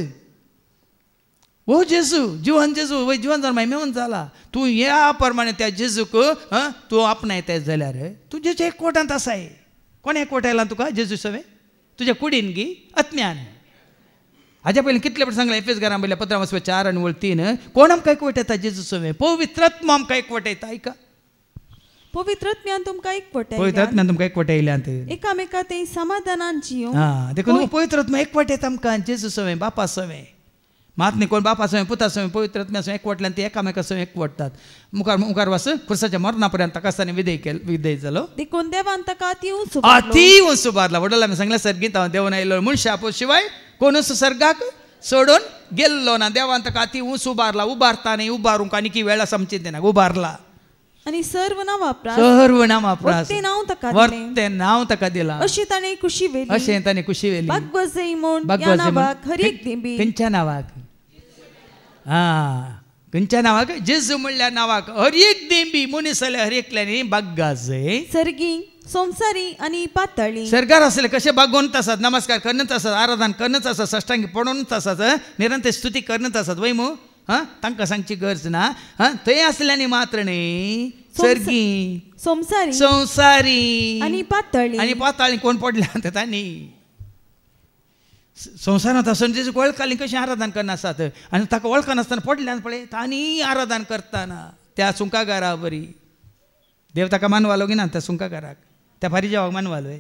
ओ जेजू जिवन जेजू वय जिवन जावन महिमेवन जाला. तूं ह्या प्रमाणे त्या जेजूक तूं आपणायता जाल्यार तुजेच्या एकवटांत आसाय. कोण एकवट आयला तुका जेजू सवे तुज्या कुडीन गी आत्म्यान. हाज्या पयलीं कितले फावटी सांगलां एफेसकारां पयल्या 15:4 आणि 3 कोण आमकां एकवट येता जेजू सवे पवित्र आत्मा आमकां एकवट येता. ऐका पवित्र आत्म्यान तुमकां एकवट पवित्र आत्म्यान तुमकां एकवट येयल्यात एकामेका ते समाधानान जियो. देखून पवित्र आत्मा एकवट येता आमकां जेजू सवे बापा सवे. मात न्ही कोण बापा सवे पुता सवे पवित्र आत्म्या सवे एकवटल्यान ते एकामेका सवे एकवटतात. मुखार मुखार वास खुर्साच्या मरणा पर्यंत ताका आसतना विधेय जालो. देखून देवान ताका अति उंच उबारला. वडला आमी सांगलें सर्गीत हांव देवन आयलो मनशा शिवाय कोणूच सर्गाक सोडून गेल्लो ना. देवान ताका अति उंच उबारला. उबारता न्ही उबारूंक आनी की वेळ आसा आमचे तेन्ना उबारला. आणि सर्व नावाप्रास वर्ते नांव ताका दिलां. अशें ताणें खुशी वेली. अशें ताणें खुशी वेली. बागवजय म्हूण ह्या नावाक हर एक देंबी. खंयच्या नावाक खंयच्या नावाक जेजू म्हणल्या नावाक हर एक देंबी मनीस जाल्यार हर एकल्यानी बाग्गाजय. सर्गी संसारी आणि पातळी सरकार असले कसे बागोवनच आसात, नमस्कार करणच आसात, आराधन करणच आसात, सष्टांगी पडोवनच आसात, निरंतर स्तुती करणच आसात वय मू तांकां सांगची गरज ना. थंय असल्यानी मात्र न्ही सर्गी संसारी आणि पाताळी कोण पडल्या तांणी संवसारांत आसून तेजे वळखाली कशें आराधन करना आसात आनी ताका वळखनासतना पडल्यान पळय तांणी आराधन करतना त्या सुंकागारा बरी देव ताका मानवालो की ना त्या सुंकागाराक त्या फारीजेवाक मानवालोय.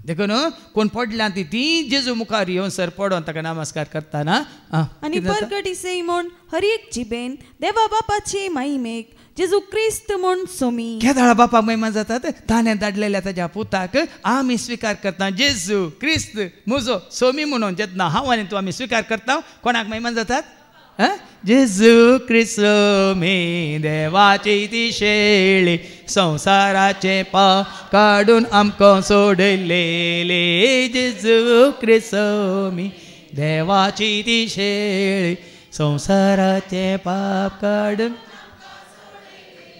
देखून कोण पडल्या ती जेजू मुखार येवन सर पडोन ताका नमस्कार करतना आनी परगटीसे म्हूण हर एक जिबेन देवा बापाचे महिमेक जेजू क्रिस्त म्हूण सोमी केदाळा बापाक महिमा जातात ताणें धाडलेल्या ताज्या पुताक आमी स्वीकार करता जेजू क्रिस्त म्हजो सोमी म्हणून जेन्ना हांव आनी तूं आमी स्वीकार करता कोणाक महिमा जातात. जेजू क्रिस्त सोमी देवाची ती शेळी संसाराचे पाप काडून आमकां सोडलेले. जेजू क्रिस्त सोमी देवाची ती शेळी संसाराचे पाप काडून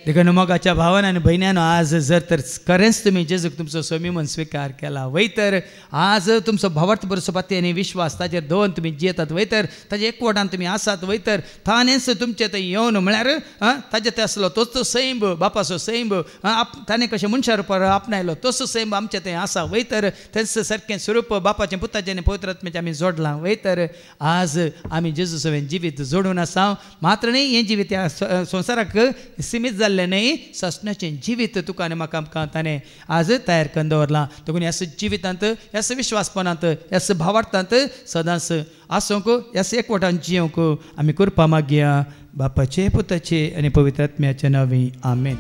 देखून मोगाच्या भावान आनी भयण्यान आज जर तर खरेंच तुमी जेजूक तुमचो सोमी म्हणून स्वीकार केला वय तर आज तुमचो भावार्थ बरसोपाती आनी विश्वास ताजेर दवरून तुमी जियेतात वय तर ताजे एकवटान तुमी आसात वय तर ताणेंच तुमचे थंय येवन म्हळ्यार ताजे ते आसलो तोच सैंब बापाचो सैंब ताणें कशें मनशा रुपार आपणायलो तोच सैंब आमचे थंय आसा वय तर तेंच सारकें स्वरूप बापाचें पुताचें आनी पवित्र आत्म्याचें आमी जोडलां वय तर आज आमी जेजू सवेन जिवीत जोडून आसा. मात्र न्ही हें जिवीत ह्या संवसाराक सीमीत जाल्लें नाही ससण्याचें जिवीत तुका आनी म्हाका आमकां ताणें आज तयार करून दवरलां. देखून ह्या जिवितांत ह्या विश्वासपणांत ह्या भावार्थांत सदांच आसूंक ह्या एकवटान जियोंक आमी कृपा मागया बापाचे पुताचे आनी पवित्र आत्म्याचे नांवी आमेन.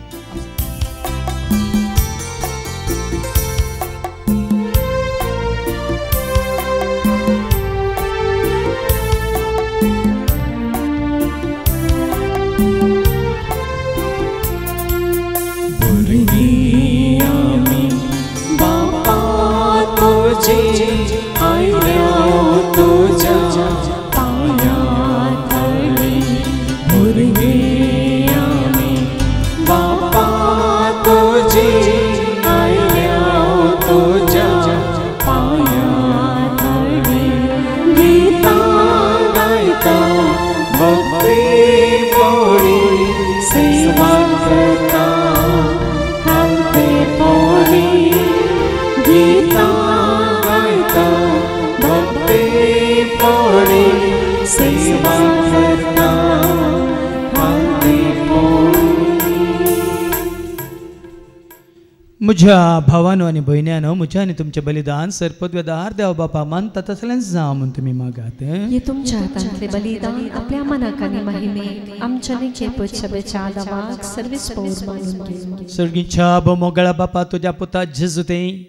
म्हज्या भावानो आनी भयण्यानो म्हज्या आनी तुमचें बलिदान सरपदवेदार देव बापा मानता तसलें जावं म्हूण तुमी मागात. हे तुमच्या हातांतलें बलिदान आपल्या मनाक आनी महिमेक आमच्या निखेपत सभेच्या आदावाक सर्वेस्पौर मानून घे. सर्गीच्या मोगळा बापा तुज्या पुता जेजू तें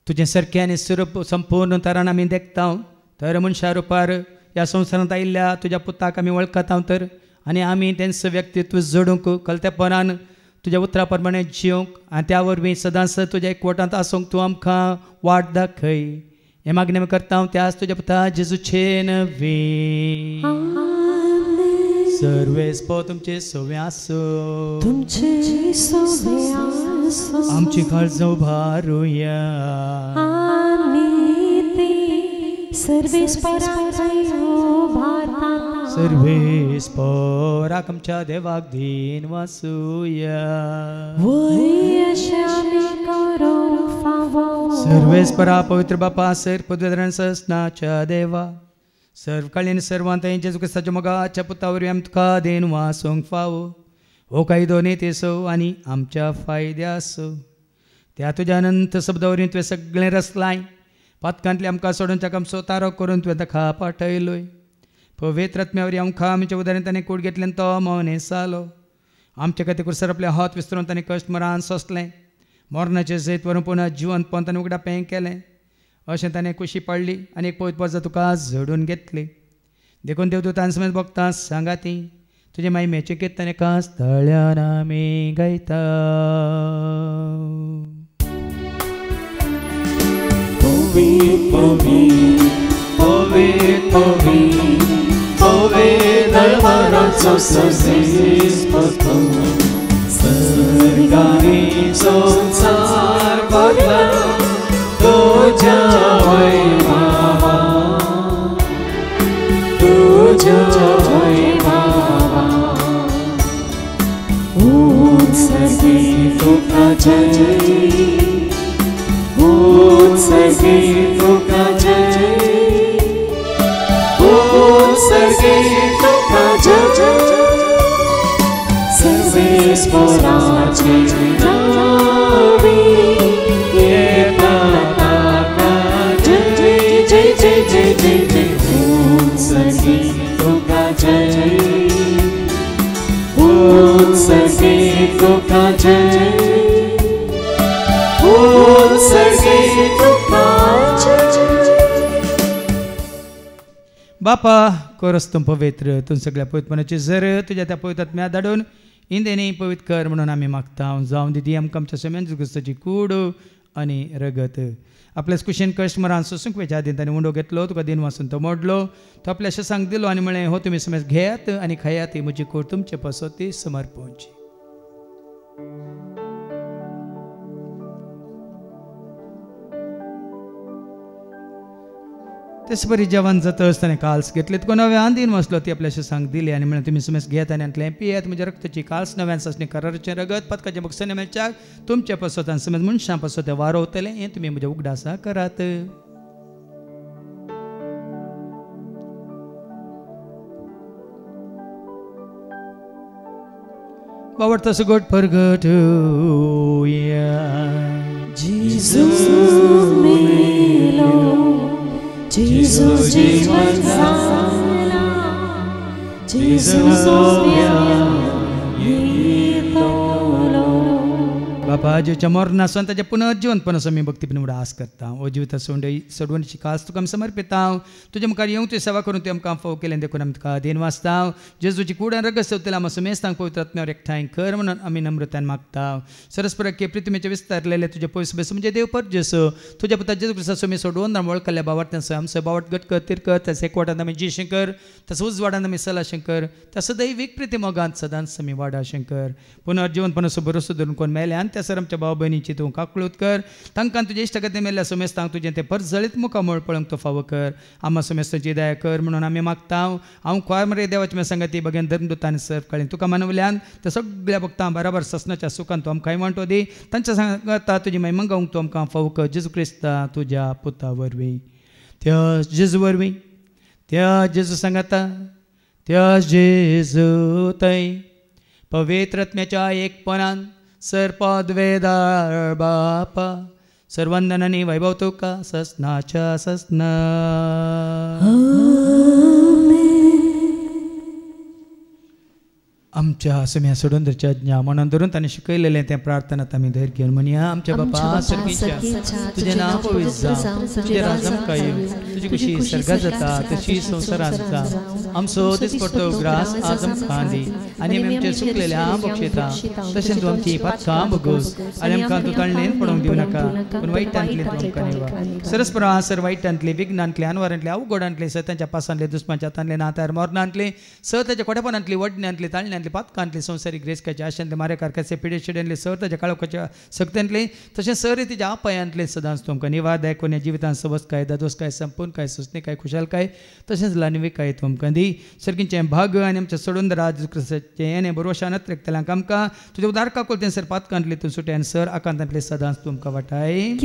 तुजें सारकें आनी स्वरूप संपूर्ण तरान आमी देखता तर मनशा रुपार ह्या संवसारांत आयिल्ल्या तुज्या पुताक आमी वळखता तर आनी आमी तेंचो व्यक्तित्व जोडूंक कळतेपणान तुज्या उतरा प्रमाणे जियोंक आनी त्या वरवीं सदांच तुज्या एकवटांत आसूंक तूं आमकां वाट दाखय. हें मागणें करता त्याच तुज्या पुता जेजूचे नवी. सर्वेस्पो तुमचे सोवे आसूं आमची काळज उबारुया. सर्वेस्पराक आमच्या देवाक दिन वासुया. सर्वेस्परा पवित्र बापा सर पदवेदारान ससनाच्या देवा सर्व काळीन सर्वांत जेजू क्रिस्ताच्या मोगाच्या पुता वरवीं आमी तुका दिन वासूंक फावो. हो कायदो नेतेसो आनी आमच्या फायद्यासो त्या तुज्या अनंत शब्दा वरवीं तुवें सगळें रचलाय. पातकांतले आमकां सोडून ताका आमचो तारो करून तुवें ताका पाठयलोय. पवित्र आत्म्या वरवीं आमकां आमच्या उदारण ताणें कूड घेतलें तो मौन जालो. आमच्या खातीर कुसर आपले हात विस्तरून ताणें कश्ट मरान सोंसलें. मरणाचें जैत व्हरून पुना जिवंत पोवन ताणें उगडा पें केलें. अशें ताणें खुशी पडली आनी एक पवित्र पद तुका झडून घेतली. देखून देवदूतां समेत भक्तां सांगा ती तुजे महिमेचे कीर्तन एका स्थळ्यान आमी गायता. सर्गानी संसार बदला तुझ्या वैभवा तुझ्या वैभवा उत्सर्गी तुका जय उत्सर्गी तुका जय उत्सर्गी तुका जय सर्वेश्वराचे नावे पताका जय जय जय जय जय जय उत्सर्गी तुका जय उत्सर्गी तुका जय उत्सर्गी तुका जय बापा कोरस तुम पवित्र तूं सगळ्या पवित्रपणाची झर तुझ्या त्या पवित्र आत्म्या धाडून इंदेनी पवित्र कर म्हणून आमी मागता जावं दिदी आमकां आमच्या समेन क्रिस्ताची कूड आनी रगत आपल्याच कुशीन कश्ट मरान सोसूंक वेच्या आदीन ताणें उंडो घेतलो तुका दिन वाचून तो मोडलो तो आपल्या शेसांक दिलो आनी म्हळें हो तुमी समेज घेयात आनी खायात ही म्हजी कूड तुमचे पासो ती समर्पणची तेच बरी जेवण जाता आसतना काल्स घेतले तुका नव्या आंदीन वचलो ती आपल्या शेसांक दिली आनी म्हळें तुमी समेज घेयात आनी आंतलें पियेत म्हज्या रक्ताची काल्स नव्यान सासणी कराराचें रगत पदकाचें बक्षांनी मेळच्याक तुमच्या पासत आनी समेज मनशां पासत तें वारोवतलें हें तुमी म्हज्या उगडासा करात बावडता सगोट परगट Jesus मेलो Jesus जीवन झाला Jesus बापा जेच्या मरणासून ताच्या पुनर्जीवनपणासून मी भक्तीपण उडास करता ओ जिविता सोडवणीची कास तुका आमी समर्पिता तुझ्या मुखार येवं तुवें सेवा करून तुवें आमकां फाव केलें देखून आमी तुका देन वाचता जेजूची कूड आनी रगत सेवतले आमकां सुमेस्तांक पवित्र आत्म्यावर एकठांय कर म्हणून आमी नम्रतान मागता सरस्पराके प्रितिमेचे विस्तारलेले तुजे पयस बेस म्हणजे देव पर जेसो तुज्या पुता जेजू क्रिस्ता सुमी सोडवून वळखल्या बावार्थांसो आमचो बावट गटकर तिरकर त्या एकवटांत आमी जी शंकर त्या उजवाडांत आमी सला शंकर त्या दैवीक प्रिती मोगांत सदांच आमी वाडा शंकर पुनर्जीवनपणाचो भरोसो धरून कोण मेल्यान त्या सर आमच्या भाव भयणीची तूं काकळूत कर तांकां तुजे इश्टगती मेल्ल्या सुमेस्तांक तुजें तें परजळीत मुखामळ पळोवंक तो फावो कर आम्हा सुमेस्ताची दया कर म्हणून आमी मागता हांव खोय मरे देवाची संगती बगेन धर्मदूतांनी सर्व काळीन तुका मानवल्यान त्या सगळ्या भक्तां बराबर ससनाच्या सुखान तूं आमकां वांटो दी तांच्या सांगता तुजी महिमा गावंक तूं आमकां फावो कर जेजू क्रिस्ता तुज्या पुता वरवीं त्या जेजू वरवीं त्या जेजू सांगाता त्या जेजू थंय पवित्र आत्म्याच्या एकपणान सरपद वेदार बापा सर्वंदनांनी वैभव तुका ससनाच्या ससना आमच्या समेया सोडून धरच्या ज्ञा मनान धरून ताणें शिकयलेलें तें प्रार्थनात आमी धैर्य घेवन म्हणया आमच्या बापा सर्गीच्या तुजें नांव पवित्र जावं तुजें राज आमकां येवं तुजी कुशी सर्गांत जाता तशी संवसारांत जावं आमचो दिसपडटो ग्रास आज आमकां दी आनी आमी आमचे चुकलेल्या बक्षिता तशेंच तूं आमची पातकां भोगोस आनी आमकां तूं ताळणेन पडोवंक दिवं नाका पूण वायटांतले तूं आमकां निवार सरस्परा सर वायटांतले विघ्नांतले अनवरांतले अवघडांतले सतांच्या पासांतले दुस्मांच्या हातांतले नातार मोरणांतले सताच्या कोटेपणांतले वडण्यांतले ताळण्यांतले पातकांतले संवसारीक ग्रेसकाच्या आशांतले मारेकारकाचे पिडे शिड्यांतले सर ताच्या काळोखाच्या सक्त्यांतले तशेंच सर तिच्या आपायांतले सदांच तुमकां निवार दायकून ह्या जिवितांत सबस्काय दादोसकाय संपूर्णकाय सुस्नेकाय खुशालकाय तशेंच लानविकाय तुमकां दी सर्गींचे भाग आनी आमच्या सोडून राज क्रिस्ताचे येणे बरोवशा नत्रेकतल्यांक आमकां तुज्या उदार काकुलतेन सर पातकांतले तूं सुट्यान सर आकांतांतले सदांच तुमकां वाटाय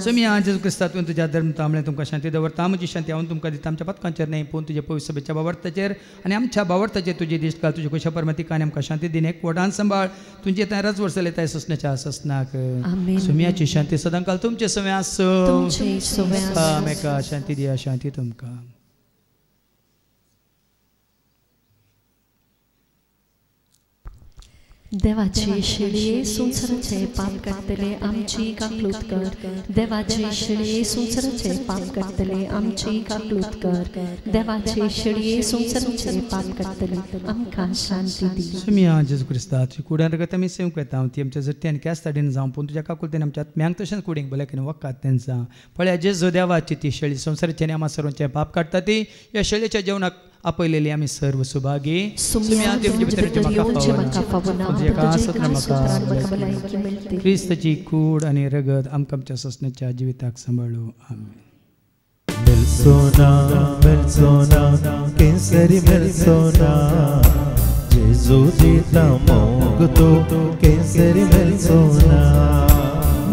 समिया जेजू क्रिस्ता तुवें तुज्या धर्म तांबळे तुमकां शांती दवरता म्हजी शांती हांव तुमकां दिता आमच्या पातकांचेर न्हय पूण तुजे पवित्र सभेच्या बावर्ताचेर आनी आमच्या बावर्ताचेर तुजी दिश्ट घाल तुजे खुशा परमतिका आनी आमकां शांती दिन एक वडान सांबाळ तुमचे त्या रज वर्सले त्या ससण्याच्या ससनाक सुम्याची शांती सदां काल तुमचे सवे आसो मेका शांती दिया शांती तुमकां देवाचे शिळे संसाराचे पाप काडटले आमची काकलूत कर देवाचे शिळे संसाराचे पाप काडटले आमची काकलूत कर देवाचे शिळे संसाराचे पाप काडटले आमकां शांती दी सुमिया जेजू क्रिस्ता तुजी कुड्यान रगत आमी सेवंक येता ती आमच्या जट्ट्यान कॅस ताडीन जावं पूण तुज्या काकुलतेन आमच्या आत्म्यांक तशेंच कुडींक बलेकेन वकात तेंचा पळया जेजू देवाची ती शेळी संसाराचे आनी आमा सर्वांचे पाप काडटा ती ह्या शेळयेच्या जेवणाक आपयलेली आमी सर्व सुभागी क्रिस्ताची कूड आनी रगत आमकां आमच्या ससण्याच्या जिविताक सांबाळू आमेन. Melsona, Melsona, Kenseri Melsona, Gesù dita mogto, Kenseri Melsona.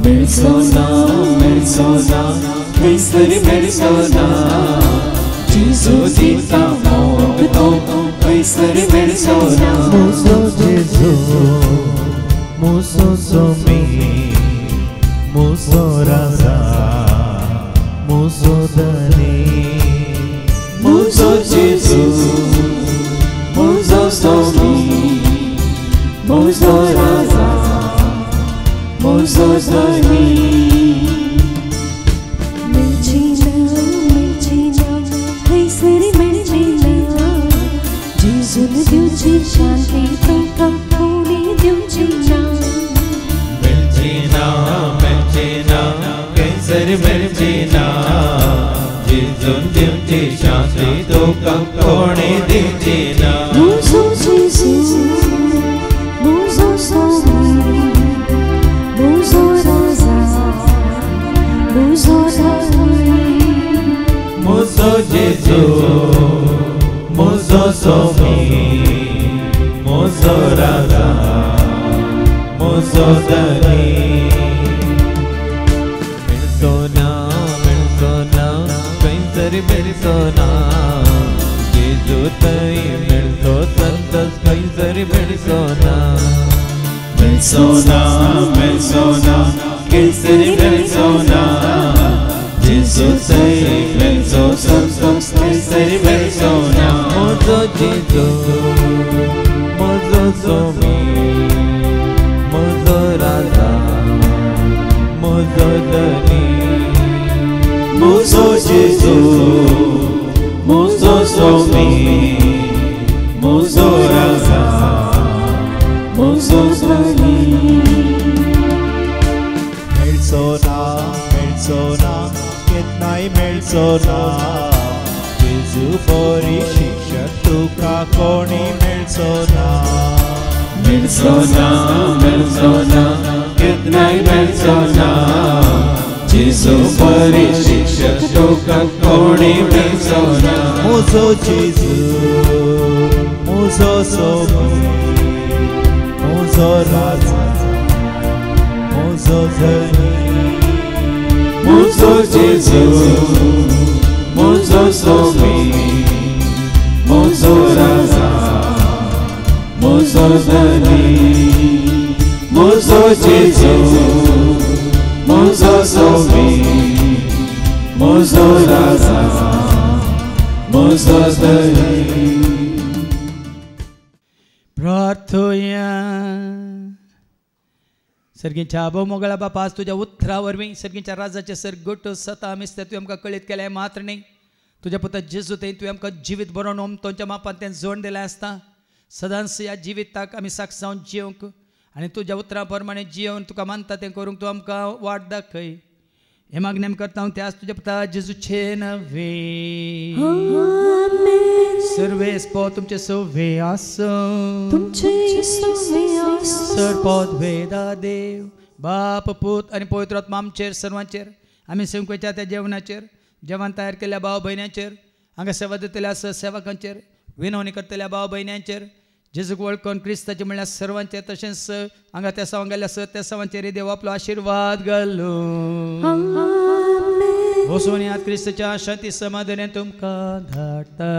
Melsona, Melsona, Kenseri Melsona, Gesù dita mogto, Kenseri Melsona. Muso Gesù, Muso Somi, Muso Raza. Muso Dani, Muso Jesus, Muso Somi, Muso Raza, Muso Dani. Melchina, Melchina, Kaisari Melchina, Jesus ne Diuci Shanti Tokam Puni Diuci Melchina, Melchina, Kaisari Melchina, Jesus Diuci Shanti Tokam Puni Diucina. Muso Jesus, Muso Somi, Muso Raza, Muso Dani. Muso Jesus, Muso Somi, Muso Raza, Muso Dani. Melsona, Melsona, Kaisari Melsona, Jesus tai Melso Santas Kaisari Melsona. Melsona, Melsona, Kenseri Melsona, Gesù sei Melso Santos Kenseri Melsona. Muso Jesus, Muso Somi, Muso Raza, Muso Dani. Muso Gesù, Muso Somi, Muso Raza, Muso Dani. Melsona, Melsona, Ketnai Melsona, Gesù bori शिक्षक तुका कोणी Melsona. Melsona, Melsona, Ketnai Melsona, Gesù bori शिक्षक तुका कोणी Melsona. Muso Gesù, Muso Somi, Muso Raza, Muso Dani. Muso Gesù, Muso Somi, Muso Raza, Muso Dani. Muso Gesù, Muso Somi, Muso Raza, Muso Dani. प्रार्थोया सर्गीच्या आबो मोगळा बापा आज तुझ्या उतरावरवी सर्गीच्या राजाचे सरगोट सता आमिस्ते तू आमकां कळीत केले मात्र नाही तुझ्या पुता जेजू ते तू आमकां जिवीत बरोवन ओमतोंच्या मापान तें जोड दिलें आसता सदांच ह्या जिविताक आमी साक्षावन जियोंक आनी तुज्या उतरा प्रमाणे जियोवन तुका मानता तें करूंक तूं आमकां वाट दाखय हे मागणें करता हांव ते आज तुज्या पुता जेजूचे नवे सर्वे स्पो तुमचे सवे आसो सरपद वेदा देव बाप पूत आनी पवित्र आत्मा आमचेर सर्वांचेर आमी सेवकेच्या त्या जेवणाचेर जेवण तयार केल्ल्या भाव भयण्यांचेर हांगा सेवा दितल्या सेवकांचेर विनवणी करतल्या भाव भयण्यांचेर जेजूक वळखून क्रिस्ताचे म्हणल्यार सर्वांचेर तशेंच हांगा त्या सवांग गेल्या त्या सवांचेर देव आपलो आशिर्वाद घालो वचून क्रिस्ताच्या शांती समाधानान तुमकां धाडटा